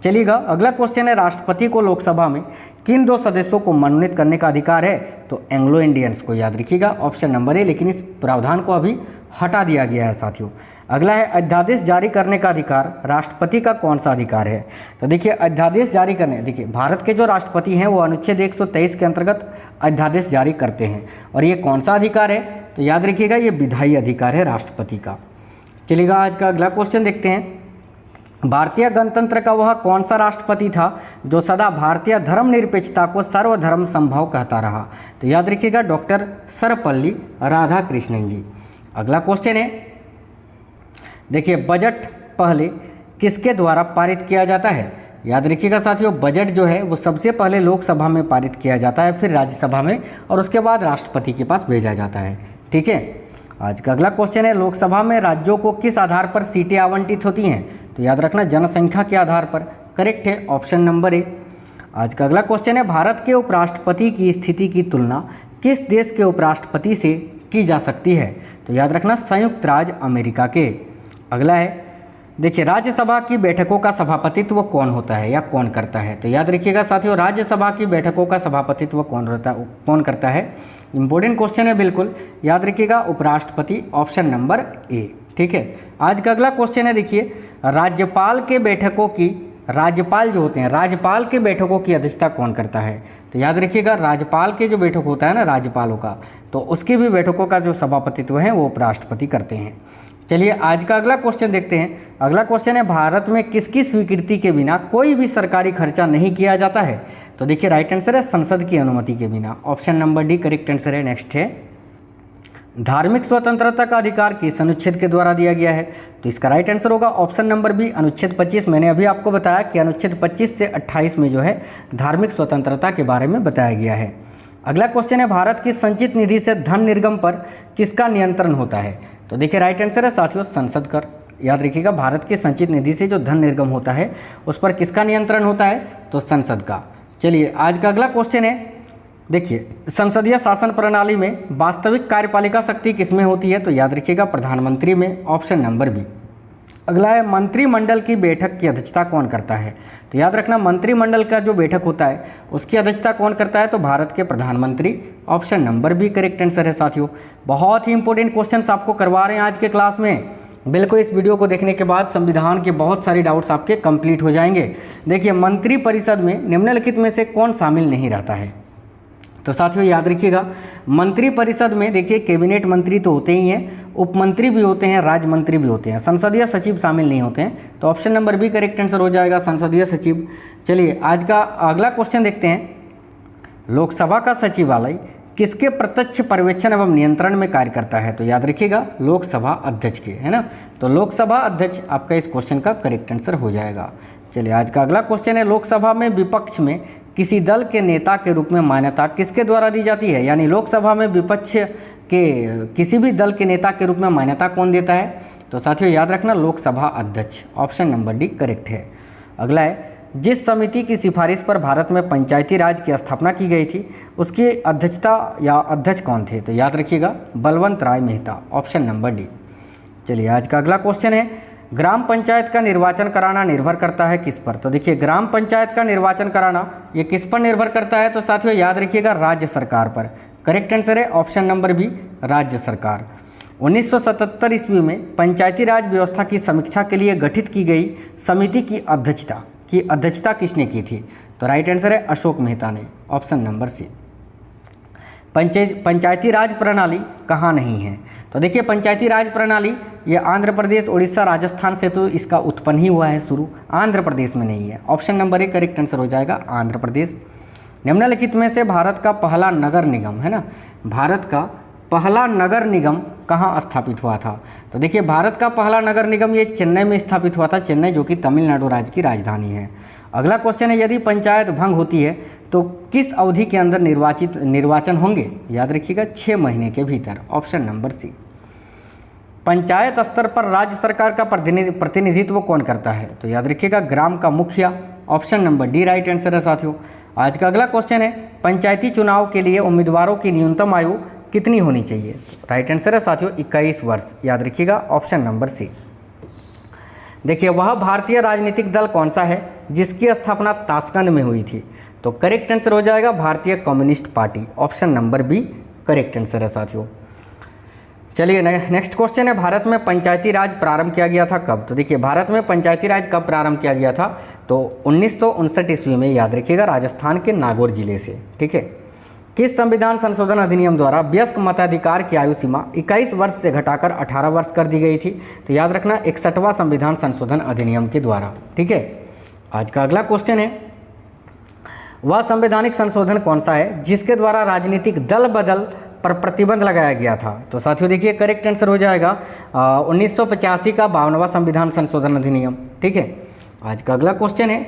Speaker 1: चलिएगा अगला क्वेश्चन है, राष्ट्रपति को लोकसभा में किन 2 सदस्यों को मनोनीत करने का अधिकार है? तो एंग्लो इंडियंस को, याद रखिएगा ऑप्शन नंबर ए, लेकिन इस प्रावधान को अभी हटा दिया गया है साथियों। अगला है, अध्यादेश जारी करने का अधिकार राष्ट्रपति का कौन सा अधिकार है? तो देखिए अध्यादेश जारी करने, देखिए भारत के जो राष्ट्रपति हैं वो अनुच्छेद 123 के अंतर्गत अध्यादेश जारी करते हैं, और ये कौन सा अधिकार है? तो याद रखिएगा ये विधायी अधिकार है राष्ट्रपति का। चलिएगा आज का अगला क्वेश्चन देखते हैं, भारतीय गणतंत्र का वह कौन सा राष्ट्रपति था जो सदा भारतीय धर्मनिरपेक्षता को सर्वधर्म संभव कहता रहा? तो याद रखिएगा डॉक्टर सर्वपल्ली राधाकृष्णन जी। अगला क्वेश्चन है, देखिए बजट पहले किसके द्वारा पारित किया जाता है? याद रखिएगा साथियों बजट जो है वो सबसे पहले लोकसभा में पारित किया जाता है, फिर राज्यसभा में, और उसके बाद राष्ट्रपति के पास भेजा जाता है। ठीक है, आज का अगला क्वेश्चन है, लोकसभा में राज्यों को किस आधार पर सीटें आवंटित होती हैं? तो याद रखना जनसंख्या के आधार पर। करेक्ट है ऑप्शन नंबर ए। आज का अगला क्वेश्चन है, भारत के उपराष्ट्रपति की स्थिति की तुलना किस देश के उपराष्ट्रपति से की जा सकती है? तो याद रखना संयुक्त राज्य अमेरिका के। अगला है, देखिए राज्यसभा की बैठकों का सभापतित्व कौन होता है या कौन करता है? तो याद रखिएगा साथियों राज्यसभा की बैठकों का सभापतित्व कौन करता है? इंपॉर्टेंट क्वेश्चन है बिल्कुल, याद रखिएगा उपराष्ट्रपति, ऑप्शन नंबर ए। ठीक है, आज का अगला क्वेश्चन है, देखिए राज्यपाल के बैठकों की, राज्यपाल जो होते हैं राज्यपाल के बैठकों की अध्यक्षता कौन करता है? तो याद रखिएगा राज्यपाल के जो बैठक होता है ना राज्यपालों का, तो उसकी भी बैठकों का जो सभापतित्व है वो उपराष्ट्रपति करते हैं। चलिए आज का अगला क्वेश्चन देखते हैं। अगला क्वेश्चन है, भारत में किसकी स्वीकृति के बिना कोई भी सरकारी खर्चा नहीं किया जाता है? तो देखिए राइट आंसर है संसद की अनुमति के बिना, option number D correct answer है। नेक्स्ट है, धार्मिक स्वतंत्रता का अधिकार किस अनुच्छेद के द्वारा दिया गया है? तो इसका राइट आंसर होगा ऑप्शन नंबर बी अनुच्छेद 25। मैंने अभी आपको बताया कि अनुच्छेद 25 से 28 में जो है धार्मिक स्वतंत्रता के बारे में बताया गया है। अगला क्वेश्चन है, भारत की संचित निधि से धन निर्गम पर किसका नियंत्रण होता है? तो देखिए राइट आंसर है साथियों संसद कर। याद रखिएगा भारत की संचित निधि से जो धन निर्गम होता है उस पर किसका नियंत्रण होता है? तो संसद का। चलिए आज का अगला क्वेश्चन है, देखिए संसदीय शासन प्रणाली में वास्तविक कार्यपालिका शक्ति किसमें होती है? तो याद रखिएगा प्रधानमंत्री में, ऑप्शन नंबर बी। अगला है, मंत्रिमंडल की बैठक की अध्यक्षता कौन करता है? तो याद रखना मंत्रिमंडल का जो बैठक होता है उसकी अध्यक्षता कौन करता है? तो भारत के प्रधानमंत्री, option number B correct answer है साथियों। बहुत ही इंपॉर्टेंट क्वेश्चंस आपको करवा रहे हैं आज के क्लास में। बिल्कुल इस वीडियो को देखने के बाद संविधान के बहुत सारे डाउट्स आपके कंप्लीट हो जाएंगे। देखिए मंत्रिपरिषद में निम्नलिखित में से कौन शामिल नहीं रहता है? तो साथियों याद रखिएगा मंत्रिपरिषद में देखिए कैबिनेट मंत्री तो होते ही हैं, उप मंत्री भी होते हैं, राज्य मंत्री भी होते हैं, संसदीय सचिव शामिल नहीं होते हैं। तो option number B correct answer हो जाएगा संसदीय सचिव। चलिए आज का अगला क्वेश्चन देखते हैं, लोकसभा का सचिवालय किसके प्रत्यक्ष पर्यवेक्षण एवं नियंत्रण में कार्य करता है? तो याद रखिएगा लोकसभा अध्यक्ष के, है ना। तो लोकसभा अध्यक्ष आपका इस क्वेश्चन का करेक्ट आंसर हो जाएगा। चलिए आज का अगला क्वेश्चन है, लोकसभा में विपक्ष में किसी दल के नेता के रूप में मान्यता किसके द्वारा दी जाती है? यानी लोकसभा में विपक्ष के किसी भी दल के नेता के रूप में मान्यता कौन देता है? तो साथियों याद रखना लोकसभा अध्यक्ष, ऑप्शन नंबर डी करेक्ट है। अगला है, जिस समिति की सिफारिश पर भारत में पंचायती राज की स्थापना की गई थी उसकी अध्यक्षता या अध्यक्ष कौन थे? तो याद रखिएगा बलवंत राय मेहता, ऑप्शन नंबर डी। चलिए आज का अगला क्वेश्चन है, ग्राम पंचायत का निर्वाचन कराना निर्भर करता है किस पर? तो देखिए ग्राम पंचायत का निर्वाचन कराना ये किस पर निर्भर करता है? तो साथियों याद रखिएगा राज्य सरकार पर। करेक्ट आंसर है ऑप्शन नंबर बी राज्य सरकार। 1977 ईस्वी में पंचायती राज व्यवस्था की समीक्षा के लिए गठित की गई समिति की अध्यक्षता किसने की थी? तो राइट आंसर है अशोक मेहता ने, ऑप्शन नंबर सी। पंचायती राज प्रणाली कहाँ नहीं है? तो देखिए पंचायती राज प्रणाली ये आंध्र प्रदेश, उड़ीसा, राजस्थान से तो इसका उत्पन्न ही हुआ है शुरू, आंध्र प्रदेश में नहीं है। Option number A correct answer हो जाएगा आंध्र प्रदेश। निम्नलिखित में से भारत का पहला नगर निगम, है ना, भारत का पहला नगर निगम कहाँ स्थापित हुआ था? तो देखिए भारत का पहला नगर निगम ये चेन्नई में स्थापित हुआ था, चेन्नई जो कि तमिलनाडु राज्य की राजधानी है। अगला क्वेश्चन है, यदि पंचायत भंग होती है तो किस अवधि के अंदर निर्वाचन होंगे? याद रखिएगा 6 महीने के भीतर, ऑप्शन नंबर सी। पंचायत स्तर पर राज्य सरकार का प्रतिनिधित्व कौन करता है? तो याद रखिएगा ग्राम का मुखिया, option number D right answer है साथियों। आज का अगला क्वेश्चन है, पंचायती चुनाव के लिए उम्मीदवारों की न्यूनतम आयु कितनी होनी चाहिए? राइट आंसर है साथियों 21 वर्ष, याद रखिएगा ऑप्शन नंबर सी। देखिए वह भारतीय राजनीतिक दल कौन सा है जिसकी स्थापना ताशकंद में हुई थी? तो करेक्ट आंसर हो जाएगा भारतीय communist party, option number B correct answer है साथियों। चलिए नेक्स्ट क्वेश्चन है, भारत में पंचायती राज प्रारंभ किया गया था कब? तो देखिए भारत में पंचायती राज कब प्रारंभ किया गया था? तो 1959 ईस्वी में, याद रखिएगा, राजस्थान के नागौर जिले से। ठीक है। किस संविधान संशोधन अधिनियम द्वारा वयस्क मताधिकार की आयु सीमा 21 वर्ष से घटाकर 18 वर्ष कर दी गई थी? तो याद रखना 61वां संविधान संशोधन अधिनियम के द्वारा। ठीक है। आज का अगला क्वेश्चन है, वह संवैधानिक संशोधन कौन सा है जिसके द्वारा राजनीतिक दल बदल पर प्रतिबंध लगाया गया था? तो साथियों देखिए करेक्ट आंसर हो जाएगा 1985 का 52वां संविधान संशोधन अधिनियम। ठीक है। आज का अगला क्वेश्चन है,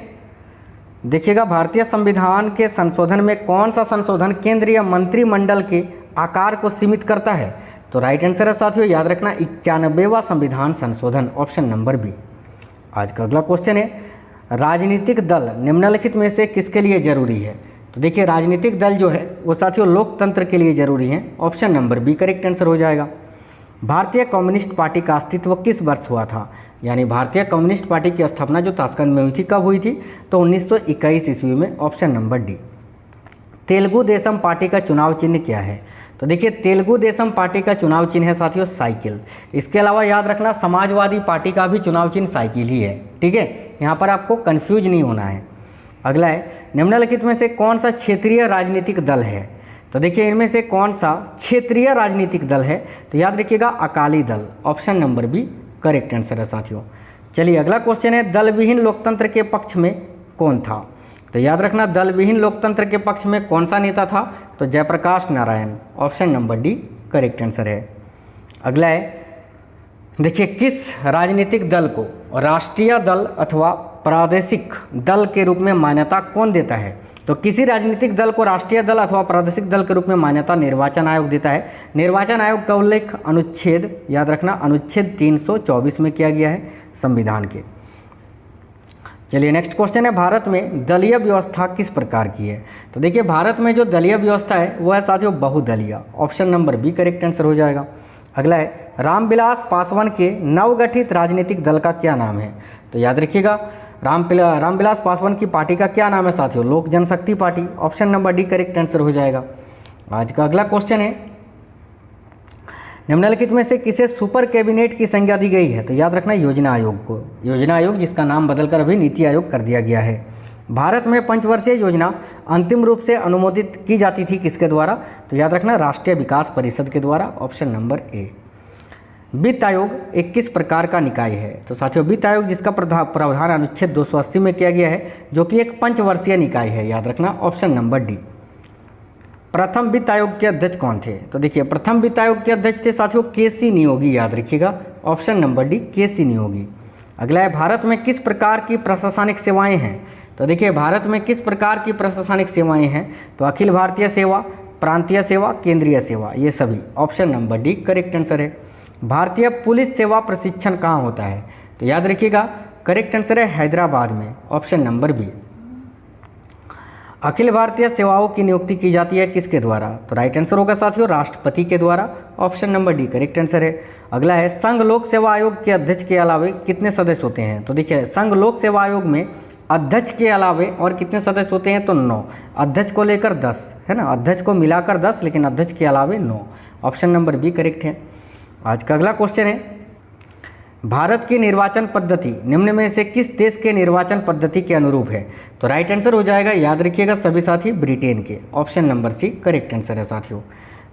Speaker 1: देखिएगा, भारतीय संविधान के संशोधन में कौन सा संशोधन केंद्रीय मंत्रिमंडल के आकार को सीमित करता है? तो राइट आंसर है साथियों, याद रखना 91वां संविधान संशोधन, ऑप्शन नंबर बी। आज का अगला क्वेश्चन है, राजनीतिक दल निम्नलिखित में से किसके लिए जरूरी है? तो देखिए राजनीतिक दल जो है वो साथियों लोकतंत्र के लिए जरूरी हैं, option number B correct answer हो जाएगा। भारतीय कम्युनिस्ट पार्टी का अस्तित्व किस वर्ष हुआ था? यानी भारतीय कम्युनिस्ट पार्टी की स्थापना जो ताशकंद में हुई थी, कब हुई थी? तो 1921 ईस्वी में, option number D. Telugu Desam party का चुनाव चिन्ह क्या है? तो देखिए तेलुगु देशम पार्टी का चुनाव चिन्ह है साथियों साइकिल। इसके अलावा याद रखना समाजवादी पार्टी का भी चुनाव चिन्ह साइकिल ही है। ठीक है, यहाँ पर आपको कन्फ्यूज नहीं होना है। अगला है, निम्नलिखित में से कौन सा क्षेत्रीय राजनीतिक दल है? तो देखिए इनमें से कौन सा क्षेत्रीय राजनीतिक दल है? तो याद रखिएगा Akali Dal, option number B correct answer है साथियों। चलिए अगला क्वेश्चन है, दल विहीन लोकतंत्र के पक्ष में कौन था? तो याद रखना दल विहीन लोकतंत्र के पक्ष में कौन सा नेता था? तो Jayaprakash Narayan, option number D correct answer है। अगला है, देखिए किस राजनीतिक दल को राष्ट्रीय दल अथवा प्रादेशिक दल के रूप में मान्यता कौन देता है? तो किसी राजनीतिक दल को राष्ट्रीय दल अथवा प्रादेशिक दल के रूप में मान्यता निर्वाचन आयोग देता है। निर्वाचन आयोग का उल्लेख अनुच्छेद, याद रखना अनुच्छेद 324 में किया गया है संविधान के। चलिए नेक्स्ट क्वेश्चन है, भारत में दलीय व्यवस्था किस प्रकार की है? तो देखिए भारत में जो दलीय व्यवस्था है वो है साथियों बहुदलीय, option number B correct answer हो जाएगा। अगला है, रामविलास पासवान के नवगठित राजनीतिक दल का क्या नाम है? तो याद रखिएगा रामविलास पासवान की पार्टी का क्या नाम है साथियों? Lok Janshakti party, option number D correct answer हो जाएगा। आज का अगला क्वेश्चन है, निम्नलिखित में से किसे सुपर कैबिनेट की संज्ञा दी गई है? तो याद रखना योजना आयोग को, योजना आयोग जिसका नाम बदलकर अभी नीति आयोग कर दिया गया है। भारत में पंचवर्षीय योजना अंतिम रूप से अनुमोदित की जाती थी किसके द्वारा? तो याद रखना राष्ट्रीय विकास परिषद के द्वारा, ऑप्शन नंबर ए। वित्त आयोग एक किस प्रकार का निकाय है? तो साथियों वित्त आयोग जिसका प्रावधान अनुच्छेद 280 में किया गया है, जो कि एक पंचवर्षीय निकाय है, याद रखना ऑप्शन नंबर डी। प्रथम वित्त आयोग के अध्यक्ष कौन थे? तो देखिए प्रथम वित्त आयोग के अध्यक्ष थे साथियों केसी नियोगी, याद रखिएगा ऑप्शन नंबर डी केसी नियोगी। अगला है, भारत में किस प्रकार की प्रशासनिक सेवाएं हैं? तो देखिए भारत में किस प्रकार की प्रशासनिक सेवाएं हैं? तो अखिल भारतीय सेवा, प्रांतीय सेवा, केंद्रीय सेवा, ये सभी, option number D correct answer है। भारतीय पुलिस सेवा प्रशिक्षण कहाँ होता है? तो याद रखिएगा करेक्ट आंसर है हैदराबाद में, option number B. Akhil Bharatiya सेवाओं की नियुक्ति की जाती है किसके द्वारा? तो राइट आंसर होगा साथियों राष्ट्रपति के द्वारा, option number D correct answer है। अगला है, संघ लोक सेवा आयोग के अध्यक्ष के अलावे कितने सदस्य होते हैं? तो देखिए संघ लोक सेवा आयोग में अध्यक्ष के अलावे और कितने सदस्य होते हैं? तो 9, अध्यक्ष को लेकर 10 है ना, अध्यक्ष को मिलाकर 10, लेकिन अध्यक्ष के अलावे 9, ऑप्शन नंबर बी करेक्ट है। आज का अगला क्वेश्चन है, भारत की निर्वाचन पद्धति निम्न में से किस देश के निर्वाचन पद्धति के अनुरूप है? तो राइट आंसर हो जाएगा, याद रखिएगा सभी साथी, ब्रिटेन के, option number C correct answer है साथियों।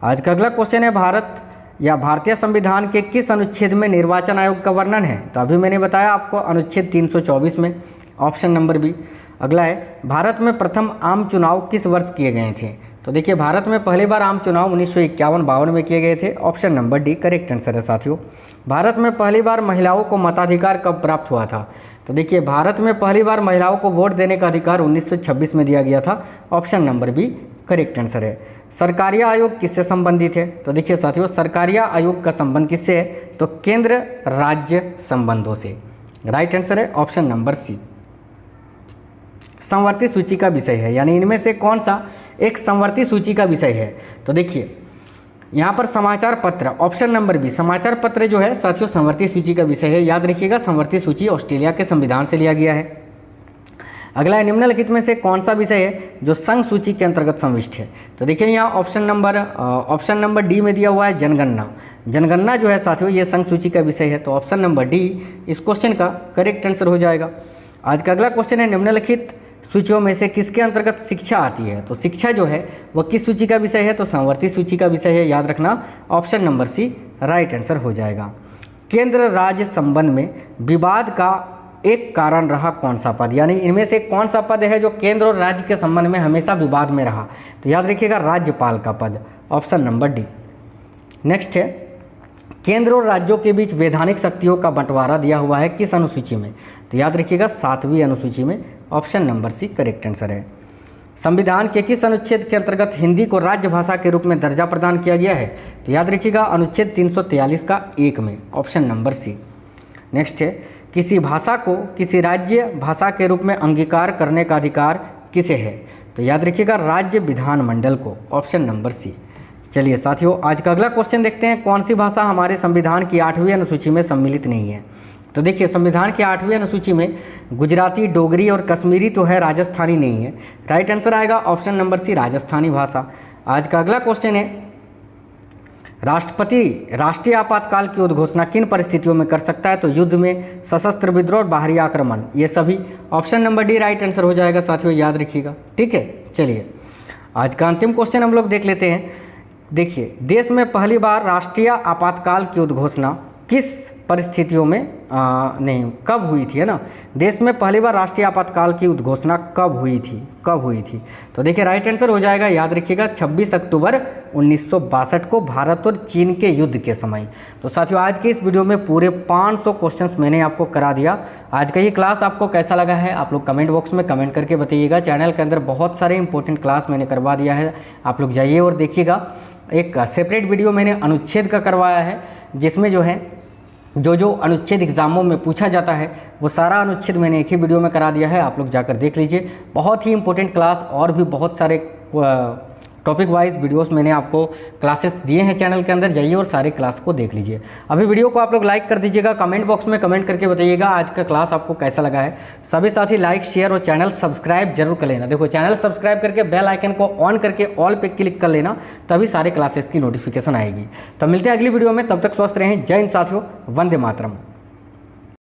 Speaker 1: आज का अगला क्वेश्चन है, भारत या भारतीय संविधान के किस अनुच्छेद में निर्वाचन आयोग का वर्णन है? तो अभी मैंने बताया आपको अनुच्छेद 324 में, ऑप्शन नंबर बी। अगला है, भारत में प्रथम आम चुनाव किस वर्ष किए गए थे? तो देखिए भारत में पहली बार आम चुनाव 1951-52 में किए गए थे, option number D correct answer है साथियों। भारत में पहली बार महिलाओं को मताधिकार कब प्राप्त हुआ था? तो देखिए भारत में पहली बार महिलाओं को वोट देने का अधिकार 1926 में दिया गया था, option number B correct answer है। सरकारिया आयोग किससे संबंधित है? तो देखिए साथियों सरकारिया आयोग का संबंध किससे है? तो केंद्र राज्य संबंधों से, राइट आंसर है ऑप्शन नंबर सी। संवर्ती सूची का विषय है, यानी इनमें से कौन सा एक संवर्ती सूची का विषय है? तो देखिए यहाँ पर समाचार पत्र, ऑप्शन नंबर बी, समाचार पत्र जो है साथियों संवर्ती सूची का विषय है, याद रखिएगा संवर्ती सूची ऑस्ट्रेलिया के संविधान से लिया गया है। अगला है निम्नलिखित में से कौन सा विषय है जो संघ सूची के अंतर्गत समाविष्ट है। तो देखिए यहाँ ऑप्शन नंबर डी में दिया हुआ है जनगणना। जनगणना जो है साथियों ये संघ सूची का विषय है, तो ऑप्शन नंबर डी इस क्वेश्चन का करेक्ट आंसर हो जाएगा। आज का अगला क्वेश्चन है निम्नलिखित सूचियों में से किसके अंतर्गत शिक्षा आती है। तो शिक्षा जो है वह किस सूची का विषय है, तो समवर्ती सूची का विषय है, याद रखना option number C right answer हो जाएगा। केंद्र राज्य संबंध में विवाद का एक कारण रहा कौन सा पद, यानी इनमें से कौन सा पद है जो केंद्र और राज्य के संबंध में हमेशा विवाद में रहा, तो याद रखिएगा राज्यपाल का पद, ऑप्शन नंबर डी। नेक्स्ट है केंद्र और राज्यों के बीच वैधानिक शक्तियों का बंटवारा दिया हुआ है किस अनुसूची में, तो याद रखिएगा 7वीं अनुसूची में, option number C correct answer है। संविधान के किस अनुच्छेद के अंतर्गत हिंदी को राज्य भाषा के रूप में दर्जा प्रदान किया गया है, तो याद रखिएगा अनुच्छेद 343 का 1 में, ऑप्शन नंबर सी। नेक्स्ट है किसी भाषा को किसी राज्य भाषा के रूप में अंगीकार करने का अधिकार किसे है, तो याद रखिएगा राज्य विधानमंडल को, ऑप्शन नंबर सी। चलिए साथियों आज का अगला क्वेश्चन देखते हैं, कौन सी भाषा हमारे संविधान की 8वीं अनुसूची में सम्मिलित नहीं है। तो देखिए संविधान की 8वीं अनुसूची में गुजराती, डोगरी और कश्मीरी तो है, राजस्थानी नहीं है। राइट आंसर आएगा ऑप्शन नंबर सी राजस्थानी भाषा। आज का अगला क्वेश्चन है राष्ट्रपति राष्ट्रीय आपातकाल की उद्घोषणा किन परिस्थितियों में कर सकता है, तो युद्ध में, सशस्त्र विद्रोह और बाहरी आक्रमण, ये सभी, option number D right answer हो जाएगा साथियों, याद रखिएगा। ठीक है चलिए आज का अंतिम क्वेश्चन हम लोग देख लेते हैं। देखिए देश में पहली बार राष्ट्रीय आपातकाल की उद्घोषणा किस परिस्थितियों में कब हुई थी, है ना। देश में पहली बार राष्ट्रीय आपातकाल की उद्घोषणा कब हुई थी, तो देखिए राइट आंसर हो जाएगा, याद रखिएगा 26 अक्टूबर 1962 को भारत और चीन के युद्ध के समय। तो साथियों आज के इस वीडियो में पूरे 500 क्वेश्चंस मैंने आपको करा दिया। आज का ये क्लास आपको कैसा लगा है आप लोग कमेंट बॉक्स में कमेंट करके बताइएगा। चैनल के अंदर बहुत सारे इंपॉर्टेंट क्लास मैंने करवा दिया है, आप लोग जाइए और देखिएगा। एक सेपरेट वीडियो मैंने अनुच्छेद का करवाया है, जिसमें जो है जो अनुच्छेद एग्जामों में पूछा जाता है वो सारा अनुच्छेद मैंने एक ही वीडियो में करा दिया है, आप लोग जाकर देख लीजिए। बहुत ही इंपॉर्टेंट क्लास और भी बहुत सारे टॉपिक वाइज वीडियोस मैंने आपको क्लासेस दिए हैं चैनल के अंदर, जाइए और सारे क्लास को देख लीजिए। अभी वीडियो को आप लोग लाइक कर दीजिएगा, कमेंट बॉक्स में कमेंट करके बताइएगा आज का क्लास आपको कैसा लगा है। सभी साथी लाइक शेयर और चैनल सब्सक्राइब जरूर कर लेना। देखो चैनल सब्सक्राइब करके बेल आइकन को ऑन करके ऑल पे क्लिक कर लेना, तभी सारे क्लासेस की नोटिफिकेशन आएगी। तब मिलते हैं अगली वीडियो में, तब तक स्वस्थ रहें। जय हिंद साथियों, वंदे मातरम।